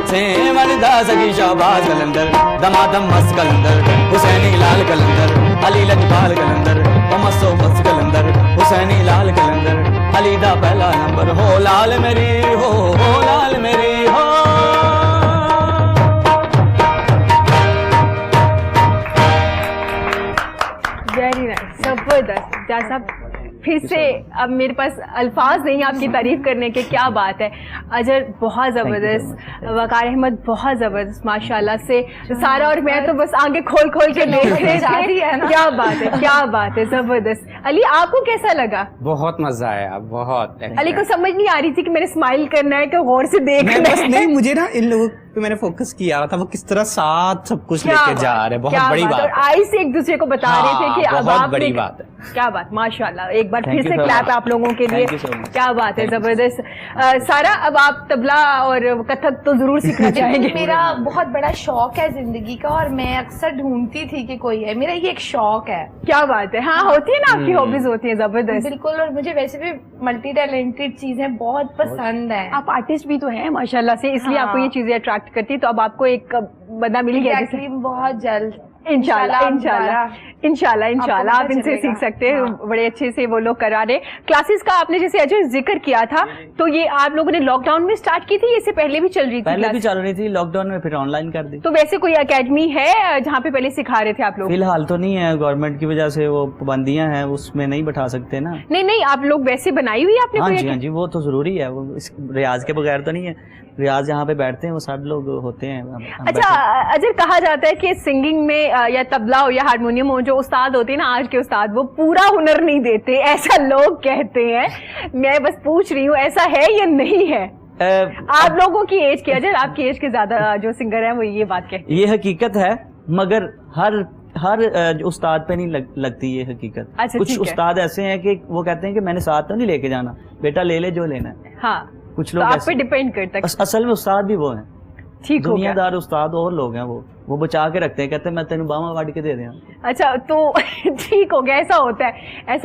सेवन दा सगी शाहबाज कलंदर, दमादम मस्त कलंदर, हुसैनी लाल कलंदर, अली लजपाल कलंदर, मस्तो मस्त कलंदर, हुसैनी लाल कलंदर, अली दा पहला नंबर, हो लाल मेरी हो लाल मेरी हो। वेरी नाइस, जबरदस्त। जैसा फिर से अब मेरे पास अल्फाज नहीं है आपकी तारीफ करने के, क्या बात है। अजर बहुत ज़बरदस्त, वकार अहमद बहुत ज़बरदस्त, माशाल्लाह से। सारा और मैं तो बस आगे खोल खोल के देख रहे थे। क्या बात है, क्या बात है, ज़बरदस्त। अली आपको कैसा लगा? बहुत मजा आया, बहुत। अली को समझ नहीं आ रही थी कि मैंने स्माइल करना है कि गौर से देखना है। नहीं, मुझे ना इन लोगों पे मैंने फोकस किया था, वो किस तरह साथ सब कुछ लेके जा रहे हैं, बहुत बड़ी बात। और आई से एक दूसरे को बता रहे थे कि अब आप बड़ी बात है। क्या बात, माशाल्लाह। एक बार फिर से क्लैप आप लोगों के लिए, क्या बात है, जबरदस्त। सारा, अब आप तबला और कथक तो जरूर सीखना चाहेंगे। मेरा बहुत बड़ा शौक है जिंदगी का, और मैं अक्सर ढूंढती थी कि कोई है, मेरा ये एक शौक है। क्या बात है। हाँ, होती है ना, आपकी हॉबीज होती है, जबरदस्त। बिल्कुल, और मुझे वैसे भी मल्टी टैलेंटेड चीजें बहुत पसंद है। आप आर्टिस्ट भी तो हैं माशाल्लाह से, इसलिए आपको ये चीजें अट्रैक्ट करती है। तो अब आपको एक बंदा मिल गया जैसे, बहुत जल्द इंशाल्लाह आप इनसे सीख सकते हैं। बड़े अच्छे से वो लोग करा रहे। क्लासेस का आपने जैसे अजय जिक्र किया था, तो ये आप लोगों ने लॉकडाउन में स्टार्ट की थी, इससे पहले भी चल रही थी? पहले भी चल रही थी, लॉकडाउन में फिर ऑनलाइन कर दी। तो वैसे कोई एकेडमी है जहाँ पे पहले सिखा रहे थे आप लोग? फिलहाल तो नहीं है, गवर्नमेंट की वजह से वो पाबंदियां हैं, उसमें नहीं बैठा सकते ना। नहीं, आप लोग वैसे बनाई हुई आपने? हाँ जी, वो तो जरूरी है, वो रियाज के बगैर तो नहीं है। रियाज जहाँ पे बैठते हैं वो सब लोग होते हैं। अच्छा अजय, कहा जाता है कि सिंगिंग में या तबला हो या हारमोनियम हो, जो उस्ताद होते हैं ना आज के उस्ताद, वो पूरा हुनर नहीं देते, ऐसा लोग कहते हैं। मैं बस पूछ रही हूँ, ऐसा है या नहीं है? आप लोगों की एज के, अजय आपकी एज के ज्यादा जो सिंगर है वो ये बात कहते हैं। ये हकीकत है, मगर हर उस्ताद पे नहीं लगती ये हकीकत। अच्छा, कुछ उस्ताद ऐसे हैं कि वो कहते हैं कि मैंने साथ तो नहीं लेके जाना, बेटा ले ले जो लेना है। हाँ, कुछ लोग तो आप पे डिपेंड करता है। असल में उस्ताद भी वो हैं, ठीक हो गया। दुनियादार उस्ताद और लोग हैं, वो बचा के रखते हैं, कहते हैं मैं तेन बामा काट के दे दें। अच्छा, तो ठीक हो गया। ऐसा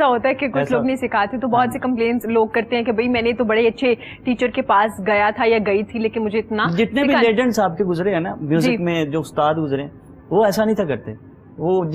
होता है कि कुछ लोग नहीं सिखाते, तो बहुत से कंप्लेंट्स लोग करते हैं कि भाई मैंने तो बड़े अच्छे टीचर के पास गया था या गई थी, लेकिन मुझे इतना। जितने भी लेजेंड्स आपके गुजरे हैं ना म्यूजिक में, जो उस्ताद गुजरे, वो ऐसा नहीं था करते। वो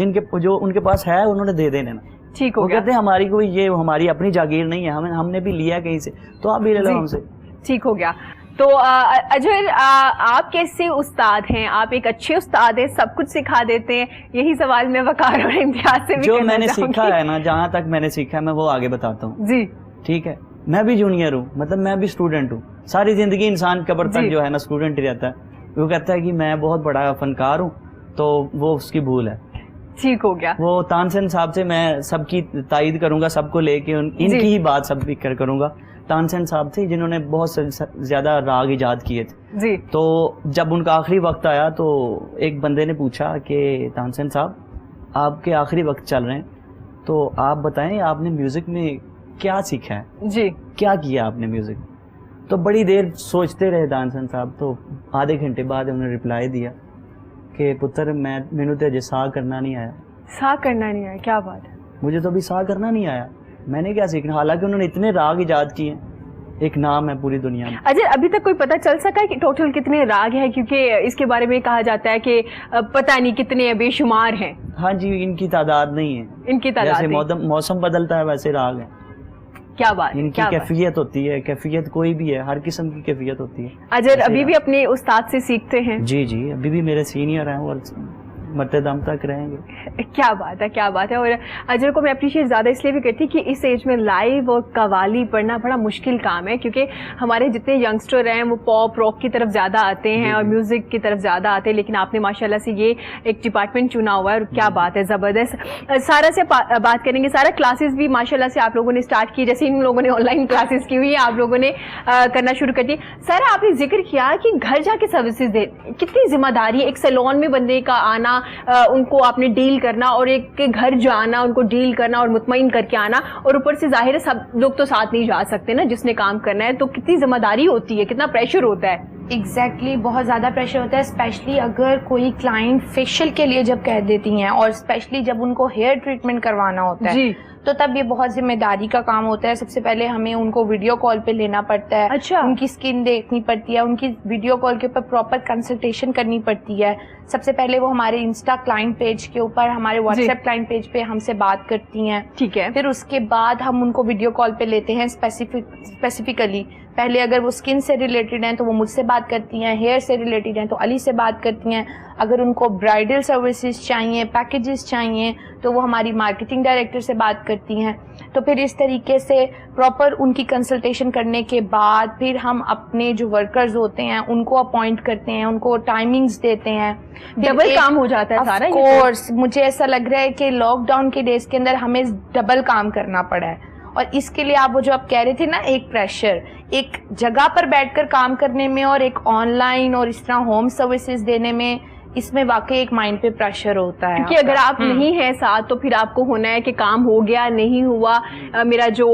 जो उनके पास है उन्होंने दे देने ना। ठीक हो गया। कहते हैं हमारी कोई ये हमारी अपनी जागीर नहीं है, हमने भी लिया कहीं से, तो आप भी ले लो हमसे। ठीक हो गया। तो अजय, आप कैसे उस्ताद हैं? आप एक अच्छे उस्ताद हैं, सब कुछ सिखा देते हैं? यही सवाल मैं वकार और इम्तियाज से भी जो मैंने सीखा है ना, जहाँ तक मैंने सीखा है मैं वो आगे बताता हूँ जी। ठीक है, मैं भी जूनियर हूँ, मतलब मैं भी स्टूडेंट हूँ। सारी जिंदगी इंसान कब्र तक जो है ना स्टूडेंट ही रहता है। वो कहता है कि मैं बहुत बड़ा फनकार हूँ, तो वो उसकी भूल है। ठीक हो गया। वो तानसेन साहब से मैं सबकी तायीद करूंगा, सबको लेके इनकी ही बात सब करूंगा। तानसेन साहब थे जिन्होंने बहुत ज्यादा राग इजाद किए थे जी। तो जब उनका आखिरी वक्त आया तो एक बंदे ने पूछा कि तानसेन साहब आपके आखिरी वक्त चल रहे हैं, तो आप बताएं आपने म्यूजिक में क्या सीखा है जी, क्या किया आपने म्यूजिक। तो बड़ी देर सोचते रहे तानसेन साहब, तो आधे घंटे बाद उन्होंने रिप्लाई दिया कि पुत्र मैनू तो अजे सा करना नहीं आया। सा करना नहीं आया? क्या बात है, मुझे तो अभी सा करना नहीं आया, मैंने क्या सीखना। हालांकि उन्होंने इतने राग इजाद किए, एक नाम है पूरी दुनिया में। अजय, अभी तक कोई पता चल सका है कि टोटल कितने राग हैं? क्योंकि इसके बारे में कहा जाता है कि पता नहीं कितने बेशुमार हैं। हाँ जी, इनकी तादाद नहीं है, इनकी तादाद जैसे मौसम बदलता है वैसे राग है। क्या बात, इनकी कैफियत होती है, कैफियत कोई भी है, हर किस्म की कैफियत होती है। अजय अभी भी अपने उस्ताद से सीखते हैं? जी जी, अभी भी मेरे सीनियर हैं और मरते दम तक रहेंगे। क्या बात है, क्या बात है। और अजहर को मैं अप्रिशिएट ज़्यादा इसलिए भी करती कि इस एज में लाइव और कवाली पढ़ना बड़ा मुश्किल काम है, क्योंकि हमारे जितने यंगस्टर हैं वो पॉप रॉक की तरफ ज़्यादा आते हैं और म्यूज़िक की तरफ ज़्यादा आते हैं, लेकिन आपने माशाल्लाह से ये एक डिपार्टमेंट चुना हुआ है और क्या बात है, ज़बरदस्त। सारा से बात करेंगे। सारा क्लासेस भी माशाल्लाह से आप लोगों ने स्टार्ट की, जैसे इन लोगों ने ऑनलाइन क्लासेस की हुई है, आप लोगों ने करना शुरू कर दी। सारा आपने जिक्र किया कि घर जाके सर्विसेज दे, कितनी जिम्मेदारी है एक सैलून में बंदे का आना, उनको आपने डील करना और एक के घर जाना, उनको डील करना और मुतमईन करके आना, और ऊपर से जाहिर है सब लोग तो साथ नहीं जा सकते ना जिसने काम करना है, तो कितनी जिम्मेदारी होती है, कितना प्रेशर होता है। एग्जैक्टली बहुत ज़्यादा प्रेशर होता है, स्पेशली अगर कोई क्लाइंट फेशियल के लिए जब कह देती हैं और स्पेशली जब उनको हेयर ट्रीटमेंट करवाना होता है जी। तो तब ये बहुत जिम्मेदारी का काम होता है। सबसे पहले हमें उनको वीडियो कॉल पे लेना पड़ता है। अच्छा। उनकी स्किन देखनी पड़ती है, उनकी वीडियो कॉल के ऊपर प्रॉपर कंसल्टेशन करनी पड़ती है। सबसे पहले वो हमारे इंस्टा क्लाइंट पेज के ऊपर, हमारे व्हाट्सएप क्लाइंट पेज पे हमसे बात करती हैं। ठीक है। फिर उसके बाद हम उनको वीडियो कॉल पे लेते हैं स्पेसिफिकली। पहले अगर वो स्किन से रिलेटेड हैं तो वो मुझसे बात करती हैं, हेयर से रिलेटेड हैं तो अली से बात करती हैं, अगर उनको ब्राइडल सर्विसेज चाहिए, पैकेजेस चाहिए तो वो हमारी मार्केटिंग डायरेक्टर से बात करती हैं। तो फिर इस तरीके से प्रॉपर उनकी कंसल्टेशन करने के बाद फिर हम अपने जो वर्कर्स होते हैं उनको अपॉइंट करते हैं, उनको टाइमिंग्स देते हैं। डबल काम हो जाता है सारा। कोर्स मुझे ऐसा लग रहा है कि लॉकडाउन के डेज के अंदर हमें डबल काम करना पड़ा है, और इसके लिए आप वो जो आप कह रहे थे ना, एक प्रेशर, एक जगह पर बैठकर काम करने में और एक ऑनलाइन और इस तरह होम सर्विसेज देने में, इसमें वाकई एक माइंड पे प्रेशर होता है। क्योंकि अगर आप नहीं हैं साथ तो फिर आपको होना है कि काम हो गया नहीं हुआ, मेरा जो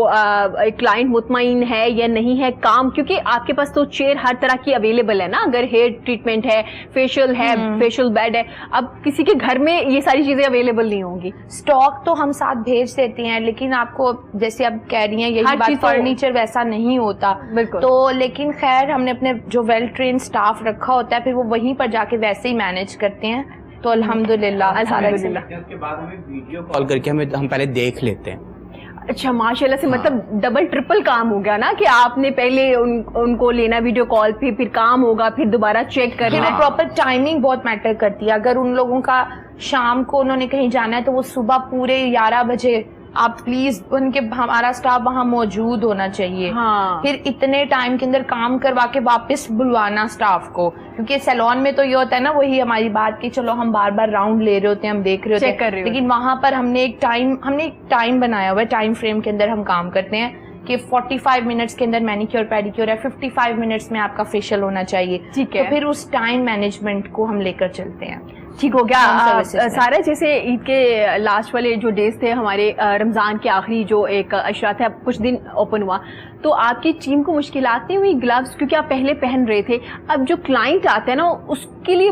क्लाइंट मुतमईन है या नहीं है काम, क्योंकि आपके पास तो चेयर हर तरह की अवेलेबल है ना, अगर हेयर ट्रीटमेंट है, फेशियल है, फेशियल बेड है, अब किसी के घर में ये सारी चीजें अवेलेबल नहीं होंगी। स्टॉक तो हम साथ भेज देते हैं, लेकिन आपको जैसे अब कह रही हैं यही बात, फर्नीचर वैसा नहीं होता तो, लेकिन खैर हमने अपने जो वेल ट्रेन स्टाफ रखा होता है फिर वो वहीं पर जाके वैसे ही मैनेज करते हैं, तो अल्हम्दुलिल्लाह। उसके बाद हमें वीडियो कॉल करके हम पहले देख लेते हैं। अच्छा माशाल्लाह से, मतलब डबल ट्रिपल काम हो गया ना, कि आपने पहले उनको लेना वीडियो कॉल पे, फिर काम होगा, फिर दोबारा चेक करना। प्रॉपर टाइमिंग बहुत मैटर करती है। अगर उन लोगों का शाम को उन्होंने कहीं जाना है तो वो सुबह पूरे 11 बजे आप प्लीज उनके, हमारा स्टाफ वहाँ मौजूद होना चाहिए। हाँ। फिर इतने टाइम के अंदर काम करवा के वापस बुलवाना स्टाफ को, क्योंकि सैलून में तो ये होता है ना, वही हमारी बात कि चलो हम बार बार राउंड ले रहे होते हैं, हम देख रहे होते हैं, लेकिन वहां पर हमने एक टाइम बनाया हुआ है, टाइम फ्रेम के अंदर हम काम करते हैं कि 45 मिनट्स के अंदर मैनिक्योर पेडिक्योर है, 55 मिनट्स में आपका फेशियल होना चाहिए। ठीक है। तो फिर उस टाइम मैनेजमेंट को हम लेकर चलते हैं। ठीक हो गया। सारा जैसे ईद के लास्ट वाले जो डेज थे हमारे, रमजान के आखिरी जो एक अशरा था, कुछ दिन ओपन हुआ, तो आपकी टीम को मुश्किलात नहीं हुई ग्लव्स, क्योंकि आप पहले पहन रहे थे, अब जो क्लाइंट आता है ना उसके लिए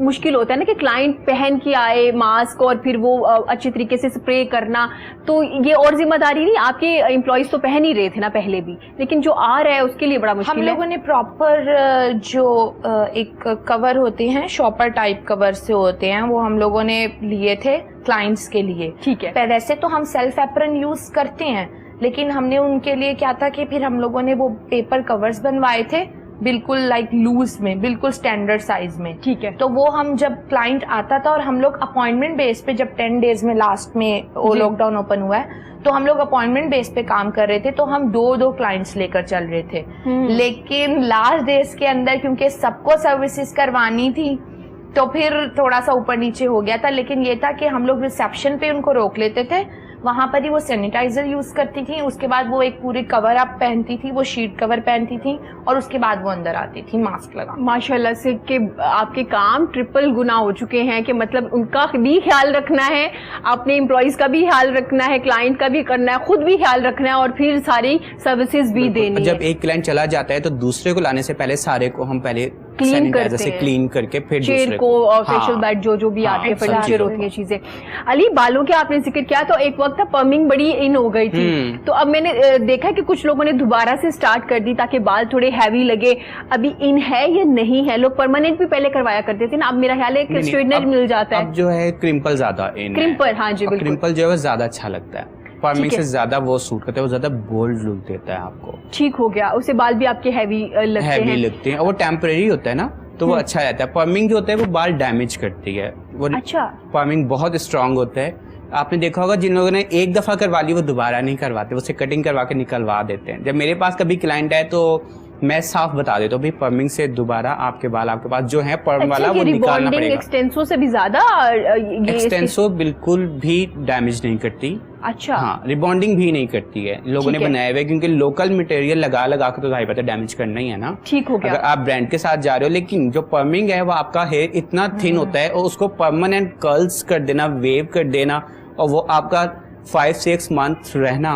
मुश्किल होता है ना कि क्लाइंट पहन के आए मास्क और फिर वो अच्छी तरीके से स्प्रे करना, तो ये और जिम्मेदारी नहीं, आपके एम्प्लॉइज तो पहन ही रहे थे ना पहले भी, लेकिन जो आ रहा है उसके लिए बड़ा मुश्किल है। हम लोगों ने प्रॉपर जो एक कवर होते हैं, शॉपर टाइप कवर से होते हैं, वो हम लोगों ने लिए थे क्लाइंट्स के लिए। ठीक है। वैसे तो हम सेल्फ एप्रन यूज करते हैं, लेकिन हमने उनके लिए क्या था कि फिर हम लोगों ने वो पेपर कवर्स बनवाए थे, बिल्कुल लाइक लूज में, बिल्कुल स्टैंडर्ड साइज में। ठीक है। तो वो हम जब क्लाइंट आता था और हम लोग अपॉइंटमेंट बेस पे, जब 10 डेज में लास्ट में वो लॉकडाउन ओपन हुआ है तो हम लोग अपॉइंटमेंट बेस पे काम कर रहे थे, तो हम 2 क्लाइंट्स लेकर चल रहे थे। लेकिन लास्ट डेज के अंदर क्योंकि सबको सर्विसेज करवानी थी तो फिर थोड़ा सा ऊपर नीचे हो गया था, लेकिन ये था कि हम लोग रिसेप्शन पे उनको रोक लेते थे, वहां पर ही वो सैनिटाइजर यूज करती थी, उसके बाद वो एक पूरी कवर अप पहनती थी, वो शीट कवर पहनती थी, और उसके बाद वो अंदर आती थी मास्क लगा। माशाल्लाह से कि आपके काम ट्रिपल गुना हो चुके हैं, कि मतलब उनका भी ख्याल रखना है, अपने एम्प्लॉइज का भी ख्याल रखना है, क्लाइंट का भी करना है, खुद भी ख्याल रखना है, और फिर सारी सर्विसेज भी देनी है। जब एक क्लाइंट चला जाता है तो दूसरे को लाने से पहले सारे को हम पहले सैनिटाइजर से क्लीन करके फिर चेयर को और फेशियल बेड जो भी आते हैं, फर्नीचर होती है चीजें। अली, बालों के आपने जिक्र किया, तो एक वक्त था पर्मिंग बड़ी इन हो गई थी, तो अब मैंने देखा कि कुछ लोगों ने दोबारा से स्टार्ट कर दी ताकि बाल थोड़े हैवी लगे। अभी इन है या नहीं है? लोग परमानेंट भी पहले करवाया करते थे ना, अब मेरा ख्याल है कि स्ट्रेटनर मिल जाता है। अब जो है क्रिम्पल ज्यादा इन, क्रिम्पल, हाँ जी बिल्कुल, क्रिम्पल जो है ज्यादा अच्छा लगता है, पर्मिंग से ज्यादा वो सूट करता है, वो ज्यादा बोल्ड लुक देता है आपको। ठीक हो गया, उससे बाल भी आपके हैवी लगते हैं। और वो टेम्परेरी होता है ना, तो वो अच्छा रहता है। पर्मिंग जो होता है वो बाल डैमेज करती है, वो अच्छा। पर्मिंग बहुत स्ट्रांग होता है। आपने देखा होगा जिन लोगों ने एक दफ़ा करवा ली वो दोबारा नहीं करवाते, उसे कटिंग करवा के निकलवा देते हैं। जब मेरे पास कभी क्लाइंट आए तो मैं साफ बता देता हूँ भाई पर्मिंग से दोबारा आपके बाल आपके पास जो है पर्म वाला वो निकालना पड़ेगा। एक्सटेंसो से भी ज्यादा एक्सटेंसो बिल्कुल भी डैमेज नहीं करती। अच्छा। हाँ, रिबॉन्डिंग भी नहीं करती है, लोगों ने बनाया हुआ है क्योंकि लोकल मटेरियल लगा लगा के तो भाई पता डैमेज करना ही है ना। ठीक हो गया। अगर आप ब्रांड के साथ जा रहे हो, लेकिन जो पर्मिंग है वो आपका हेयर इतना थिन होता है और उसको परमानेंट कर्ल्स कर देना, वेव कर देना, और वो आपका 5-6 मंथ रहना,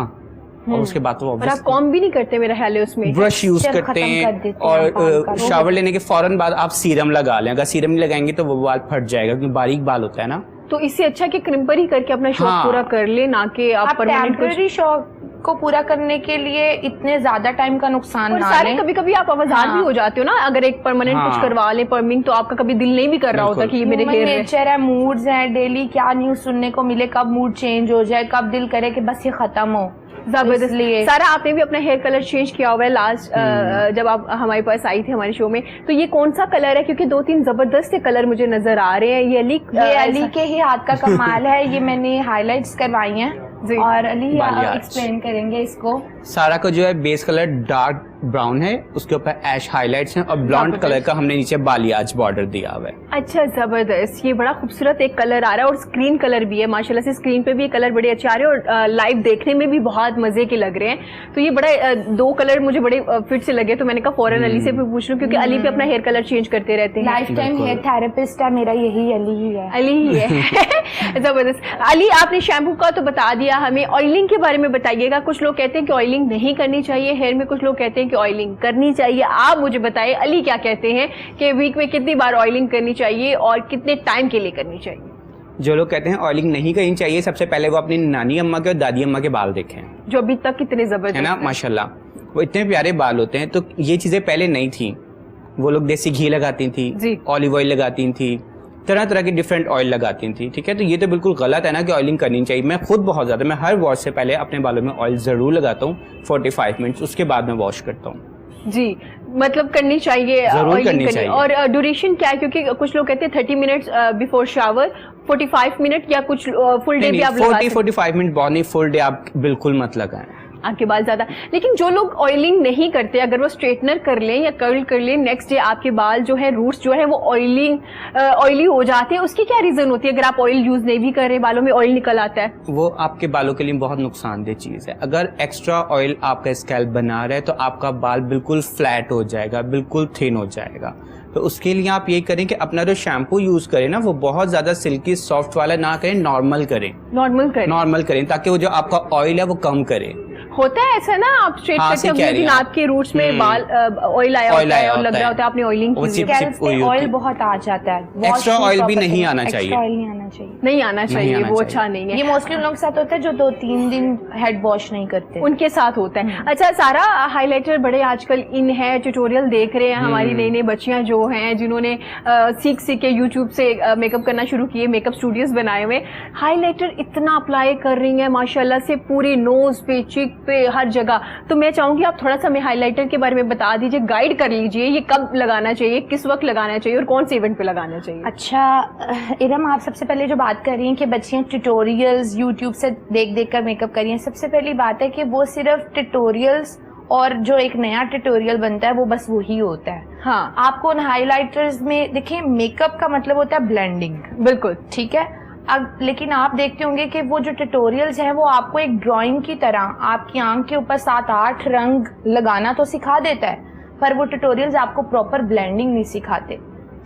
और उसके बाद तो और आप कॉम्ब भी नहीं करते मेरा ख्याल है उसमें। ब्रश यूज करते हैं और शावर लेने के फौरन बाद आप सीरम लगा लें। अगर सीरम नहीं लगाएंगे तो वो बाल फट जाएगा क्योंकि बारीक बाल होता है ना। तो इससे अच्छा कि क्रिम्पर ही करके अपना शौक हाँ। पूरा कर ले, ना कि आप परमानेंट टेम्पररी शौक को पूरा करने के लिए इतने ज्यादा टाइम का नुकसान ना सारे लें। कभी कभी आप आवाज़ार भी हो जाते हो ना, अगर एक परमानेंट कुछ करवा ले पर्मिंग, तो आपका कभी दिल नहीं भी कर रहा होता कि ये मेरे हेयर नेचर है, मूड्स हैं, डेली क्या न्यूज सुनने को मिले, कब मूड चेंज हो जाए, कब दिल करे कि बस ये खत्म हो। जबरदस्त। सारा आपने भी अपना हेयर कलर चेंज किया हुआ है लास्ट जब आप हमारे पास आई थी हमारे शो में, तो ये कौन सा कलर है? क्योंकि 2-3 जबरदस्त कलर मुझे नजर आ रहे हैं। ये अली के ही हाथ का कमाल है। ये मैंने हाइलाइट्स करवाई हैं और अली एक्सप्लेन करेंगे इसको। सारा का जो है बेस कलर डार्क ब्राउन है, उसके ऊपर ऐश हाइलाइट्स हैं और ब्लॉन्ड कलर का हमने नीचे बालियाज बॉर्डर दिया हुआ है। अच्छा, जबरदस्त। ये बड़ा खूबसूरत एक कलर आ रहा है और स्क्रीन कलर भी है माशाल्लाह से। स्क्रीन पे भी कलर बड़े अच्छे आ रहे हैं और लाइव देखने में भी बहुत मजे के लग रहे हैं। तो ये बड़ा 2 कलर मुझे बड़े फिट से लगे, तो मैंने कहा फौरन अली से भी पूछ लूं क्योंकि अली भी अपना हेयर कलर चेंज करते रहते हैं। लाइफ टाइम हेयर थेरेपिस्ट है मेरा, यही अली ही है। अली ही है। जबरदस्त। अली, आपने शैम्पू का तो बता दिया, हमें ऑयलिंग के बारे में बताइएगा। कुछ लोग कहते हैं कि ऑयलिंग नहीं करनी चाहिए हेयर में, कुछ लोग कहते हैं कि ऑयलिंग करनी चाहिए। आप मुझे बताइए अली क्या कहते हैं कि वीक में कितनी बार ऑयलिंग करनी चाहिए और कितने टाइम के लिए करनी चाहिए? जो लोग कहते हैं ऑयलिंग नहीं करनी चाहिए, सबसे पहले वो अपनी नानी अम्मा के और दादी अम्मा के बाल देखें, जो अभी तक कितने जबरदस्त है ना, माशाल्लाह वो इतने प्यारे बाल होते हैं। तो ये चीजें पहले नहीं थी। वो लोग देसी घी लगाती थी, ऑलिव ऑयल लगाती थी, तरह तरह की डिफरेंट ऑयल लगाती थी, ठीक है। तो ये तो बिल्कुल गलत है ना कि ऑयलिंग करनी चाहिए। मैं खुद बहुत ज्यादा, मैं हर वॉश से पहले अपने बालों में ऑयल जरूर लगाता हूँ 45 मिनट्स, उसके बाद मैं वॉश करता हूँ। जी, मतलब करनी चाहिए, जरूर करनी चाहिए। और ड्यूरेशन क्या है? क्योंकि कुछ लोग कहते हैं 30 मिनट्स बिफोर शावर, 45 मिनट, या कुछ फुल डे भी आप 40-45 मिनट बहुत नहीं, फुल डे आप बिल्कुल मत लगाएं, आपके बाल ज्यादा। लेकिन जो लोग ऑयलिंग नहीं करते, अगर वो स्ट्रेटनर कर लें या कर्ल कर लें, नेक्स्ट डे आपके बाल जो है, रूट्स जो है वो ऑयली हो जाते हैं, उसकी क्या रीजन होती है? अगर आप ऑयल यूज नहीं भी कर रहे, बालों में ऑयल निकल आता है, वो आपके बालों के लिए बहुत नुकसानदेह चीज है। अगर एक्स्ट्रा ऑयल आपका स्कैल्प बना रहा है तो आपका बाल बिल्कुल फ्लैट हो जाएगा, बिल्कुल थिन हो जाएगा। तो उसके लिए आप ये करें कि अपना जो शैम्पू यूज करें ना, वो बहुत ज्यादा सिल्की सॉफ्ट वाला ना करें, नॉर्मल करें ताकि वो जो आपका ऑयल है वो कम करे। होता है ऐसा ना, आप स्ट्रेट करते हो लेकिन आपके रूट्स में बाल ऑयल आया होता है और लग रहा होता है आपने ऑयलिंग की है, ऑयल बहुत आ जाता है। एक्स्ट्रा ऑयल भी नहीं आना चाहिए, नहीं आना चाहिए, वो अच्छा नहीं है। ये मोस्टली लोग साथ होता है जो 2-3 दिन हेड वॉश नहीं करते, उनके साथ होता है। अच्छा सारा, हाइलाइटर बड़े आजकल इन है, ट्यूटोरियल देख रहे हैं हमारी नई नई बच्चियां जो हैं, जिन्होंने सीख के यूट्यूब से मेकअप करना शुरू किए, मेकअप स्टूडियोज बनाए हुए, हाइलाइटर इतना अप्लाई कर रही हैं माशाल्लाह से, पूरे नोज पे, चिक पे, हर जगह। तो मैं चाहूंगी आप थोड़ा सा हमें हाइलाइटर के बारे में बता दीजिए, गाइड कर लीजिए, ये कब लगाना चाहिए, किस वक्त लगाना चाहिए और कौन से इवेंट पे लगाना चाहिए? अच्छा इरम, आप सबसे पहले जो बात कर रही हैं कि बच्चियां ट्यूटोरियल्स यूट्यूब से देख देख कर मेकअप कर रही हैं, सबसे पहली बात है कि वो सिर्फ ट्यूटोरियल्स और जो एक नया ट्यूटोरियल बनता है वो बस वही होता है। हाँ, आपको उन हाइलाइटर्स में देखिए, मेकअप का मतलब होता है ब्लेंडिंग, बिल्कुल ठीक है। अब लेकिन आप देखते होंगे कि वो जो ट्यूटोरियल्स हैं वो आपको एक ड्राइंग की तरह आपकी आंख के ऊपर 7-8 रंग लगाना तो सिखा देता है, पर वो ट्यूटोरियल्स आपको प्रॉपर ब्लेंडिंग नहीं सिखाते,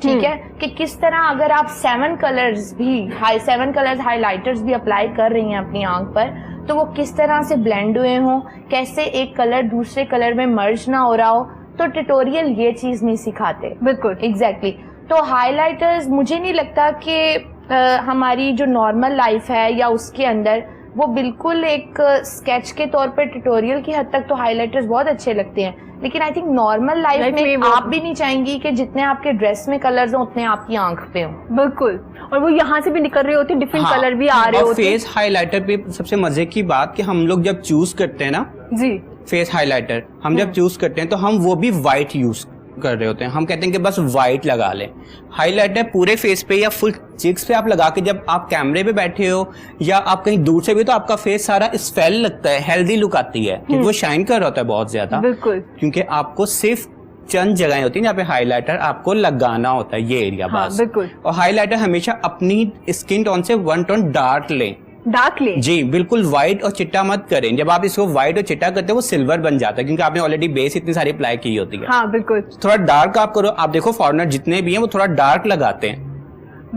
ठीक है। कि किस तरह अगर आप 7 कलर्स हाइलाइटर्स भी अप्लाई कर रही हैं अपनी आंख पर, तो वो किस तरह से ब्लेंड हुए हों, कैसे एक कलर दूसरे कलर में मर्ज ना हो रहा हो, तो ट्यूटोरियल ये चीज नहीं सिखाते। बिल्कुल, एग्जैक्टली। तो हाइलाइटर्स मुझे नहीं लगता कि हमारी जो नॉर्मल लाइफ है या उसके अंदर वो बिल्कुल एक स्केच के तौर पर, ट्यूटोरियल की हद तक तो हाइलाइटर्स बहुत अच्छे लगते हैं, लेकिन आई थिंक नॉर्मल लाइफ में आप भी नहीं चाहेंगी कि जितने आपके ड्रेस में कलर्स हो उतने आपकी आंख पे हो। बिल्कुल, और वो यहाँ से भी निकल रहे होते हैं, डिफरेंट कलर भी आ रहे होते हैं। फेस हाइलाइटर पे सबसे मजे की बात कि हम लोग जब चूज करते हैं ना जी, फेस हाइलाइटर हम जब चूज करते हैं तो हम वो भी व्हाइट यूज कर रहे होते हैं, हम कहते हैं कि बस वाइट लगा लें। हाइलाइटर पूरे फेस पे या फुल चिक्स पे आप लगा के जब आप कैमरे पे बैठे हो या आप कहीं दूर से भी, तो आपका फेस सारा स्वेल लगता है, हेल्दी लुक आती है, क्योंकि वो शाइन कर रहा होता है बहुत ज्यादा। बिल्कुल, क्योंकि आपको सिर्फ चंद जगहें होती हैं जहाँ पे हाइलाइटर आपको लगाना होता है, ये एरिया हाँ, बस। बिल्कुल। और हाइलाइटर हमेशा अपनी स्किन टोन से 1 टोन डार्क लें। डार्क ले जी बिल्कुल, व्हाइट और चिट्टा मत करें। जब आप इसको व्हाइट और चिट्टा करते हो वो सिल्वर बन जाता है, क्योंकि आपने ऑलरेडी बेस इतनी सारी अप्लाई की होती है। हाँ बिल्कुल थोड़ा डार्क आप करो। आप देखो फॉरेनर जितने भी हैं वो थोड़ा डार्क लगाते हैं,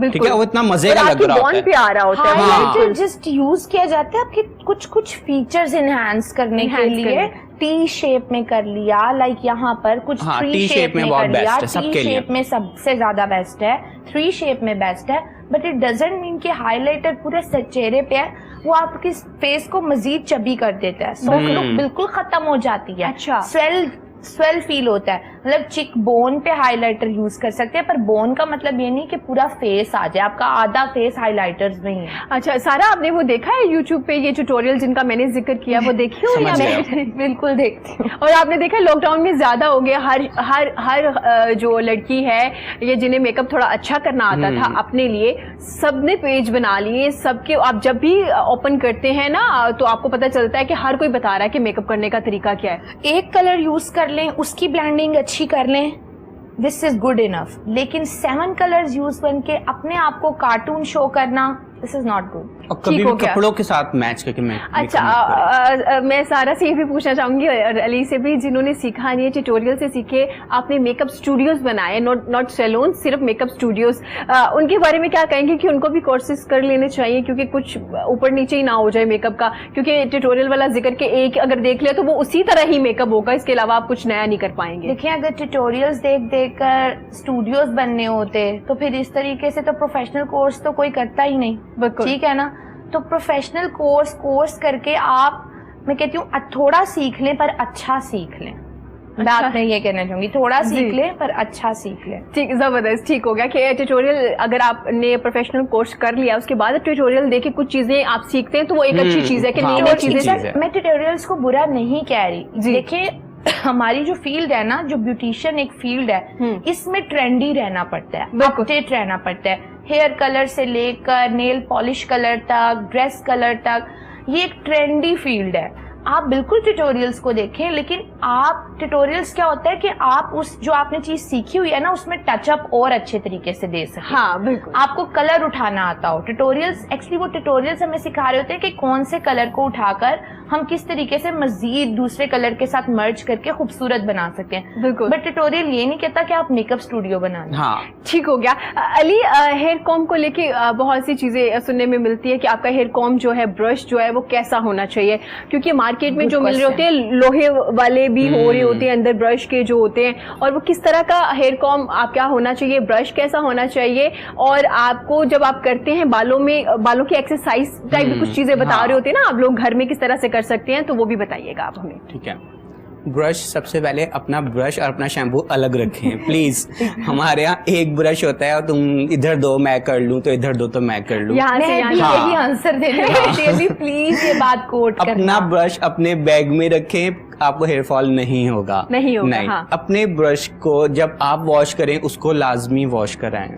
ठीक है, वो इतना मजे का लग रहा होता है। पे आ रहा होता है। हाइलाइटर जस्ट यूज किया जाता है आपके कुछ फीचर्स इनहैंस करने के लिए। टी शेप में कर लिया, लाइक यहाँ पर कुछ हाँ, 3 T शेप में बहुत कर लिया। बेस्ट है सबके टी लिए। शेप में सबसे ज्यादा बेस्ट है, 3 शेप में बेस्ट है, बट इट डजंट मीन कि हाइलाइटर पूरे चेहरे पे है वो आपके फेस को मजीद चबी कर देता है। सॉफ्ट लुक बिल्कुल खत्म हो जाती है। अच्छा। स्वेल फील होता है। मतलब चिक बोन पे हाइलाइटर यूज कर सकते हैं, पर बोन का मतलब ये नहीं कि पूरा फेस आ जाए, आपका आधा फेस हाइलाइटर्स में ही है। अच्छा सारा, आपने वो देखा है YouTube पे ये ट्यूटोरियल जिनका मैंने जिक्र किया, वो देखी हो या समझ बिल्कुल देखती हूँ। और आपने देखा लॉकडाउन में ज्यादा हो गया, हर जो लड़की है ये जिन्हें मेकअप थोड़ा अच्छा करना आता था अपने लिए, सबने पेज बना लिए। सबके आप जब भी ओपन करते हैं ना तो आपको पता चलता है कि हर कोई बता रहा है कि मेकअप करने का तरीका क्या है। एक कलर यूज कर लें, उसकी ब्लेंडिंग अच्छी कर लें, दिस इज गुड इनफ। लेकिन 7 कलर्स यूज करके अपने आप को कार्टून शो करना, दिस इज नॉट गुड। और कभी भी कपड़ों के साथ मैच करके मैं अच्छा मैं सारा से ये भी पूछना चाहूंगी और अली से भी, जिन्होंने सीखा नहीं है, ट्यूटोरियल से सीखे, आपने मेकअप स्टूडियोज बनाए, नॉट सैलून, सिर्फ मेकअप स्टूडियोज, उनके बारे में क्या कहेंगे कि उनको भी कोर्सेज कर लेने चाहिए, क्योंकि कुछ ऊपर नीचे ही ना हो जाए मेकअप का, क्योंकि ट्यूटोरियल वाला जिक्र के एक अगर देख लिया तो वो उसी तरह ही मेकअप होगा, इसके अलावा आप कुछ नया नहीं कर पाएंगे। देखिए, अगर ट्यूटोरियल्स देख कर स्टूडियोज बनने होते तो फिर इस तरीके से तो प्रोफेशनल कोर्स तो कोई करता ही नहीं, ठीक है ना। तो प्रोफेशनल कोर्स करके आप, मैं कहती हूँ थोड़ा सीख लें पर अच्छा सीख लें। बात मैं ये कहना चाहूंगी, थोड़ा सीख लें पर अच्छा सीख लें। ठीक, जबरदस्त, ठीक हो गया कि ट्यूटोरियल अगर आपने प्रोफेशनल कोर्स कर लिया उसके बाद ट्यूटोरियल देख के कुछ चीजें आप सीखते हैं तो वो एक अच्छी चीज है कि हाँ, नई चीजें। मैं ट्यूटोरियल्स को बुरा नहीं कह रही, देखिए हमारी जो फील्ड है ना, जो ब्यूटिशियन एक फील्ड है, इसमें ट्रेंडी रहना पड़ता है, अपडेट रहना पड़ता है। हेयर कलर से लेकर नेल पॉलिश कलर तक, ड्रेस कलर तक, ये एक ट्रेंडी फील्ड है। आप बिल्कुल ट्यूटोरियल्स को देखें, लेकिन आप ट्यूटोरियल्स क्या होता है कि आप उस जो आपने चीज सीखी हुई है ना उसमें टचअप और अच्छे तरीके से दे सकें। हाँ बिल्कुल, आपको कलर उठाना आता हो। ट्यूटोरियल्स एक्चुअली वो ट्यूटोरियल्स हमें सिखा रहे होते हैं कि कौन से कलर को उठाकर हम किस तरीके से मजीद दूसरे कलर के साथ मर्ज करके खूबसूरत बना सकें। बिल्कुल, बट ट्यूटोरियल ये नहीं कहता कि आप मेकअप स्टूडियो बनाना। हाँ ठीक हो गया। अली, हेयर कॉम को लेके बहुत सी चीजें सुनने में मिलती है कि आपका हेयर कॉम जो है, ब्रश जो है वो कैसा होना चाहिए, क्योंकि मार्केट में जो मिल रहे होते हैं लोहे वाले भी हो रहे होते हैं अंदर ब्रश के जो होते हैं, और वो किस तरह का हेयर कॉम आप क्या होना चाहिए, ब्रश कैसा होना चाहिए, और आपको जब आप करते हैं बालों की एक्सरसाइज टाइप भी कुछ चीजें बता रहे होते हैं ना आप लोग घर में किस तरह से कर सकते हैं, तो वो भी बताइएगा आप हमें। ठीक है। ब्रश, सबसे पहले अपना ब्रश और अपना शैम्पू अलग रखें प्लीज। हमारे यहाँ एक ब्रश होता है और तुम इधर दो मैं कर लूं, तो इधर दो तो मैं कर लूं। यहाँ से यहाँ यही आंसर देने वाली थी, प्लीज ये बात कोट करना। अपना ब्रश अपने बैग में रखें, आपको हेयर फॉल नहीं होगा। नहीं। हाँ। अपने ब्रश को जब आप वॉश करें उसको लाजमी वॉश कराएं।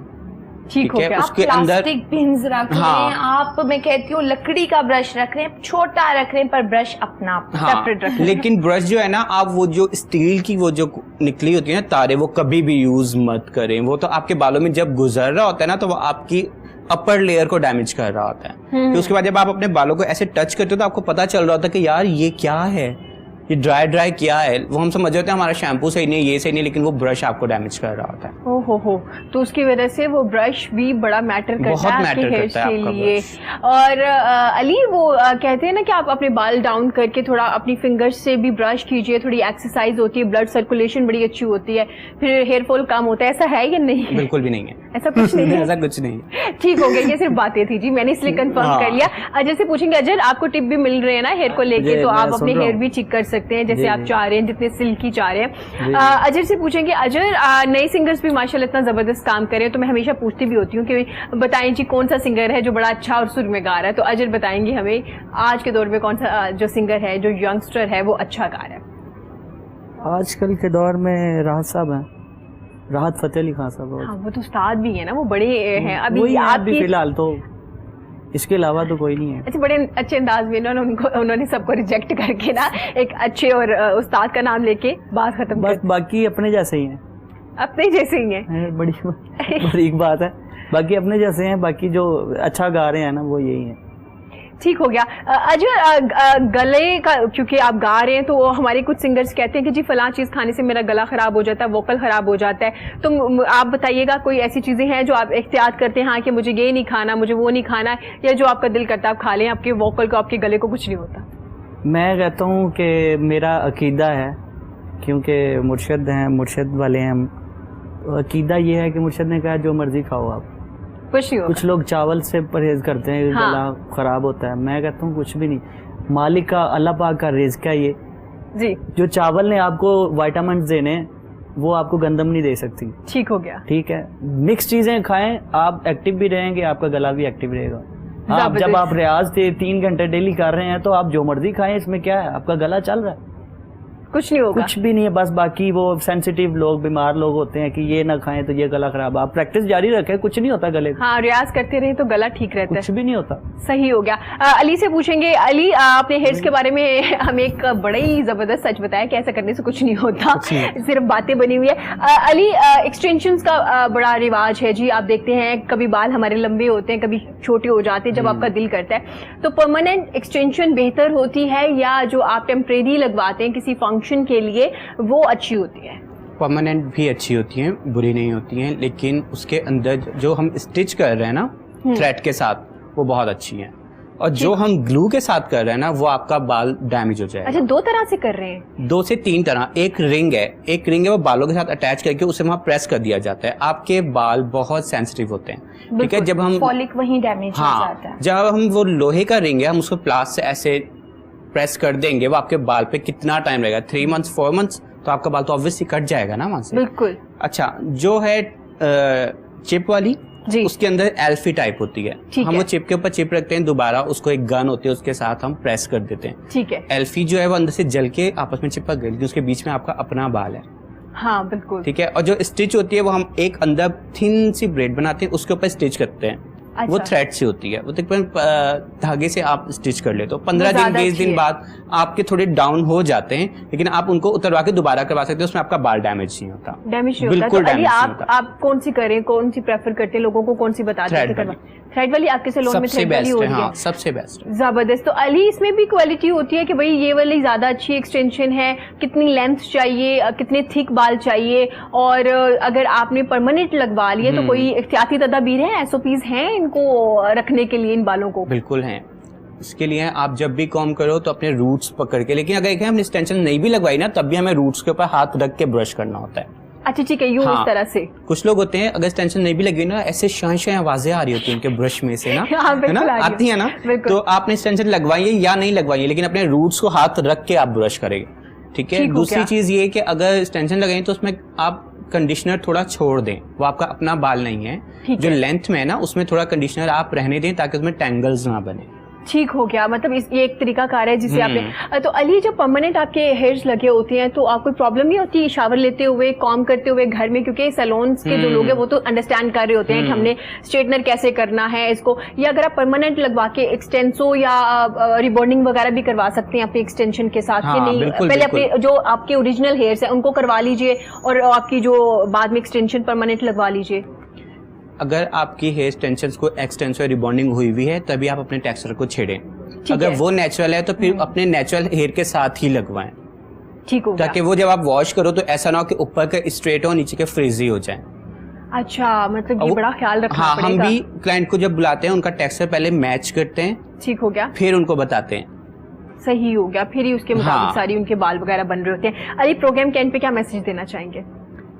ठीक हो गया। उसके अंदर प्लास्टिक पिन्स रख लें, आप, मैं कहती हूँ लकड़ी का ब्रश रख लें, छोटा रख लें, पर ब्रश अपना सेपरेट रख लें। लेकिन ब्रश जो है ना, आप वो जो स्टील की वो जो निकली होती है ना तारे, वो कभी भी यूज मत करें। वो तो आपके बालों में जब गुजर रहा होता है ना तो वो आपकी अपर लेयर को डैमेज कर रहा होता है। तो उसके बाद जब आप अपने बालों को ऐसे टच करते हो तो आपको पता चल रहा होता है कि यार ये क्या है, ये ड्राई क्या है। वो हम समझ होते हैं हमारा शैम्पू सही नहीं है, ये सही नहीं, लेकिन वो ब्रश आपको डैमेज कर रहा होता है। हो, तो उसकी वजह से वो ब्रश भी बड़ा मैटर करता है आपके हेयर के लिए। और अली, वो कहते हैं ना कि आप अपने बाल डाउन करके थोड़ा अपनी फिंगर्स से भी ब्रश कीजिए, थोड़ी एक्सरसाइज होती है, ब्लड सर्कुलेशन बड़ी अच्छी होती है, फिर हेयर फॉल कम होता है। ऐसा है या नहीं? बिल्कुल भी नहीं है, ऐसा कुछ नहीं है। ऐसा कुछ नहीं। ठीक हो गया, ये सिर्फ बातें थी जी, मैंने इसलिए कंफर्म कर लिया। अजय से पूछेंगे, अजय आपको टिप भी मिल रहे हैं ना हेयर को लेके, तो आप अपने हेयर भी ठीक कर सकते हैं जैसे आप चाह रहे हैं, जितने सिल्की चाह रहे हैं। अजय से पूछेंगे, अजय नए सिंगर्स भी माशाल्लाह इतना जबरदस्त काम कर रहे हैं, तो मैं हमेशा पूछती भी होती हूँ कि बताएं जी कौन सा सिंगर है जो बड़ा अच्छा और सुर में गा रहा है, तो अजय बताएंगे हमें आज के दौर में कौन सा जो सिंगर है, जो यंगस्टर है वो अच्छा गा रहा है। आजकल के दौर में राहत साहब हैं। राहत फतेह अली खान साहब। हाँ, वो तो उस्ताद भी है ना, वो बड़े हैं। वही अभी है आपकी फिलहाल तो, इसके अलावा तो कोई नहीं है। अच्छा, बड़े अच्छे अंदाज में उन्होंने सबको रिजेक्ट करके ना एक अच्छे और उस्ताद का नाम लेके बात खत्म बस कर, बाकी अपने जैसे ही हैं, अपने जैसे ही हैं। बड़ी एक बात है, बाकी अपने जैसे हैं, बाकी जो अच्छा गा रहे हैं ना वो यही है। ठीक हो गया। अजय, गले का क्योंकि आप गा रहे हैं तो हमारे कुछ सिंगर्स कहते हैं कि जी फलां चीज़ खाने से मेरा गला खराब हो जाता है, वोकल खराब हो जाता है, तो आप बताइएगा कोई ऐसी चीज़ें हैं जो आप एहतियात करते हैं, हाँ कि मुझे ये नहीं खाना, मुझे वो नहीं खाना, या जो आपका दिल करता है आप खा लें, आपके वोकल को, आपके गले को कुछ नहीं होता? मैं कहता हूँ कि मेरा अकीदा है, क्योंकि मुर्शद हैं, मुर्शद वाले हैं हम, अकीदा ये है कि मुर्शद ने कहा जो मर्जी खाओ आप, कुछ नहीं होगा। कुछ लोग चावल से परहेज करते हैं, हाँ। गला खराब होता है, मैं कहता हूँ कुछ भी नहीं, मालिक का, अल्लाह पाक का रिज़्क है ये जी। जो चावल ने आपको विटामिन देने वो आपको गंदम नहीं दे सकती। ठीक हो गया। ठीक है, मिक्स चीजें खाएं, आप एक्टिव भी रहेंगे, आपका गला भी एक्टिव रहेगा। आप जब आप रियाज से 3 घंटे डेली कर रहे हैं तो आप जो मर्जी खाएं, इसमें क्या है, आपका गला चल रहा है, कुछ नहीं होगा, कुछ भी नहीं है। बस बाकी वो सेंसिटिव लोग, बीमार लोग होते हैं कि ये ना खाएं तो ये गला खराब, आप प्रैक्टिस जारी रखें, कुछ नहीं होता गले को। हाँ, रियाज करते रहे तो गला ठीक रहता है, कुछ भी नहीं होता। सही हो गया। अली से पूछेंगे। अली, आपने हेयर्स के बारे में हमें एक बड़ा ही जबरदस्त सच बताया कि ऐसा करने से कुछ नहीं होता, सिर्फ बातें बनी हुई है। अली, एक्सटेंशंस का बड़ा रिवाज है जी, आप देखते हैं कभी बाल हमारे लंबे होते हैं, कभी छोटे हो जाते हैं, जब आपका दिल करता है। तो परमानेंट एक्सटेंशन बेहतर होती है या जो आप टेम्परेरी लगवाते हैं किसी फंक्शन के लिए, वो अच्छी होती है? परमानेंट भी अच्छी होती हैं, बुरी नहीं होती हैं, लेकिन उसके अंदर जो हम स्टिच कर रहे हैं ना थ्रेड के साथ, वो बहुत अच्छी हैं, और जो हम ग्लू के साथ कर रहे हैं ना वो आपका बाल डैमेज हो जाएगा। अच्छा, 2 तरह से कर रहे हैं? 2 से 3 तरह। एक रिंग है वो बालों के साथ अटैच करके उसे वहाँ प्रेस कर दिया जाता है। आपके बाल बहुत सेंसिटिव होते हैं, ठीक है, जब हम फॉलिक वहीं डैमेज हो जाता है। जब हम वो लोहे का रिंग है, हम उसको प्लास से ऐसे प्रेस कर देंगे, वो आपके बाल पे कितना टाइम लगेगा, 3 मंथ्स 4 मंथ्स, तो आपका बाल तो ऑब्वियसली कट जाएगा ना वहां से। बिल्कुल। अच्छा, जो है चिप वाली जी, उसके अंदर एल्फी टाइप होती है, हम वो चिप के ऊपर चिप रखते हैं, दोबारा उसको एक गन होती है उसके साथ हम प्रेस कर देते हैं। ठीक है। एल्फी जो है वो अंदर से जल के आपस में चिपक गई, उसके बीच में आपका अपना बाल है। हाँ बिल्कुल, ठीक है। और जो स्टिच होती है वो हम एक अंदर थिन सी ब्रेड बनाते हैं, उसके ऊपर स्टिच करते हैं। अच्छा। वो थ्रेड से होती है, वो तकरीबन धागे से आप स्टिच कर लेते हो। 15 दिन 20 दिन बाद आपके थोड़े डाउन हो जाते हैं, लेकिन आप उनको उतरवा के दोबारा करवा सकते हो, उसमें आपका बाल डैमेज नहीं होता। डैमेज नहीं होता। बिल्कुल तो अली, डैमेज नहीं होता। आप कौन सी करें, कौन सी प्रेफर करते हैं, लोगों को कौन सी बताते हैं? थ्रेड वाली आपके सैलून में सबसे थ्रेड वाली बेस्ट होती है, है? हाँ, सबसे बेस्ट। जबरदस्त। तो अली, इसमें भी क्वालिटी होती है कि भाई ये वाली ज्यादा अच्छी एक्सटेंशन है, कितनी लेंथ चाहिए, कितने थिक बाल चाहिए, और अगर आपने परमानेंट लगवा लिए तो कोई एहतियाती तदाबीर है, एसओपीज हैं इनको रखने के लिए, इन बालों को? बिल्कुल हैं। इसके लिए आप जब भी कॉम्ब करो तो अपने रूट्स पकड़ के, लेकिन अगर हमने एक्सटेंशन नहीं भी लगवाई ना तब भी हमें रूट्स के ऊपर हाथ रख के ब्रश करना होता है। अच्छा ठीक है, यूं हाँ, इस तरह से। कुछ लोग होते हैं अगर एक्सटेंशन नहीं भी लगी ना, ऐसे शां आवाजें आ रही होती हैं उनके ब्रश में से ना, हाँ, है ना, आती है ना, तो आपने एक्सटेंशन लगवाइए या नहीं लगवाइए, लेकिन अपने रूट्स को हाथ रख के आप ब्रश करेंगे, ठीक है। दूसरी चीज ये कि अगर एक्सटेंशन लगाएं तो उसमें आप कंडीशनर थोड़ा छोड़ दें, वो आपका अपना बाल नहीं है, जो लेंथ में है ना उसमें थोड़ा कंडीशनर आप रहने दें ताकि उसमें टेंगल्स ना बने। ठीक हो गया, मतलब ये एक तरीका कार है जिससे आपने। तो अली, जब परमानेंट आपके हेयर्स लगे होते हैं तो आपको प्रॉब्लम नहीं होती शावर लेते हुए, कॉम करते हुए घर में? क्योंकि सैलून्स के जो लोग हैं वो तो अंडरस्टैंड कर रहे होते हैं कि हमने स्ट्रेटनर कैसे करना है इसको, या अगर आप परमानेंट लगवा के एक्सटेंसो या रिबॉन्डिंग वगैरह भी करवा सकते हैं अपने एक्सटेंशन के साथ, हाँ, कि नहीं? बिल्कुल, पहले बिल्कुल। अपने जो आपके ओरिजिनल हेयर्स हैं उनको करवा लीजिए और आपकी जो बाद में एक्सटेंशन परमानेंट लगवा लीजिए। अगर आपकी हेयर एक्सटेंशंस को एक्सटेंशन रिबॉन्डिंग हुई हुई है तभी आप अपने टेक्सचर को छेड़ें। अगर वो नेचुरल है तो फिर अपने नेचुरल हेयर के साथ ही लगवाएं, ठीक हो गया। ताकि वो जब आप वॉश करो तो ऐसा ना हो कि ऊपर के स्ट्रेट हो, नीचे के फ्रीजी हो जाए। अच्छा, मतलब ये बड़ा ख्याल रखना हाँ, पड़ेगा। हम भी क्लाइंट को जब बुलाते हैं उनका टेक्सचर पहले मैच करते हैं, ठीक हो गया, फिर उनको बताते हैं। सही हो गया, फिर ही उसके मुताबिक हाँ। सारी उनके बाल वगैरह बन रहे होते हैं। अली, प्रोग्राम के एंड पे क्या मैसेज देना चाहेंगे?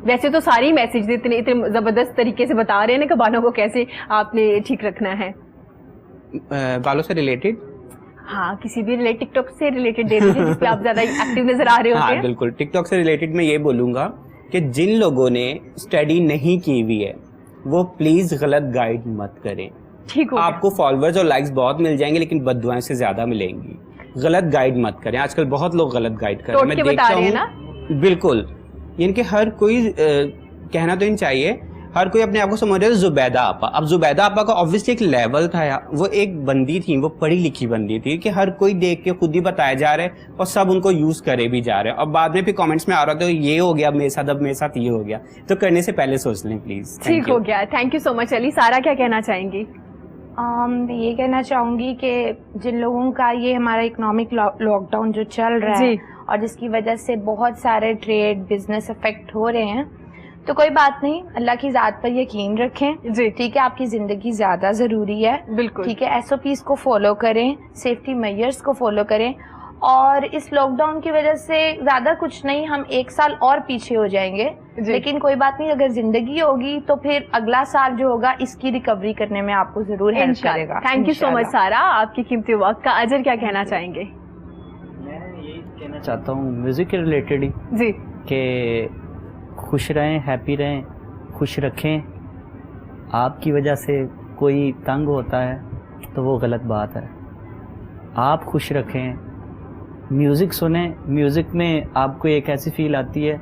वैसे तो सारी मैसेज इतने जबरदस्त तरीके से बता रहे हैं ना कि बालों को कैसे आपने ठीक रखना है। बालों से रिलेटेड, हाँ, किसी भी टिकटॉक से रिलेटेड दे दीजिए जिसपे आप ज्यादा एक्टिव नजर आ रहे होते हाँ हैं। बिल्कुल। टिकटॉक से रिलेटेड मैं ये बोलूंगा कि जिन लोगों ने स्टडी नहीं की हुई है वो प्लीज गलत गाइड मत करें। ठीक हो गया। आपको फॉलोअर्स और लाइक्स बहुत मिल जाएंगे लेकिन बददुआएं से ज्यादा मिलेंगी। गलत गाइड मत करें, आजकल बहुत लोग गलत गाइड कर रहे हैं, मैं बता रहे हैं देखता हूँ। बिल्कुल, इनके हर कोई कहना तो इन चाहिए, हर कोई अपने आप को समझ रहा है जुबैदा आपा। अब जुबैदा आपा का ऑब्वियसली एक लेवल था यार, वो एक बंदी थी, वो पढ़ी लिखी बंदी थी कि हर कोई देख के खुद ही बताया जा रहा है और सब उनको यूज करे भी जा रहे हैं। और बाद में भी कमेंट्स में आ रहा था ये हो गया मेरे साथ, अब मेरे साथ ये हो गया। तो करने से पहले सोच लें प्लीज। ठीक हो गया, thank you so much Ali. सारा क्या कहना चाहेंगी? ये कहना चाहूँगी कि जिन लोगों का ये हमारा इकोनॉमिक लॉकडाउन जो चल रहा है और जिसकी वजह से बहुत सारे ट्रेड बिजनेस अफेक्ट हो रहे हैं, तो कोई बात नहीं, अल्लाह की ज़ात पर यकीन रखें जी। ठीक है, आपकी ज़िंदगी ज़्यादा ज़रूरी है, बिल्कुल ठीक है। SOPs को फॉलो करें, सेफ्टी मेजर्स को फॉलो करें, और इस लॉकडाउन की वजह से ज़्यादा कुछ नहीं, हम 1 साल और पीछे हो जाएंगे, लेकिन कोई बात नहीं, अगर ज़िंदगी होगी तो फिर अगला साल जो होगा इसकी रिकवरी करने में आपको ज़रूर हेल्प करेगा। थैंक यू सो मच सारा, आपकी कीमती वक्त का। अजर क्या कहना चाहेंगे? मैं यही कहना चाहता हूँ म्यूज़िक के रिलेटेड ही जी, कि खुश रहें, हैप्पी रहें, खुश रखें। आपकी वजह से कोई तंग होता है तो वो गलत बात है। आप खुश रखें, म्यूज़िक सुने, म्यूज़िक में आपको एक ऐसी फील आती है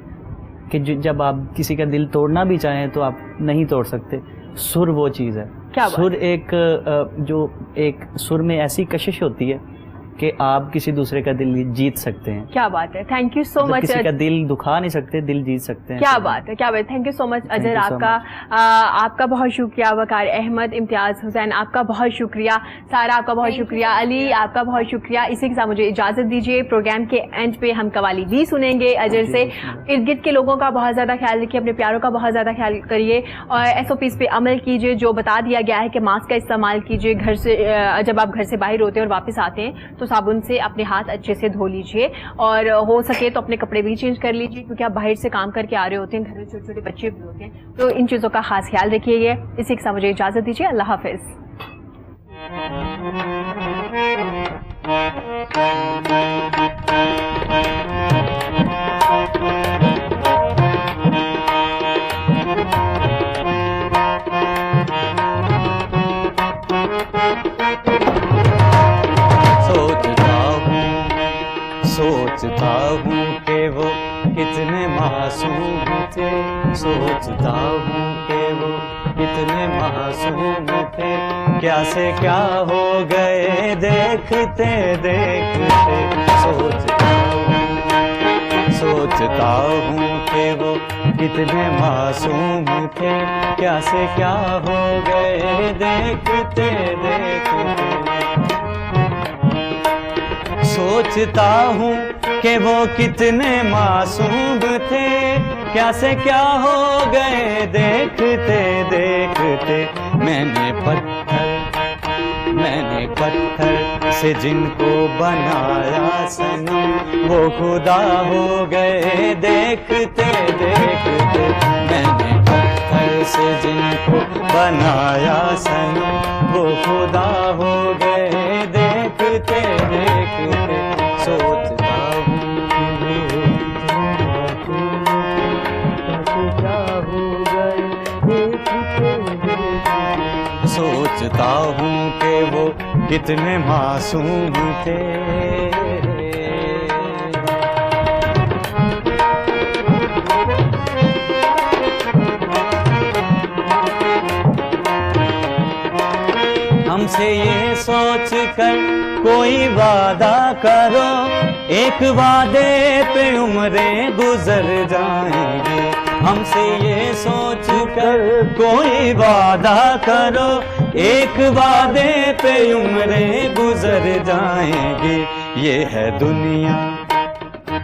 कि जब आप किसी का दिल तोड़ना भी चाहें तो आप नहीं तोड़ सकते। सुर वो चीज़ है, सुर एक सुर में ऐसी कशिश होती है कि आप किसी दूसरे का दिल जीत सकते हैं। क्या बात है, थैंक यू सो मच। किसी का दिल दुखा नहीं सकते, दिल जीत सकते हैं। क्या बात है, क्या बात। Thank you so much Azhar, आपका बहुत शुक्रिया। वकार अहमद, इम्तियाज़ हुसैन, आपका बहुत शुक्रिया। सारा, आपका बहुत शुक्रिया। अली, आपका बहुत शुक्रिया। इसी के साथ मुझे इजाज़त दीजिए। प्रोग्राम के एंड पे हम कवाली भी सुनेंगे अजहर से। इर्द गिर्द के लोगों का बहुत ज़्यादा ख्याल रखिए, अपने प्यारों का बहुत ज़्यादा ख्याल करिए और SOPs पे अमल कीजिए। जो बता दिया गया है कि मास्क का इस्तेमाल कीजिए, घर से जब आप घर से बाहर होते हैं और वापस आते हैं तो साबुन से अपने हाथ अच्छे से धो लीजिए, और हो सके तो अपने कपड़े भी चेंज कर लीजिए, क्योंकि आप बाहर से काम करके आ रहे होते हैं, घर में छोटे छोटे बच्चे भी होते हैं, तो इन चीज़ों का खास ख्याल रखिए। इसी के साथ मुझे इजाज़त दीजिए। अल्लाह हाफिज़। सोचता हूँ कि वो कितने मासूम थे, सोचता हूँ कि वो कितने मासूम थे, क्या से क्या हो गए देखते देखते। सोचता हूँ कि वो कितने मासूम थे, क्या से क्या हो गए देखते देखते। सोचता हूँ कि वो कितने मासूम थे, क्या से क्या हो गए देखते देखते। मैंने पत्थर से जिनको बनाया सनम, वो खुदा हो गए देखते देखते। मैंने पत्थर से जिनको बनाया सनम, वो खुदा हो गए देखते देखते। सोचता हूँ क्या हो गए देखते देखते। सोचता हूँ कि वो कितने मासूम थे। हमसे ये सोच कर कोई वादा करो, एक वादे पे उम्रें गुजर जाएंगे। हमसे ये सोच कर कोई वादा करो, एक वादे पे उम्रें गुजर जाएंगे। ये है दुनिया,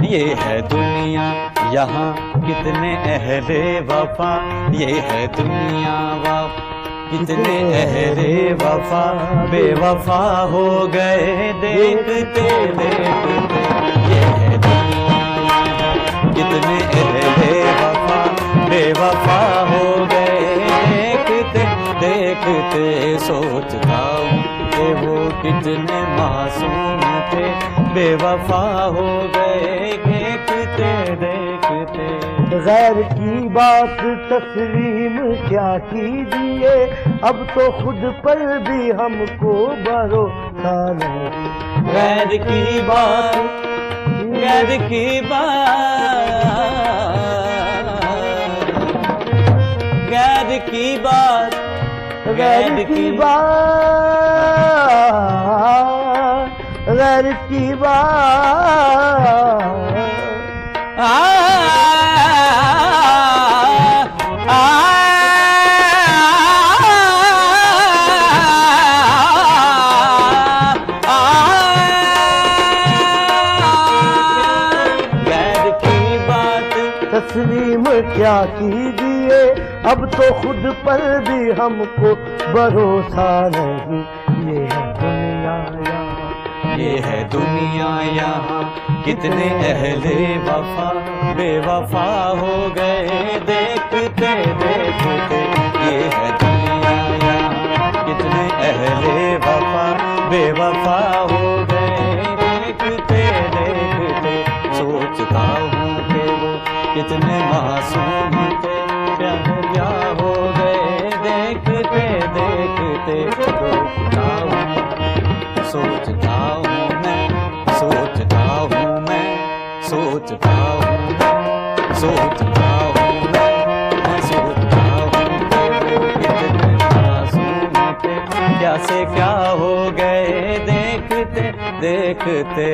ये है दुनिया, यहाँ कितने अहले वफा। ये है दुनिया कितने अहले वफा बेवफा हो गए देखते देखते। ये है दुनिया, कितने अहले वफा बेवफा हो गए देखते देखते। सोचता हूँ कि वो कितने मासूम थे, बेवफा हो गए देखते देखते। गैर की बात तस्लीम क्या कीजिए, अब तो खुद पर भी हमको भरोसा नहीं। गैर की बात, गैर की बात, की बात, गैर की बात। तस्लीम क्या कीजिए, अब तो खुद पर भी हमको भरोसा नहीं। ये है दुनिया यहाँ, ये है दुनिया यहाँ, कितने अहले वफा बेवफा हो गए देखते देखते। ये है दुनिया यहाँ, कितने अहले वफा बेवफा हो गए देखते देखते। सोचता हूँ कि वो कितने मासूम थे, प्यारिया हो गए देखते देखते। सोचता हूँ मैं, सोचता हूँ मैं, सोचता हूँ मैं, सोचता हूँ मैं, सोचता हूँ कितने मासूम थे, क्या से क्या हो गए देखते देखते।